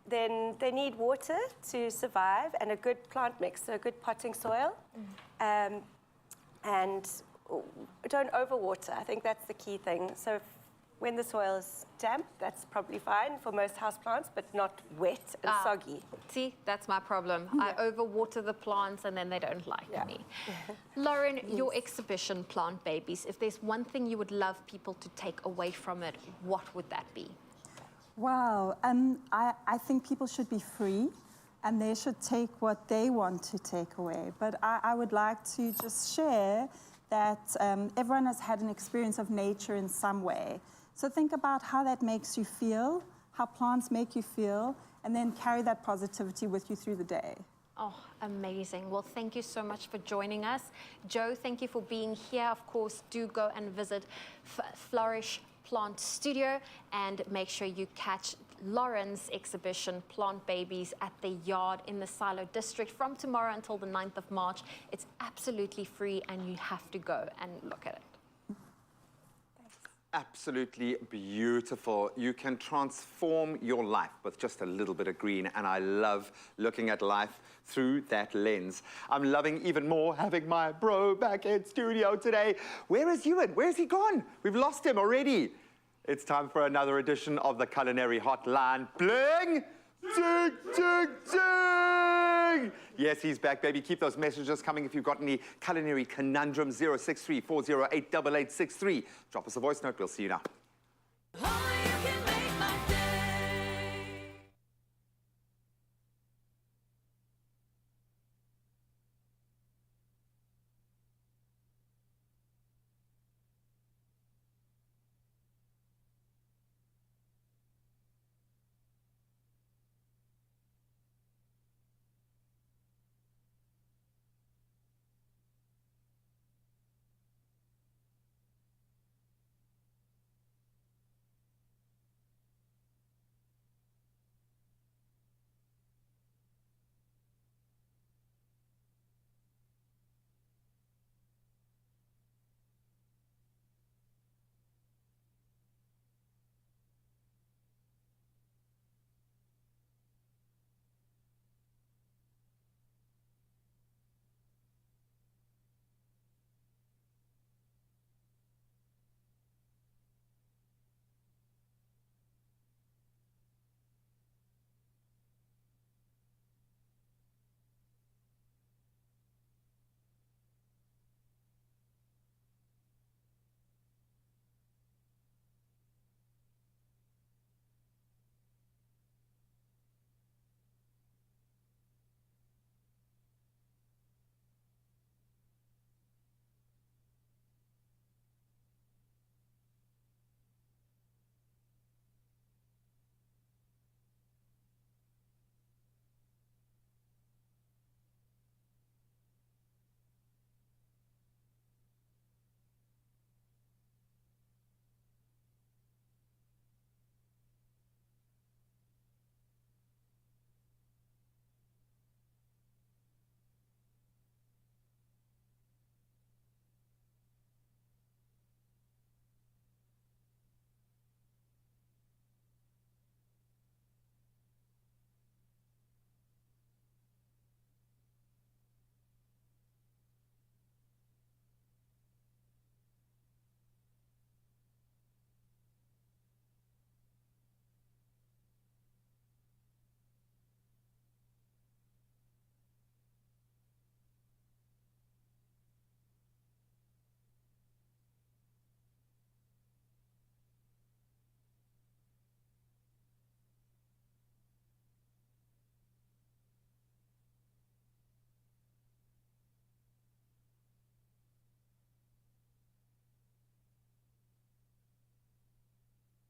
Then they need water to survive, and a good plant mix, so a good potting soil. And don't overwater. I think that's the key thing. So when the soil is damp, that's probably fine for most houseplants, but not wet and soggy. See, that's my problem. I overwater the plants and then they don't like me. Lauren, your exhibition, Plant Babies, if there's one thing you would love people to take away from it, what would that be? Wow, I think people should be free, and they should take what they want to take away. But I would like to just share that everyone has had an experience of nature in some way. So think about how that makes you feel, how plants make you feel, and then carry that positivity with you through the day. Oh, amazing. Well, thank you so much for joining us. Joe, thank you for being here. Of course, do go and visit Flourish Plant Studio, and make sure you catch Lauren's exhibition, Plant Babies, at the Yard in the Silo District from tomorrow until the 9th of March. It's absolutely free, and you have to go and look at it. Absolutely beautiful. You can transform your life with just a little bit of green, and I love looking at life through that lens. I'm loving even more having my bro back in studio today. Where is Ewan? Where's he gone? We've lost him already. It's time for another edition of the Culinary Hotline. Bling! Ding, ding, ding! Yes, he's back, baby. Keep those messages coming if you've got any culinary conundrums. 063 408 8863. Drop us a voice note. We'll see you now.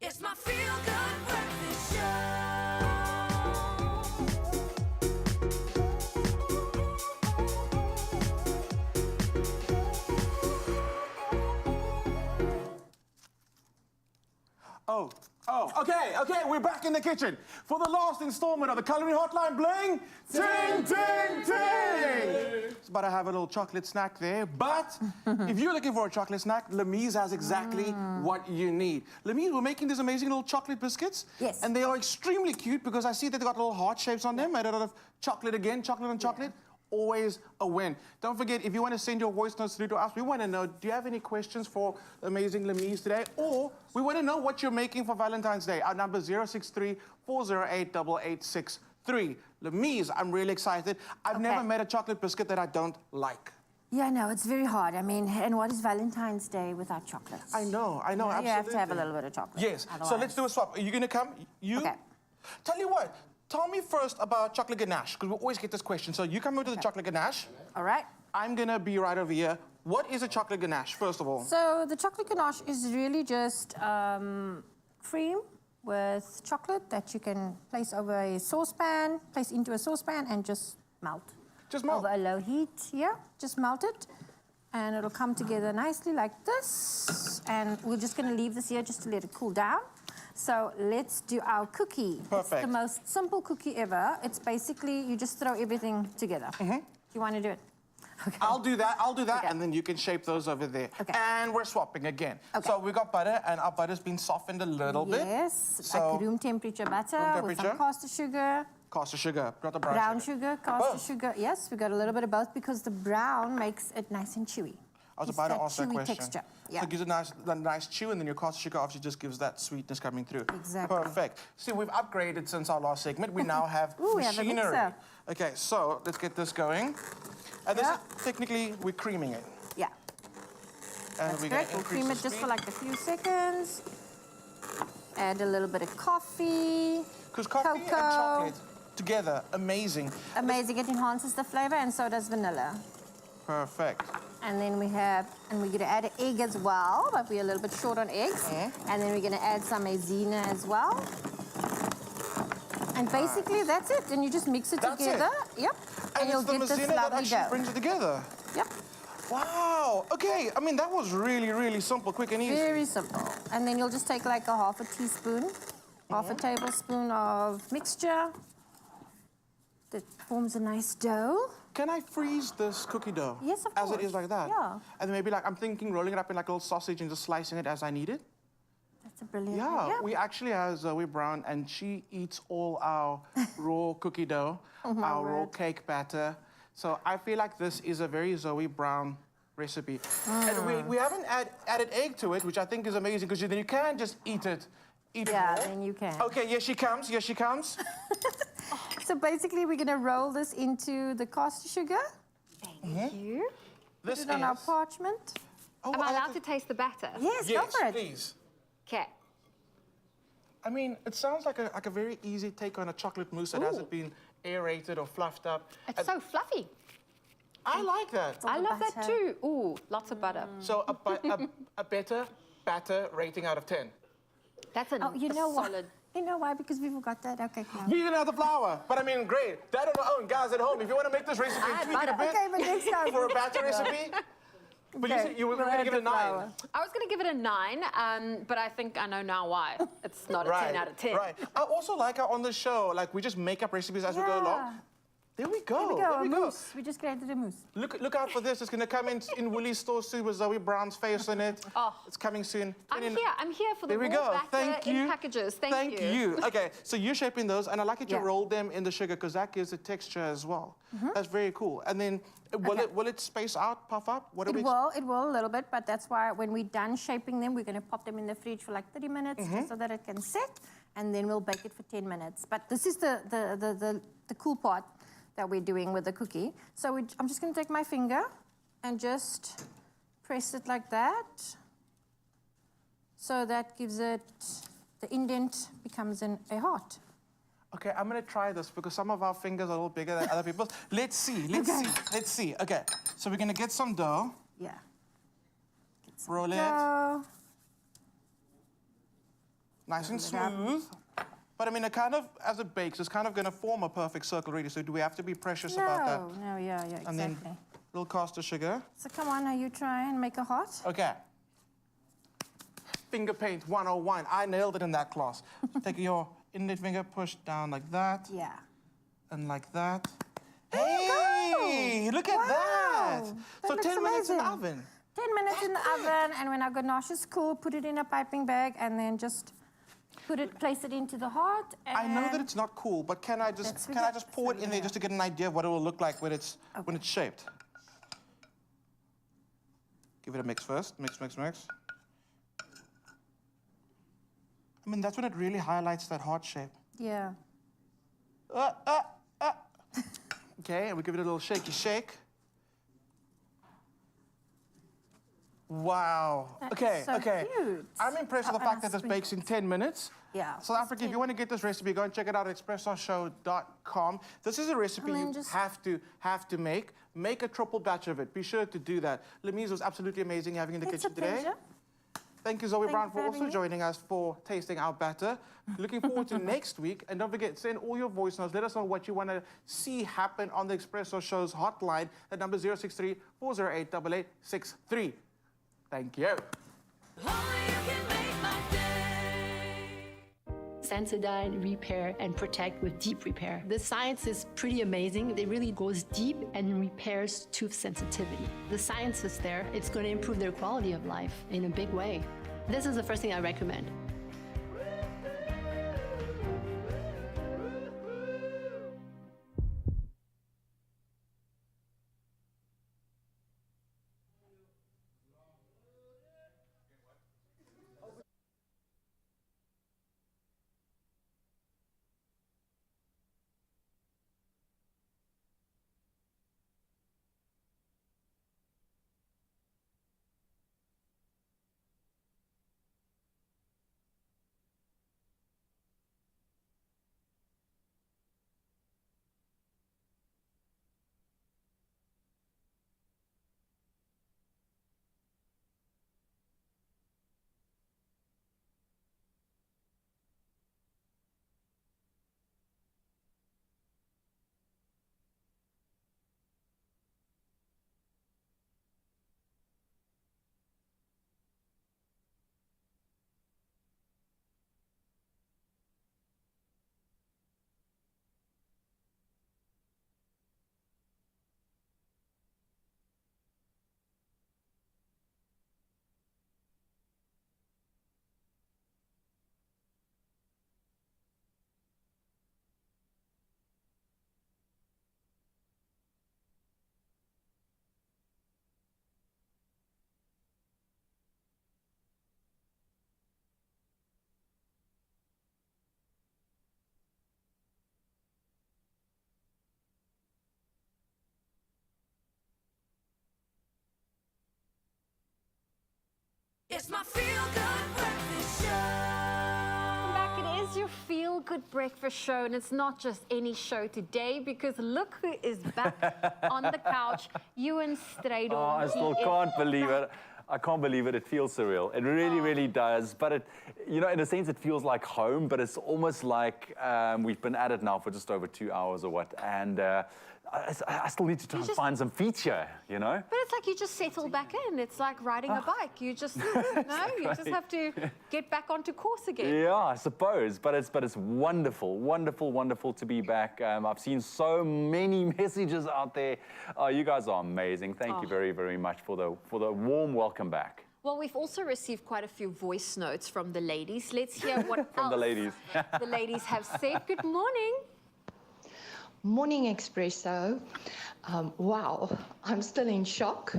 It's my feel-good breakfast show. Okay, we're back in the kitchen for the last installment of the Culinary Hotline Bling. Ting, ting, ting! It's about to have a little chocolate snack there, but if you're looking for a chocolate snack, Lemise has exactly what you need. Lemise, we're making these amazing little chocolate biscuits. Yes. And they are extremely cute because I see that they've got little heart shapes on them, made out of chocolate again, chocolate on chocolate. Always a win. Don't forget, if you want to send your voice notes through to us, we want to know, do you have any questions for amazing Lemise today? Or we want to know what you're making for Valentine's Day. Our number is 063-408-8863. Lemise, I'm really excited. I've never made a chocolate biscuit that I don't like. Yeah, no, it's very hard. I mean, and what is Valentine's Day without chocolates? I know, absolutely. You have to have a little bit of chocolate. Yes, so otherwise. let's do a swap. Are you going to come? You? Okay. Tell you what, tell me first about chocolate ganache, because we always get this question. So you come over to the chocolate ganache. All right. I'm going to be right over here. What is a chocolate ganache, first of all? So the chocolate ganache is really just cream with chocolate that you can place over a saucepan, place into a saucepan and just melt. Just melt? Over a low heat, yeah. Just melt it. And it'll come together nicely like this. And we're just going to leave this here just to let it cool down. So let's do our cookie. Perfect. It's the most simple cookie ever. It's basically, you just throw everything together. You want to do it? Okay. I'll do that, and then you can shape those over there. Okay. And we're swapping again. So we got butter, and our butter's been softened a little bit. Yes, So like room temperature butter with some temperature. caster sugar. Caster sugar, not the brown, Brown sugar, caster Both. sugar. Yes, we got a little bit of both because the brown makes it nice and chewy. I was Gives about to that ask that chewy question. texture. So Yeah. it gives a nice chew, and then your caster sugar obviously just gives that sweetness coming through. Exactly. Perfect. See, we've upgraded since our last segment. We now have Ooh, we have a machinery. mixer. Okay, so let's get this going. And this is technically, we're creaming it. Yeah. And That's we're great. going to We'll increase cream the it just speed. for like a few seconds. Add a little bit of coffee. Because coffee and chocolate together, amazing. Amazing. It enhances the flavor, and so does vanilla. Perfect. And then we're going to add an egg as well, but we're a little bit short on eggs. And then we're going to add some maizena as well. And basically that's it. And you just mix it together. Yep. And you'll it's the get this maizena that lovely actually dough. brings it together. Yep. Wow. Okay. I mean, that was really, really simple, quick and easy. Very simple. And then you'll just take like a half a teaspoon, half a tablespoon of mixture. That forms a nice dough. Can I freeze this cookie dough? Yes, of As course. it is like that? Yeah. And then maybe like, I'm thinking rolling it up in like a little sausage and just slicing it as I need it? That's a brilliant Yeah, idea. we actually have Zoe Brown, and she eats all our raw cookie dough, our raw cake batter. So I feel like this is a very Zoe Brown recipe. And we haven't added egg to it, which I think is amazing, because then you can just eat it. Yeah, then you can. Okay, here she comes, here she comes. So basically we're going to roll this into the caster sugar. Thank you. This Put it on our parchment. Am I allowed to taste the batter? Yes, go for it. Please. Okay. I mean, it sounds like a very easy take on a chocolate mousse that hasn't been aerated or fluffed up. It's so fluffy. I like that. I love that too. Ooh, lots of butter. So a better batter rating out of 10. That's a, you know what? solid. You know why? Because we forgot that. Okay, come on. We didn't have the flour, but I mean, great. That on our own, guys at home. If you want to make this recipe, Add tweak it a butter. bit Okay, but next time. for a batter recipe. But Okay, you were we'll going to add give it a the 9. flour. I was going to give it a 9, but I think I know now why. It's not a 10 out of 10. Right. I also like how on the show, like we just make up recipes as we go along. There we go. There we go. There A we go. mousse. We just created a mousse. Look out for this. It's going to come in Woolies store soon with Zoe Brown's face on it. Oh. It's coming soon. I'm here for the There we raw go. batter Thank you. in packages. Thank Thank you. you. Okay, so you're shaping those, and I like that you Yeah. roll them in the sugar because that gives it texture as well. That's very cool. And then will it space out, puff up? What do we? It will a little bit, but that's why when we're done shaping them, we're going to pop them in the fridge for like 30 minutes just so that it can set, and then we'll bake it for 10 minutes. But this is the cool part that we're doing with the cookie. So I'm just going to take my finger and just press it like that. So that gives it, the indent becomes a heart. Okay, I'm gonna try this because some of our fingers are a little bigger than other people's. Let's see. Let's see. Okay, so we're gonna get some dough. Yeah. Roll it. Dough. Nice and smooth. But I mean, it kind of, as it bakes, it's kind of going to form a perfect circle really. So do we have to be precious about that? No, yeah, exactly. And then little caster sugar. So come on, now you try and make a heart. Okay. Finger paint 101. I nailed it in that class. Take your index finger, push down like that. Yeah. And like that. There Hey, look at that. So 10 minutes in the oven. 10 minutes in the oven, and when our ganache is cool, put it in a piping bag, and then just place it into the heart. I know that it's not cool, but can I just pour it in there just to get an idea of what it will look like when it's shaped? Give it a mix first. Mix, mix, mix. I mean, that's when it really highlights that heart shape. Yeah. Okay, and we give it a little shaky shake. Wow. That is so cute. I'm impressed with the fact that this bakes in 10 minutes. Yeah. South Africa, if you want to get this recipe, go and check it out at expressoshow.com. This is a recipe you have to make. Make a triple batch of it. Be sure to do that. Lemise was absolutely amazing having you in the kitchen today. Pleasure. Thank you, Zoe Brown, for having also me. joining us for tasting our batter. Looking forward to next week. And don't forget, send all your voice notes. Let us know what you want to see happen on the Expresso Show's hotline. That number is 063-408-8863. Thank you. Sensodyne repair and protect with deep repair. The science is pretty amazing. It really goes deep and repairs tooth sensitivity. The science is there. It's going to improve their quality of life in a big way. This is the first thing I recommend. It's my feel-good breakfast show. Welcome back. It is your feel-good breakfast show, and it's not just any show today, because look who is back on the couch, Ewan Strydom. Oh, I still can't believe it. I can't believe it. It feels surreal. It really, really does. But it, you know, in a sense, it feels like home. But it's almost like we've been at it now for just over 2 hours or what. And I still need to try and find some feature, you know. But it's like you just settle back in. It's like riding a bike. You just, you just have to get back onto course again. Yeah, I suppose. But it's wonderful, wonderful, wonderful to be back. I've seen so many messages out there. You guys are amazing. Thank you very, very much for the warm welcome back. Well, we've also received quite a few voice notes from the ladies. Let's hear what From the ladies. the ladies have said. Good morning. Morning, Expresso. Wow, I'm still in shock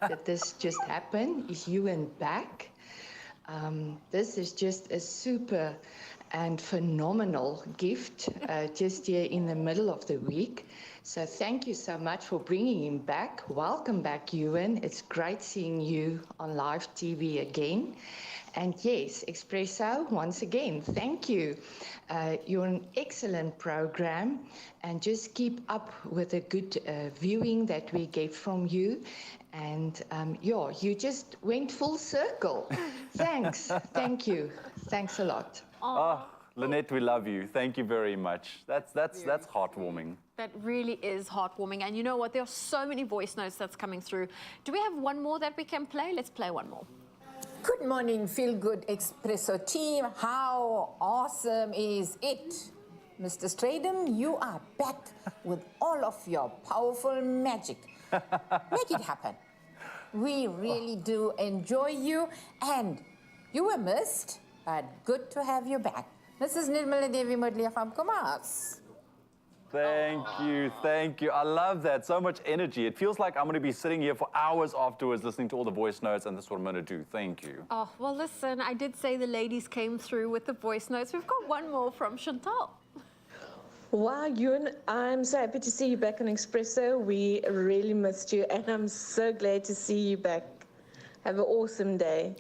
that this just happened. Is Ewan back? This is just a super and phenomenal gift just here in the middle of the week. So thank you so much for bringing him back. Welcome back, Ewan. It's great seeing you on live TV again. And yes, Expresso, once again, thank you. You're an excellent program, and just keep up with the good viewing that we get from you. And yeah, you just went full circle. Thanks. Thank you. Thanks a lot. Oh, Lynette, we love you. Thank you very much. That's heartwarming. That really is heartwarming. And you know what? There are so many voice notes that's coming through. Do we have one more that we can play? Let's play one more. Good morning, Feel Good Expresso team. How awesome is it? Mr. Stradom, you are back with all of your powerful magic. Make it happen. We really do enjoy you, and you were missed, but good to have you back. Mrs. Nirmala Devi Mudliya from Kamas. Thank you, thank you. I love that. So much energy. It feels like I'm going to be sitting here for hours afterwards listening to all the voice notes, and that's what I'm going to do. Thank you. Oh, well, listen, I did say the ladies came through with the voice notes. We've got one more from Chantal. Wow, Ewan, I'm so happy to see you back on Expresso. We really missed you, and I'm so glad to see you back. Have an awesome day.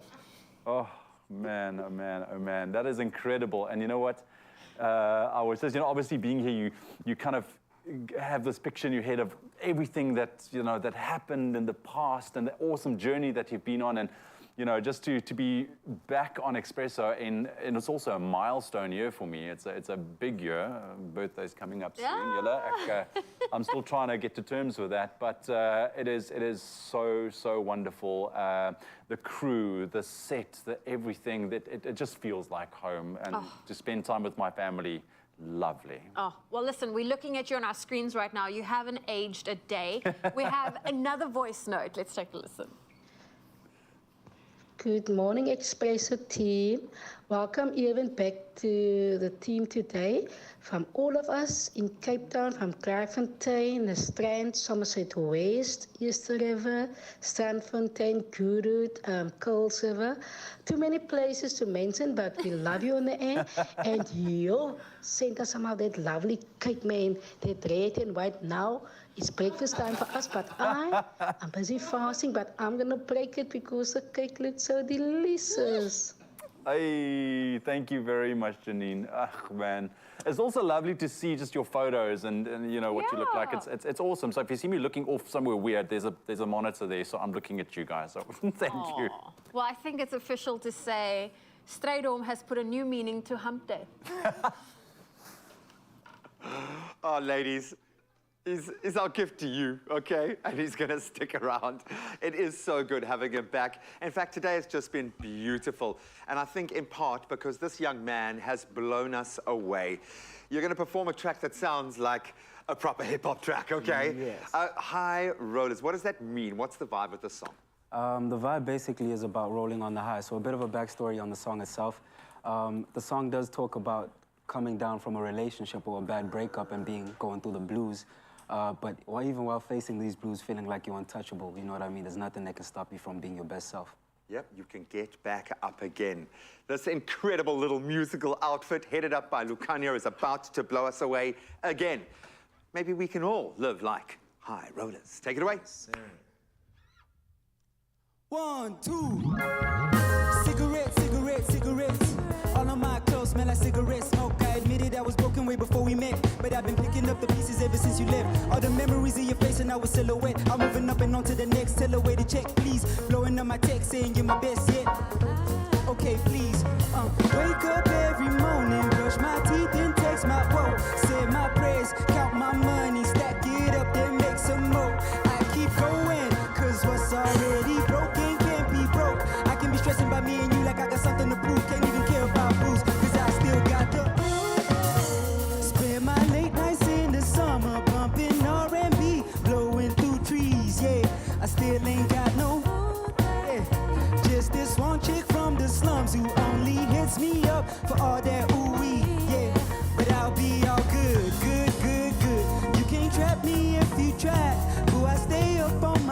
Oh, man, oh, man, oh, man. That is incredible. And you know what? I was just, obviously being here, you kind of have this picture in your head of everything that, that happened in the past and the awesome journey that you've been on. And, just to be back on Expresso, and it's also a milestone year for me. It's a big year. Birthday's coming up soon. I'm still trying to get to terms with that, but it is so wonderful. The crew, the set, the everything, that it just feels like home. And to spend time with my family, lovely. Oh, well, listen, we're looking at you on our screens right now. You haven't aged a day. We have another voice note. Let's take a listen. Good morning, Expresso team. Welcome, Ewan, back to the team today. From all of us in Cape Town, from Kraaifontein, the Strand, Somerset West, Easter River, Strandfontein, Gurut, Kuils River. Too many places to mention, but we love you on the air. And you sent us some of that lovely cake, man, that red and white. Now it's breakfast time for us, but I'm busy fasting, but I'm going to break it because the cake looks so delicious. Hey, thank you very much, Janine. Man. It's also lovely to see just your photos and what you look like. It's awesome. So if you see me looking off somewhere weird, there's a monitor there, so I'm looking at you guys. So thank you. Well, I think it's official to say Strydom has put a new meaning to hump day. Oh, ladies. Is our gift to you, okay? And he's going to stick around. It is so good having him back. In fact, today has just been beautiful. And I think in part because this young man has blown us away. You're going to perform a track that sounds like a proper hip-hop track, okay? Yes. High Rollers, what does that mean? What's the vibe of the song? The vibe basically is about rolling on the high. So a bit of a backstory on the song itself. The song does talk about coming down from a relationship or a bad breakup and going through the blues. Or even while facing these blues, feeling like you're untouchable, you know what I mean? There's nothing that can stop you from being your best self. Yep, you can get back up again. This incredible little musical outfit headed up by Lucanio is about to blow us away again. Maybe we can all live like high rollers. Take it away. Yes, 1, 2. Cigarettes. All of my clothes smell like cigarette smoke. I admitted I was broken way before we met, but I've been picking up the pieces ever since you left. All the memories of your face and our silhouette. I'm moving up and on to the next. Tell her way to check, please. Blowing up my text saying you're my best yet. Okay, please. Wake up every morning, brush my teeth and text my woe. Say my prayers, count my money, stack it up, then make some more. I keep going, cause what's already broken can't be broke. I can be stressing by me and you like I got something to prove. Can't even care about booze, cause I still got the spend my late nights in the summer, bumping R&B, blowing through trees, yeah. I still ain't got no, just this one chick from the slums who only hits me up for all that ooh-wee, yeah. But I'll be all good. You can't trap me if you try. Boo, I stay up on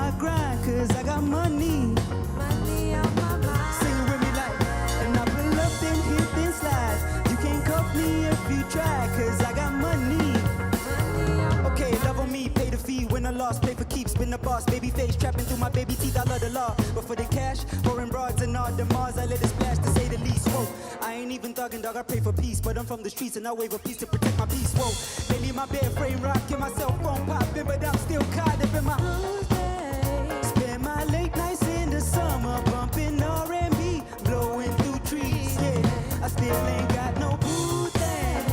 loss, play for keeps, been the boss. Baby face trapping through my baby teeth, I love the law. But for the cash, pouring broads and all the Mars, I let it splash to say the least. Whoa, I ain't even thugging, dog, I pray for peace. But I'm from the streets and I wave a peace to protect my peace. Whoa, lately my bed frame rocking, my cell phone popping, but I'm still caught up in my spend my late nights in the summer, bumping R&B, blowing through trees. Yeah, I still ain't got no boo thing.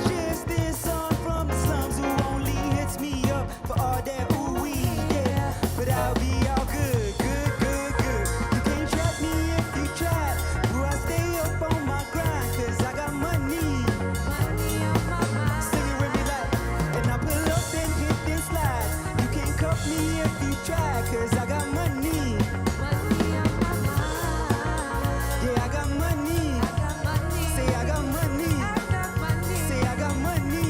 Just this song from the slums who only hits me up for all that ooh-wee. Yeah, but I'll be all good, good, good, good. You can't trap me if you try. Boo, I stay up on my grind, cause I got money. Money on my mind. Sing it with me like, and I pull up and hit then slide. You can't cuff me if you try, cause I got money. Money on my mind. Yeah, I got money. I got money. Say I got money. I got money. Say I got money.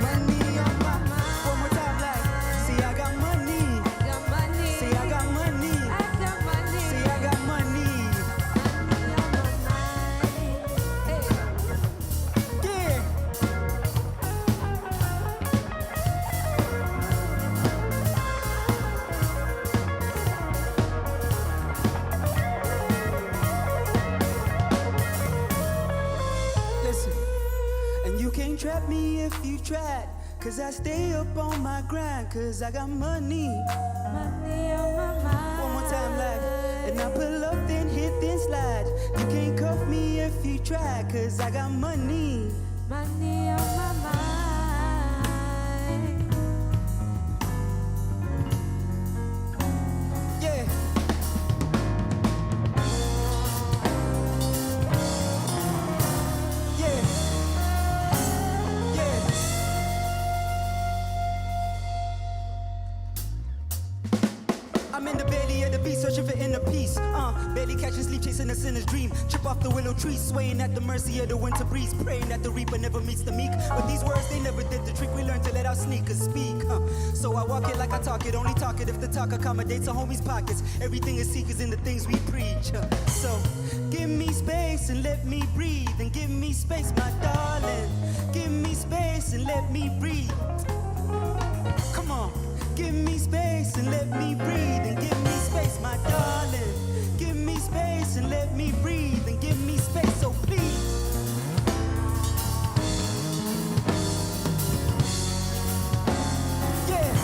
Money on my mind. One more time, like, say I got money. I got money. Say I got money. I got money. Say I got money. Money on my mind. Hey. Yeah. Listen, and you can't trap me if you tried, cause I stay up on my grind, cause I got money. Money on my mind. One more time, like, and I pull up, then hit, then slide. You can't cuff me if you try, cause I got money. Money on my mind. Yeah. Yeah. Yeah. I'm in the belly of the beast, searching for inner peace. Barely catching sleep, chasing a sinner's dream. Chip off the willow tree, swaying at the mercy of the winter breeze. Praying that the reaper never meets the meek. But these words, they never did the trick. We learned to let our sneakers speak. So I walk it like I talk it, only talk it if the talk accommodates a homie's pockets. Everything is seekers in the things we preach. So give me space and let me breathe. And give me space, my darling. Give me space and let me breathe. Come on. Give me space and let me breathe. And give me space, my darling. Give me space and let me breathe. And give me space, so please. Yeah.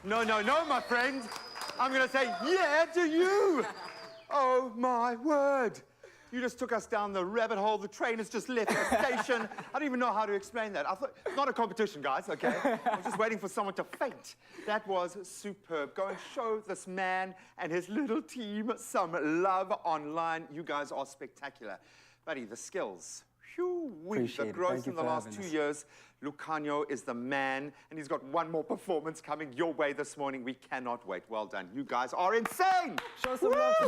No, no, no, my friend. I'm going to say, yeah, to you. Oh, my word. You just took us down the rabbit hole. The train has just left the station. I don't even know how to explain that. I thought, it's not a competition, guys, okay? I was just waiting for someone to faint. That was superb. Go and show this man and his little team some love online. You guys are spectacular. Buddy, the skills. Phew, the growth in the last 2 years. Lucanio is the man, and he's got one more performance coming your way this morning. We cannot wait. Well done. You guys are insane. Show some love to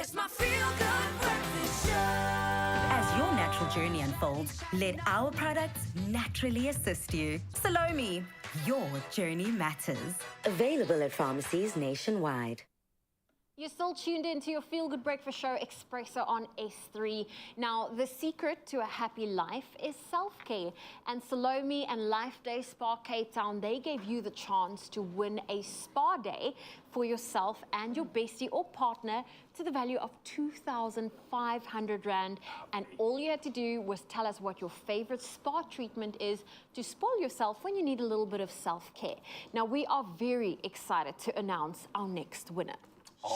It's my feel-good breakfast show. As your natural journey unfolds, let our products naturally assist you. Salome, your journey matters. Available at pharmacies nationwide. You're still tuned in to your Feel Good Breakfast Show, Expresso on S3. Now, the secret to a happy life is self-care. And Salome and Life Day Spa Cape Town, they gave you the chance to win a spa day for yourself and your bestie or partner to the value of 2,500 Rand. And all you had to do was tell us what your favorite spa treatment is to spoil yourself when you need a little bit of self-care. Now, we are very excited to announce our next winner.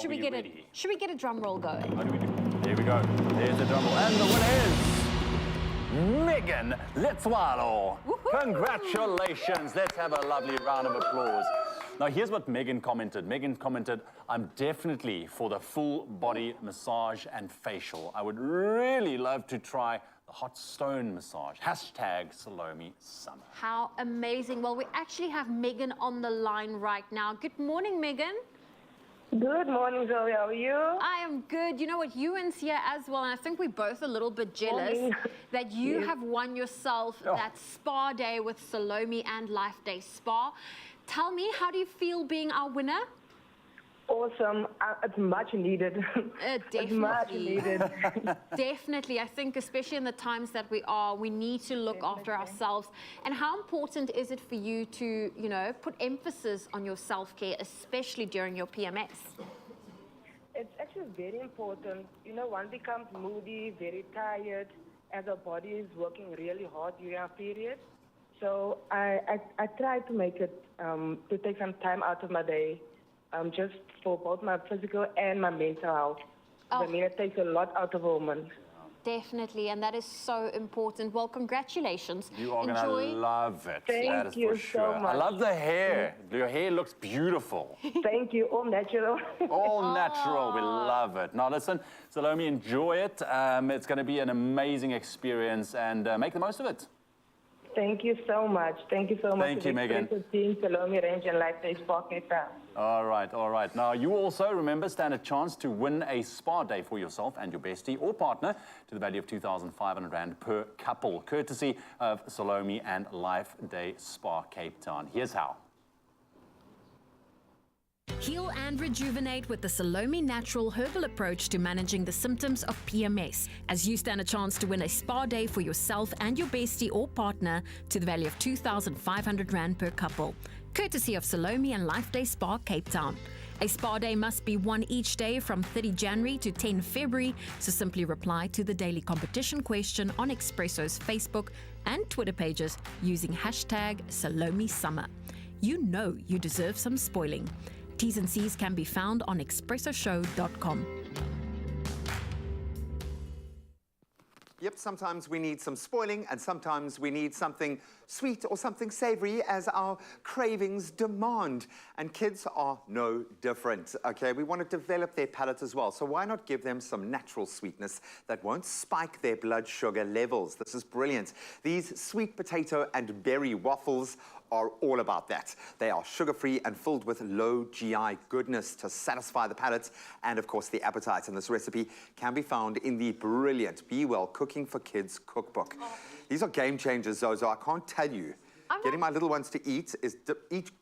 Should we get a drum roll going? How do we do? There we go. There's the drum roll. And the winner is Megan Letzwalo. Congratulations. Let's have a lovely round of applause. Now, here's what Megan commented. Megan commented, I'm definitely for the full body massage and facial. I would really love to try the hot stone massage. Hashtag Salome Summer. How amazing. Well, we actually have Megan on the line right now. Good morning, Megan. Good morning, Zoe. How are you? I am good. You know what? Ewan's here as well, and I think we're both a little bit jealous that you have won yourself that spa day with Salome and Life Day Spa. Tell me, how do you feel being our winner? Awesome. It's much needed. Definitely. It's much needed. Definitely. I think especially in the times that we are, we need to look after ourselves. And how important is it for you to, you know, put emphasis on your self-care, especially during your PMS? It's actually very important. You know, one becomes moody, very tired, as our body is working really hard during our period. So I try to make it, to take some time out of my day, just for both my physical and my mental health. I mean, it takes a lot out of a woman. Definitely, and that is so important. Well, congratulations. You are going to love it. Thank that is you for sure. so much. I love the hair. Your hair looks beautiful. Thank you. All natural. All natural. We love it. Now, listen, Salome, enjoy it. It's going to be an amazing experience, and make the most of it. Thank you so much. Thank you so much. Thank you, Megan. Team, Salome Range and Life Day Spa Cape Town. All right, all right. Now, you also, remember, stand a chance to win a spa day for yourself and your bestie or partner to the value of 2,500 Rand per couple, courtesy of Salome and Life Day Spa Cape Town. Here's how. Heal and rejuvenate with the Salome Natural Herbal approach to managing the symptoms of PMS, as you stand a chance to win a spa day for yourself and your bestie or partner to the value of 2,500 Rand per couple, courtesy of Salome and Life Day Spa Cape Town. A spa day must be won each day from 30 January to 10 February, so simply reply to the daily competition question on Expresso's Facebook and Twitter pages using hashtag Salome Summer. You know you deserve some spoiling. T's and C's can be found on expressoshow.com. Yep, sometimes we need some spoiling and sometimes we need something sweet or something savory as our cravings demand. And kids are no different, okay? We want to develop their palate as well. So why not give them some natural sweetness that won't spike their blood sugar levels? This is brilliant. These sweet potato and berry waffles are all about that. They are sugar-free and filled with low GI goodness to satisfy the palate and, of course, the appetite. And this recipe can be found in the brilliant Be Well Cooking for Kids cookbook. These are game changers, Zozo. I can't tell you. Getting my little ones to eat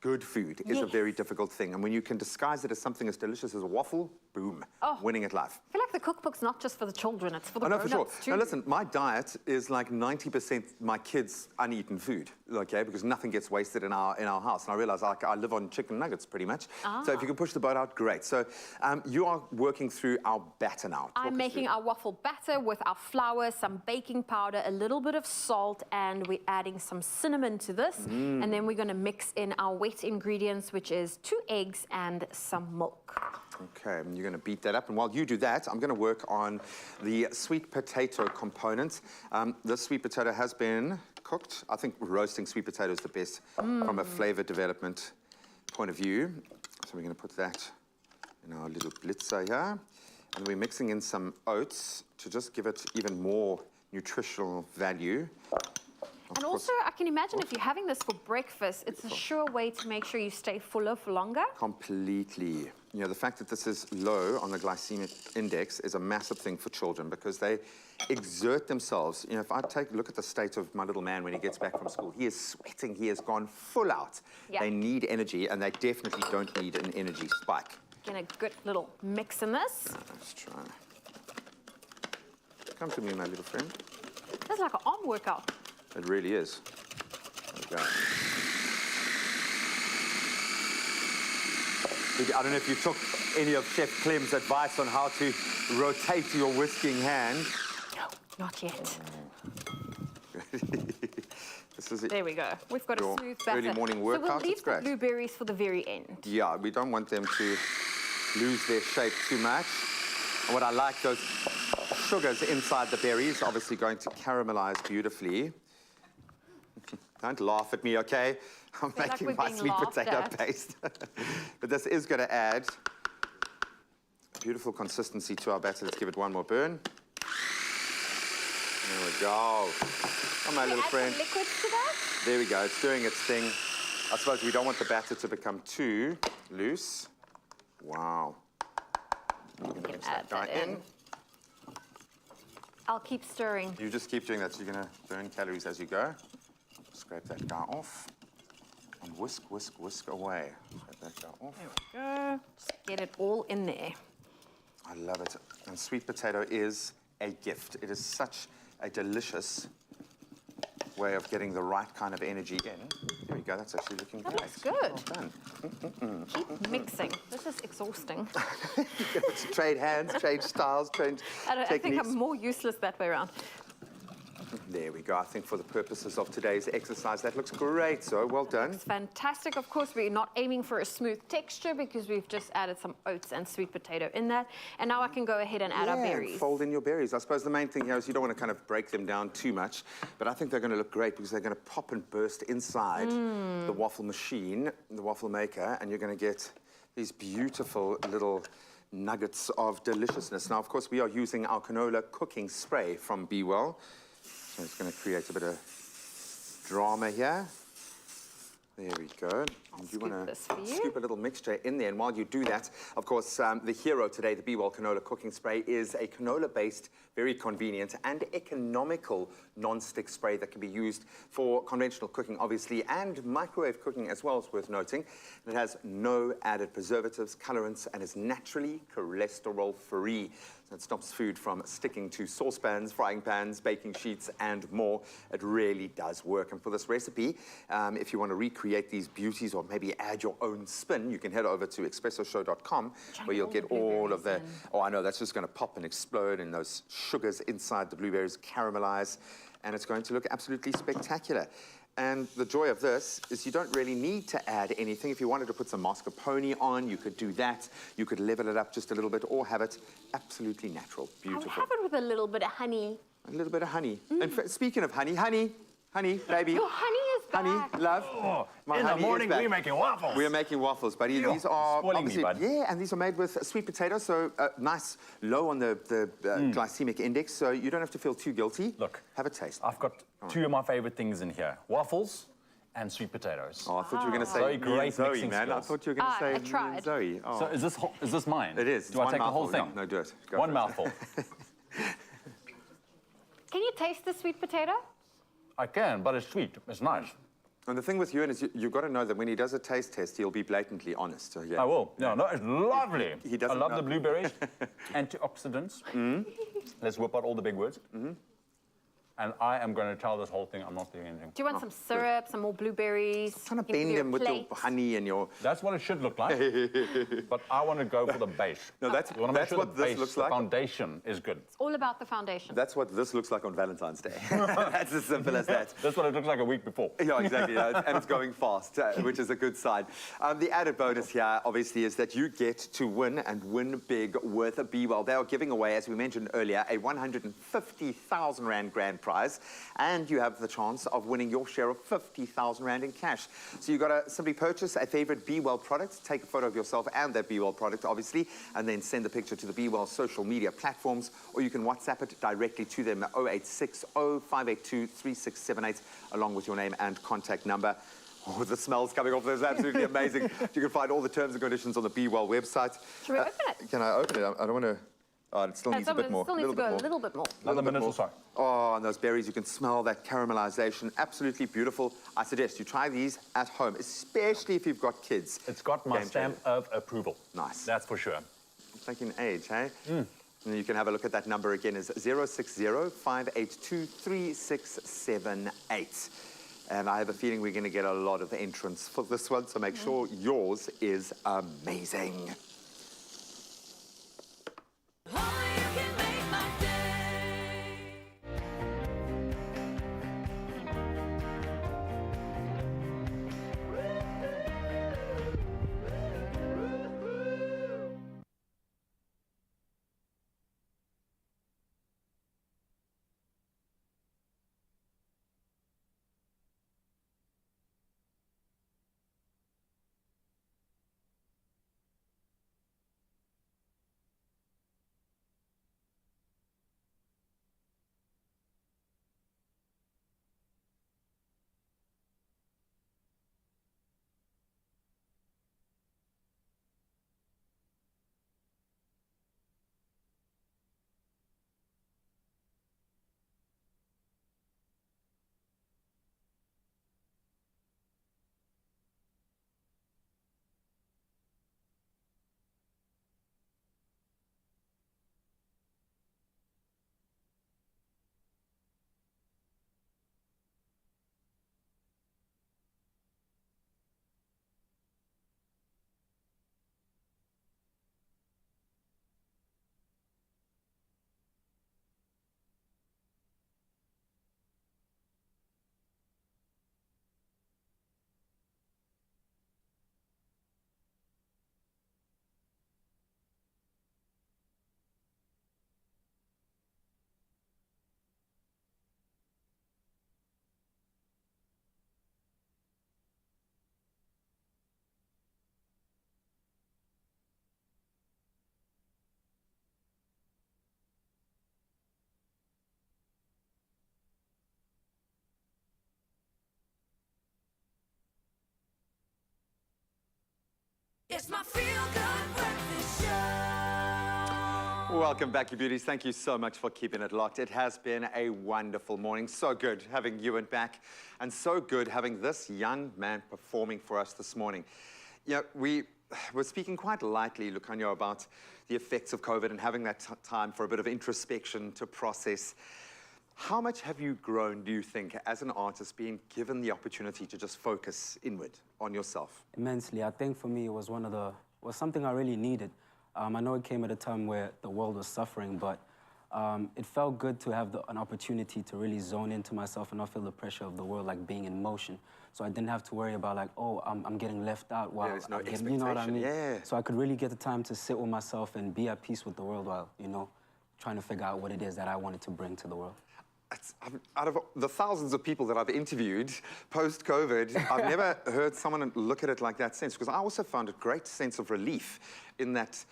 good food is a very difficult thing. And when you can disguise it as something as delicious as a waffle, boom, winning at life. I feel like the cookbook's not just for the children, it's for the no, for sure. grown-ups too. Now listen, my diet is like 90% my kids' uneaten food, okay? Because nothing gets wasted in our house. And I realize I live on chicken nuggets pretty much. So if you can push the boat out, great. So you are working through our batter now. I'm making our waffle batter with our flour, some baking powder, a little bit of salt, and we're adding some cinnamon to this. And then we're going to mix in our wet ingredients, which is 2 eggs and some milk. Okay, and you're going to beat that up. And while you do that, I'm going to work on the sweet potato component. This sweet potato has been cooked. I think roasting sweet potato is the best from a flavor development point of view. So we're going to put that in our little blitzer here. And we're mixing in some oats to just give it even more nutritional value. And also, I can imagine if you're having this for breakfast, it's a sure way to make sure you stay fuller for longer. Completely. you know, the fact that this is low on the glycemic index is a massive thing for children because they exert themselves. You know, if I take a look at the state of my little man when he gets back from school, he is sweating, he has gone full out. Yeah. They need energy, and they definitely don't need an energy spike. Getting a good little mix in this. Let's try. Come to me, my little friend. That's like an arm workout. It really is. There we go. I don't know if you took any of Chef Clem's advice on how to rotate your whisking hand. No, not yet. This is There we go. We've got a your smooth batter. early morning So workout. we'll leave It's the great. blueberries for the very end. Yeah, we don't want them to lose their shape too much. And what I like, those sugars inside the berries, obviously going to caramelize beautifully. Don't laugh at me, okay? I'm Feel like making we're my being sweet laughed potato at. paste. But this is going to add beautiful consistency to our batter. Let's give it one more burn. There we go. Oh, my little friend. Add some liquids to that? There we go. It's doing its thing. I suppose we don't want the batter to become too loose. Wow. You can add that in. I'll keep stirring. You just keep doing that, so you're going to burn calories as you go. Scrape that guy off. And whisk, whisk, whisk away. Scrape that guy off. Go. Just get it all in there. I love it. And sweet potato is a gift. It is such a delicious way of getting the right kind of energy in. There we go. That's actually looking That great. looks good. Well done. Keep mixing. This is exhausting. Trade hands, trade styles, trade I think techniques. I'm more useless that way around. There we go. I think for the purposes of today's exercise, that looks great. So well done. It's fantastic. Of course, we're not aiming for a smooth texture because we've just added some oats and sweet potato in that. And now I can go ahead and add our and berries. fold in your berries. I suppose the main thing here is you don't want to kind of break them down too much, but I think they're going to look great because they're going to pop and burst inside the waffle machine, the waffle maker, and you're going to get these beautiful little nuggets of deliciousness. Now, of course, we are using our canola cooking spray from Be Well. So it's going to create a bit of drama here. There we go. And you want to scoop a little mixture in there. And while you do that, of course, the hero today, the Be Well Canola Cooking Spray, is a canola-based, very convenient and economical non-stick spray that can be used for conventional cooking, obviously, and microwave cooking as well, is worth noting. And it has no added preservatives, colorants, and is naturally cholesterol-free. So it stops food from sticking to saucepans, frying pans, baking sheets, and more. It really does work. And for this recipe, if you want to recreate these beauties or maybe add your own spin, you can head over to expressoshow.com where you'll get all of the... Oh, I know, that's just going to pop and explode, and those sugars inside the blueberries caramelize, and it's going to look absolutely spectacular. And the joy of this is you don't really need to add anything. If you wanted to put some mascarpone on, you could do that. You could level it up just a little bit or have it absolutely natural. Beautiful. I'll have it with a little bit of honey. A little bit of honey. And speaking of honey, honey, baby. Your honey is back. Honey, love. Oh, My in the honey is morning, back. we're making waffles. We're making waffles, buddy. Yo, These are spoiling me, obviously, bud. yeah, and these are made with sweet potato, so nice, low on the glycemic index, so you don't have to feel too guilty. Look, have a taste. I've got two of my favorite things in here: waffles and sweet potatoes. Oh, I thought you were going to say Zoe, me great and Zoe, mixing man. I skills. thought you were going to say I me tried. and Zoe. Oh. So is this mine? It is. Do I One take the mouthful. whole thing? No, do it. Go One for it. mouthful. Can you taste the sweet potato? I can, but it's sweet. It's nice. And the thing with Ewan is you've got to know that when he does a taste test, he'll be blatantly honest. So, yeah. I will. No, it's lovely. He doesn't I love know. the blueberries. Antioxidants. Let's whip out all the big words. And I am going to tell this whole thing I'm not doing anything. Do you want some syrup, some more blueberries? Kind of bend them with your honey and your... That's what it should look like. But I want to go for the base. No, that's, You want to make that's sure what the this base, looks the like. foundation is good. It's all about the foundation. That's what this looks like on Valentine's Day. That's as simple as that. That's what it looks like a week before. Yeah, exactly. And it's going fast, which is a good sign. The added bonus here, obviously, is that you get to win and win big with a Be Well. They are giving away, as we mentioned earlier, a 150,000 Rand grand prize. And you have the chance of winning your share of 50,000 Rand in cash. So you've got to simply purchase a favorite Be Well product, take a photo of yourself and that Be Well product, obviously, and then send the picture to the Be Well social media platforms, or you can WhatsApp it directly to them at 0860 582 3678, along with your name and contact number. Oh, the smells coming off there is absolutely amazing. You can find all the terms and conditions on the Be Well website. Should we open it? Can I open it? I don't want to... Oh, it still needs a bit more. Still needs to go a little bit more. Another minute or so. Oh, and those berries, you can smell that caramelization. Absolutely beautiful. I suggest you try these at home, especially if you've got kids. It's got my stamp of approval. Nice. That's for sure. Thinking age, hey? And you can have a look at that number again. Is 060-582-3678. And I have a feeling we're going to get a lot of entrants for this one, so make sure yours is amazing. It's my feel-good breakfast show. Welcome back, you beauties. Thank you so much for keeping it locked. It has been a wonderful morning. So good having Ewan back, and so good having this young man performing for us this morning. You know, we were speaking quite lightly, Lucanio, about the effects of COVID and having that time for a bit of introspection to process. How much have you grown, do you think, as an artist, being given the opportunity to just focus inward on yourself? Immensely. I think for me, it was something I really needed. I know it came at a time where the world was suffering, but it felt good to have an opportunity to really zone into myself and not feel the pressure of the world, like being in motion. So I didn't have to worry about, like, oh, I'm getting left out while there's no I'm getting, you know what I mean? Yeah. So I could really get the time to sit with myself and be at peace with the world while, you know, trying to figure out what it is that I wanted to bring to the world. Out of the thousands of people that I've interviewed post-COVID, I've never heard someone look at it like that since, because I also found a great sense of relief in that.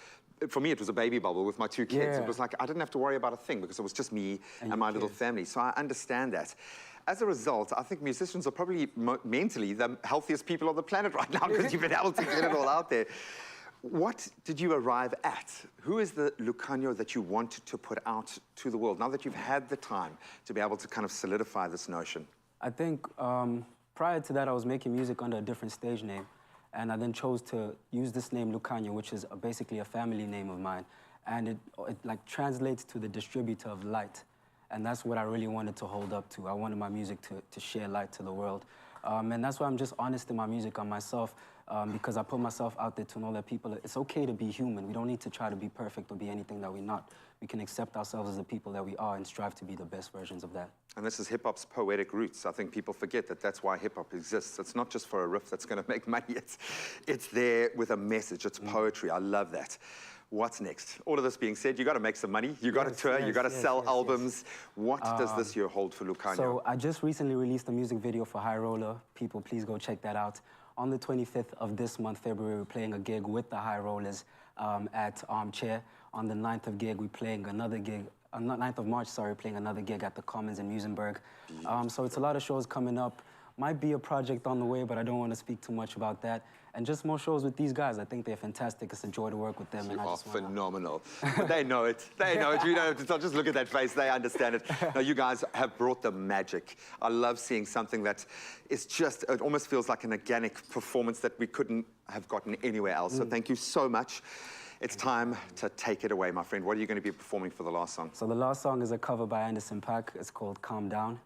For me, it was a baby bubble with my two kids. Yeah. It was like I didn't have to worry about a thing because it was just me and my little family. So I understand that. As a result, I think musicians are probably mentally the healthiest people on the planet right now because you've been able to get it all out there. What did you arrive at? Who is the Lucanio that you wanted to put out to the world now that you've had the time to be able to kind of solidify this notion? I think prior to that, I was making music under a different stage name. And I then chose to use this name, Lucanio, which is basically a family name of mine. And it like translates to the distributor of light. And that's what I really wanted to hold up to. I wanted my music to share light to the world. And that's why I'm just honest in my music on myself, because I put myself out there to know that people, it's okay to be human. We don't need to try to be perfect or be anything that we're not. We can accept ourselves as the people that we are and strive to be the best versions of that. And this is hip-hop's poetic roots. I think people forget that that's why hip-hop exists. It's not just for a riff that's going to make money. It's there with a message. It's poetry. I love that. What's next? All of this being said, you got to make some money. You got to tour. You got to sell albums. What does this year hold for Lucanio? So I just recently released a music video for High Roller. People, please go check that out. On the 25th of this month, February, we're playing a gig with the High Rollers at Armchair. On the 9th of gig, we're playing another gig. 9th of March, sorry, playing another gig at the Commons in Musenberg. So it's a lot of shows coming up. Might be a project on the way, but I don't want to speak too much about that. And just more shows with these guys. I think they're fantastic. It's a joy to work with them. You and I are just wanna... phenomenal. But they know it. They know it. You know, just look at that face. They understand it. No, you guys have brought the magic. I love seeing something that is just, it almost feels like an organic performance that we couldn't have gotten anywhere else. So thank you so much. It's time to take it away, my friend. What are you going to be performing for the last song? So the last song is a cover by Anderson .Paak. It's called Calm Down.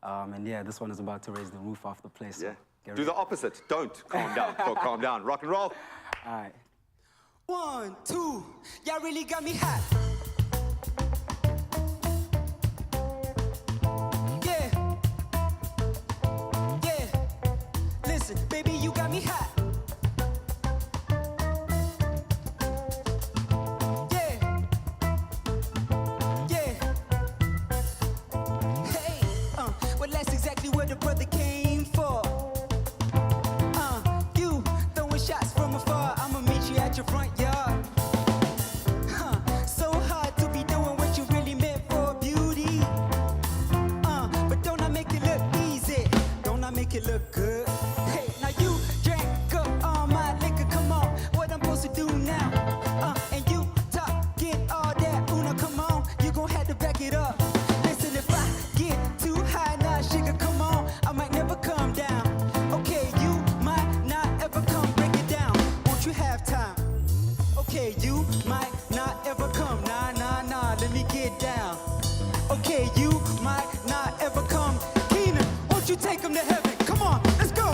And yeah, this one is about to raise the roof off the place. So Do the opposite. Don't calm down. So calm down. Rock and roll. All right. 1, 2, y'all really got me hot. Yeah. Yeah. Listen, baby, you got me hot. Yeah. Yeah. Hey, well, that's exactly what the brother came for. You throwing shots from afar. I'ma meet you at your front yard. So hard to be doing what you really meant for, beauty. But don't I make it look easy? Don't I make it look good? Hey, now you drank up all my liquor. Come on, what I'm supposed to do now? And you talking all that, Una, come on, you gon' have to back it up. Listen, if I get too high now, sugar, come on, I might never come down. Okay, you might not ever come, break it down. Won't you have time? Okay, you might not ever come. Nah, nah, nah, let me get down. Okay, you might not ever come. Keenan, won't you take him to heaven? Come on, let's go.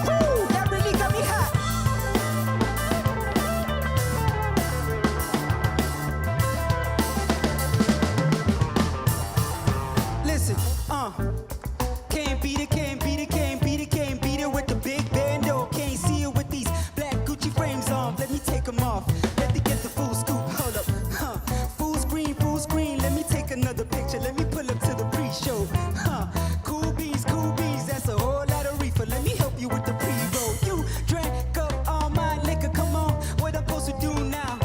Woo, that really got me hot. Listen, can't beat it, can't beat it, can't beat it, can't beat it with the big bando. Can't see it with these black Gucci frames on. Let me take them off. Let me get the full scoop. Hold up. Full screen. Let me take another picture. Let me pull up to the pre-show. Cool beans, that's a whole lot of reefer. Let me help you with the pre-roll. You drank up all my liquor. Come on, what I'm supposed to do now?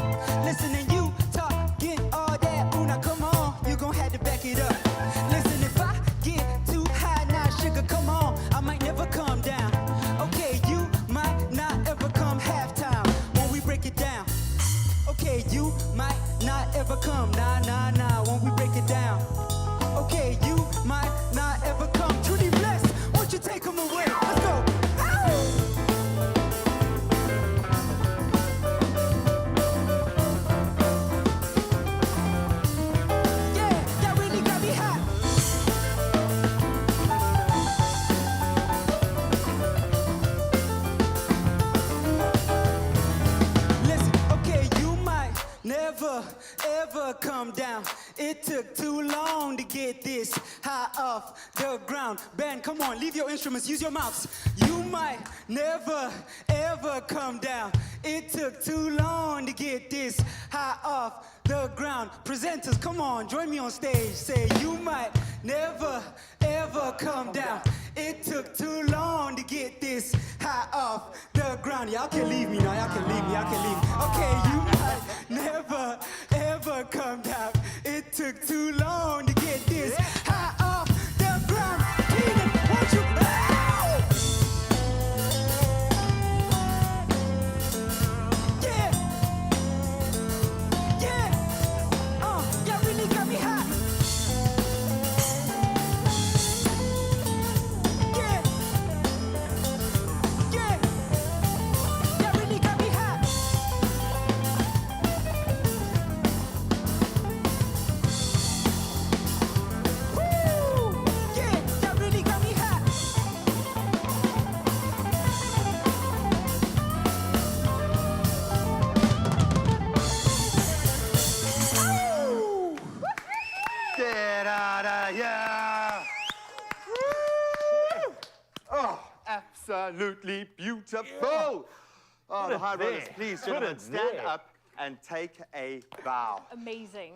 Listen, and you talking all that, Una, come on, you gon' have to back it up. Listen, if I get too high now, sugar, come on, I might never come down. Okay, you might not ever come halftime when we break it down. Okay, you might not ever come, nah, nah, nah, when we break it down. Okay, you might not ever come. Truly blessed, won't you take them away? Let's go. Yeah, that really got me hot. Listen, okay, you might never, ever come down. It took too long to get this high off the ground. Band, come on, leave your instruments, use your mouths. You might never, ever come down. It took too long to get this high off the ground. Presenters, come on, join me on stage. Say, you might never, ever come down. It took too long to get this high off the ground. Y'all can leave me now, y'all can leave me, y'all can leave me. Okay, you might never, ever come down. It took too long to get this high off the ground. Keenan, won't you? Yeah. Yeah. Y'all really got me hot. Yeah. Yeah. Y'all really got me hot. Woo! Yeah, y'all really got me hot. Ooh! Get out of here! Woo! Oh, absolutely beautiful! Oh, the high rollers, please, gentlemen, stand up and take a bow. Amazing.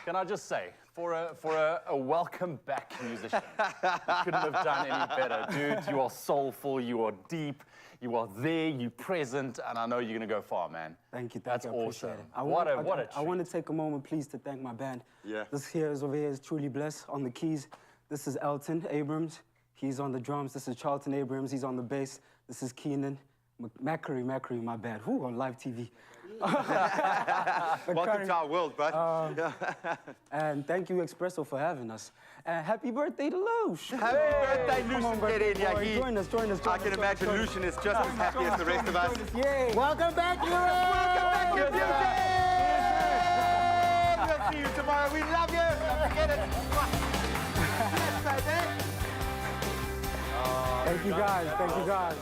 Can I just say, for a welcome back musician, you couldn't have done any better. Dude, you are soulful, you are deep. You are there, you're present, and I know you're going to go far, man. Thank you. That's I appreciate awesome. it. What a I treat. want to take a moment, please, to thank my band. Yeah. This here is over here is Truly Blessed on the keys. This is Elton Abrams. He's on the drums. This is Charlton Abrams. He's on the bass. This is Keenan. Macquarie, my bad. Who on live TV? Welcome to our world, bud. And thank you, Expresso, for having us. And happy birthday to Lush. Happy birthday, Lucian. Get in here. Join us. I can imagine Lucian is just as happy as the rest of us. Yay. Welcome back, Ewan! Welcome back, you beauty! We'll see you tomorrow. We love you. Don't forget it. Yes, baby. Thank you, guys. Thank you, guys.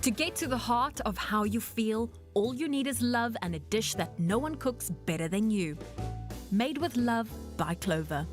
To get to the heart of how you feel, all you need is love and a dish that no one cooks better than you. Made with love by Clover.